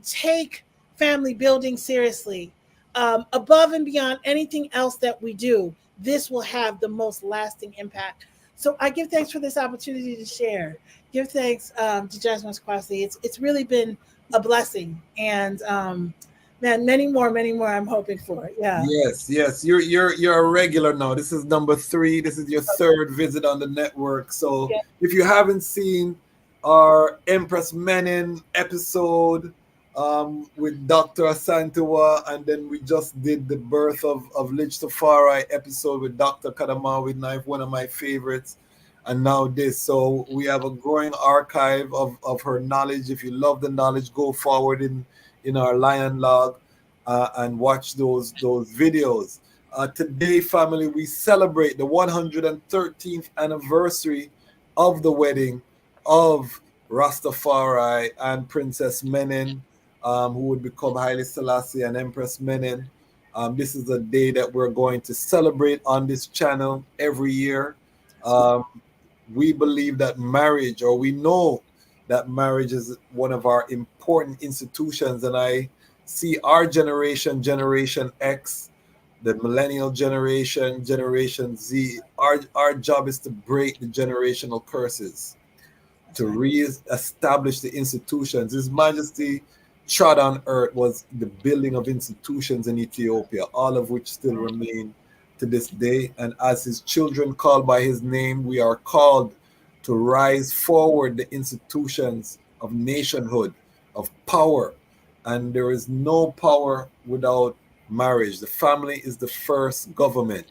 take family building seriously. Above and beyond anything else that we do, this will have the most lasting impact. So I give thanks for this opportunity to share. Give thanks to Dejazmatch Tafari. It's really been a blessing. And man, many more I'm hoping for. Yeah. Yes. You're a regular now. This is number 3. This is your 3rd visit on the network. So if you haven't seen our Empress Menen episode with Dr. Asantewaa, and then we just did the birth of Ras Tafari episode with Dr. Kadamawi Knife, one of my favorites. And now this. So we have a growing archive of her knowledge. If you love the knowledge, go forward in our Lion Log and watch those videos. Today, family, we celebrate the 113th anniversary of the wedding of Ras Tafari and Princess Menen, who would become Haile Selassie and Empress Menen. This is a day that we're going to celebrate on this channel every year. We believe that marriage, or we know that marriage, is one of our important institutions, and I see our generation, Generation X, the millennial generation, Generation Z, our job is to break the generational curses, to re-establish the institutions. His Majesty trod on earth was the building of institutions in Ethiopia, all of which still remain to this day. And as his children called by his name, we are called to rise forward the institutions of nationhood, of power. And there is no power without marriage. The family is the first government.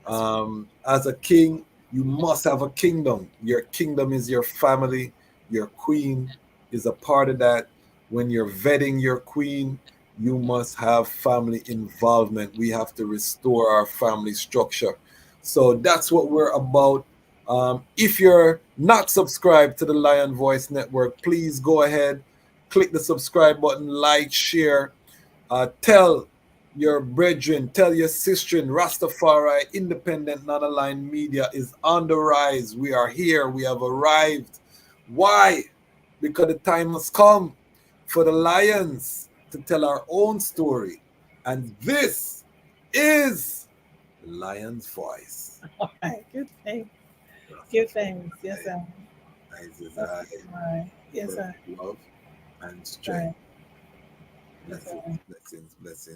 As a king, you must have a kingdom. Your kingdom is your family. Your queen is a part of that. When you're vetting your queen, you must have family involvement. We have to restore our family structure. So that's what we're about. If you're not subscribed to the Lion Voice Network, please go ahead, click the subscribe button, like, share, tell your brethren, tell your sister, Ras Tafari, independent, non-aligned media is on the rise. We are here. We have arrived. Why? Because the time has come for the lions to tell our own story. And this is the Lion's Voice. All right. Good thing. Give thanks. Yes, sir. As is I, Yes, sir. love and Right. strength. Yes, sir. Blessings, blessings, blessings.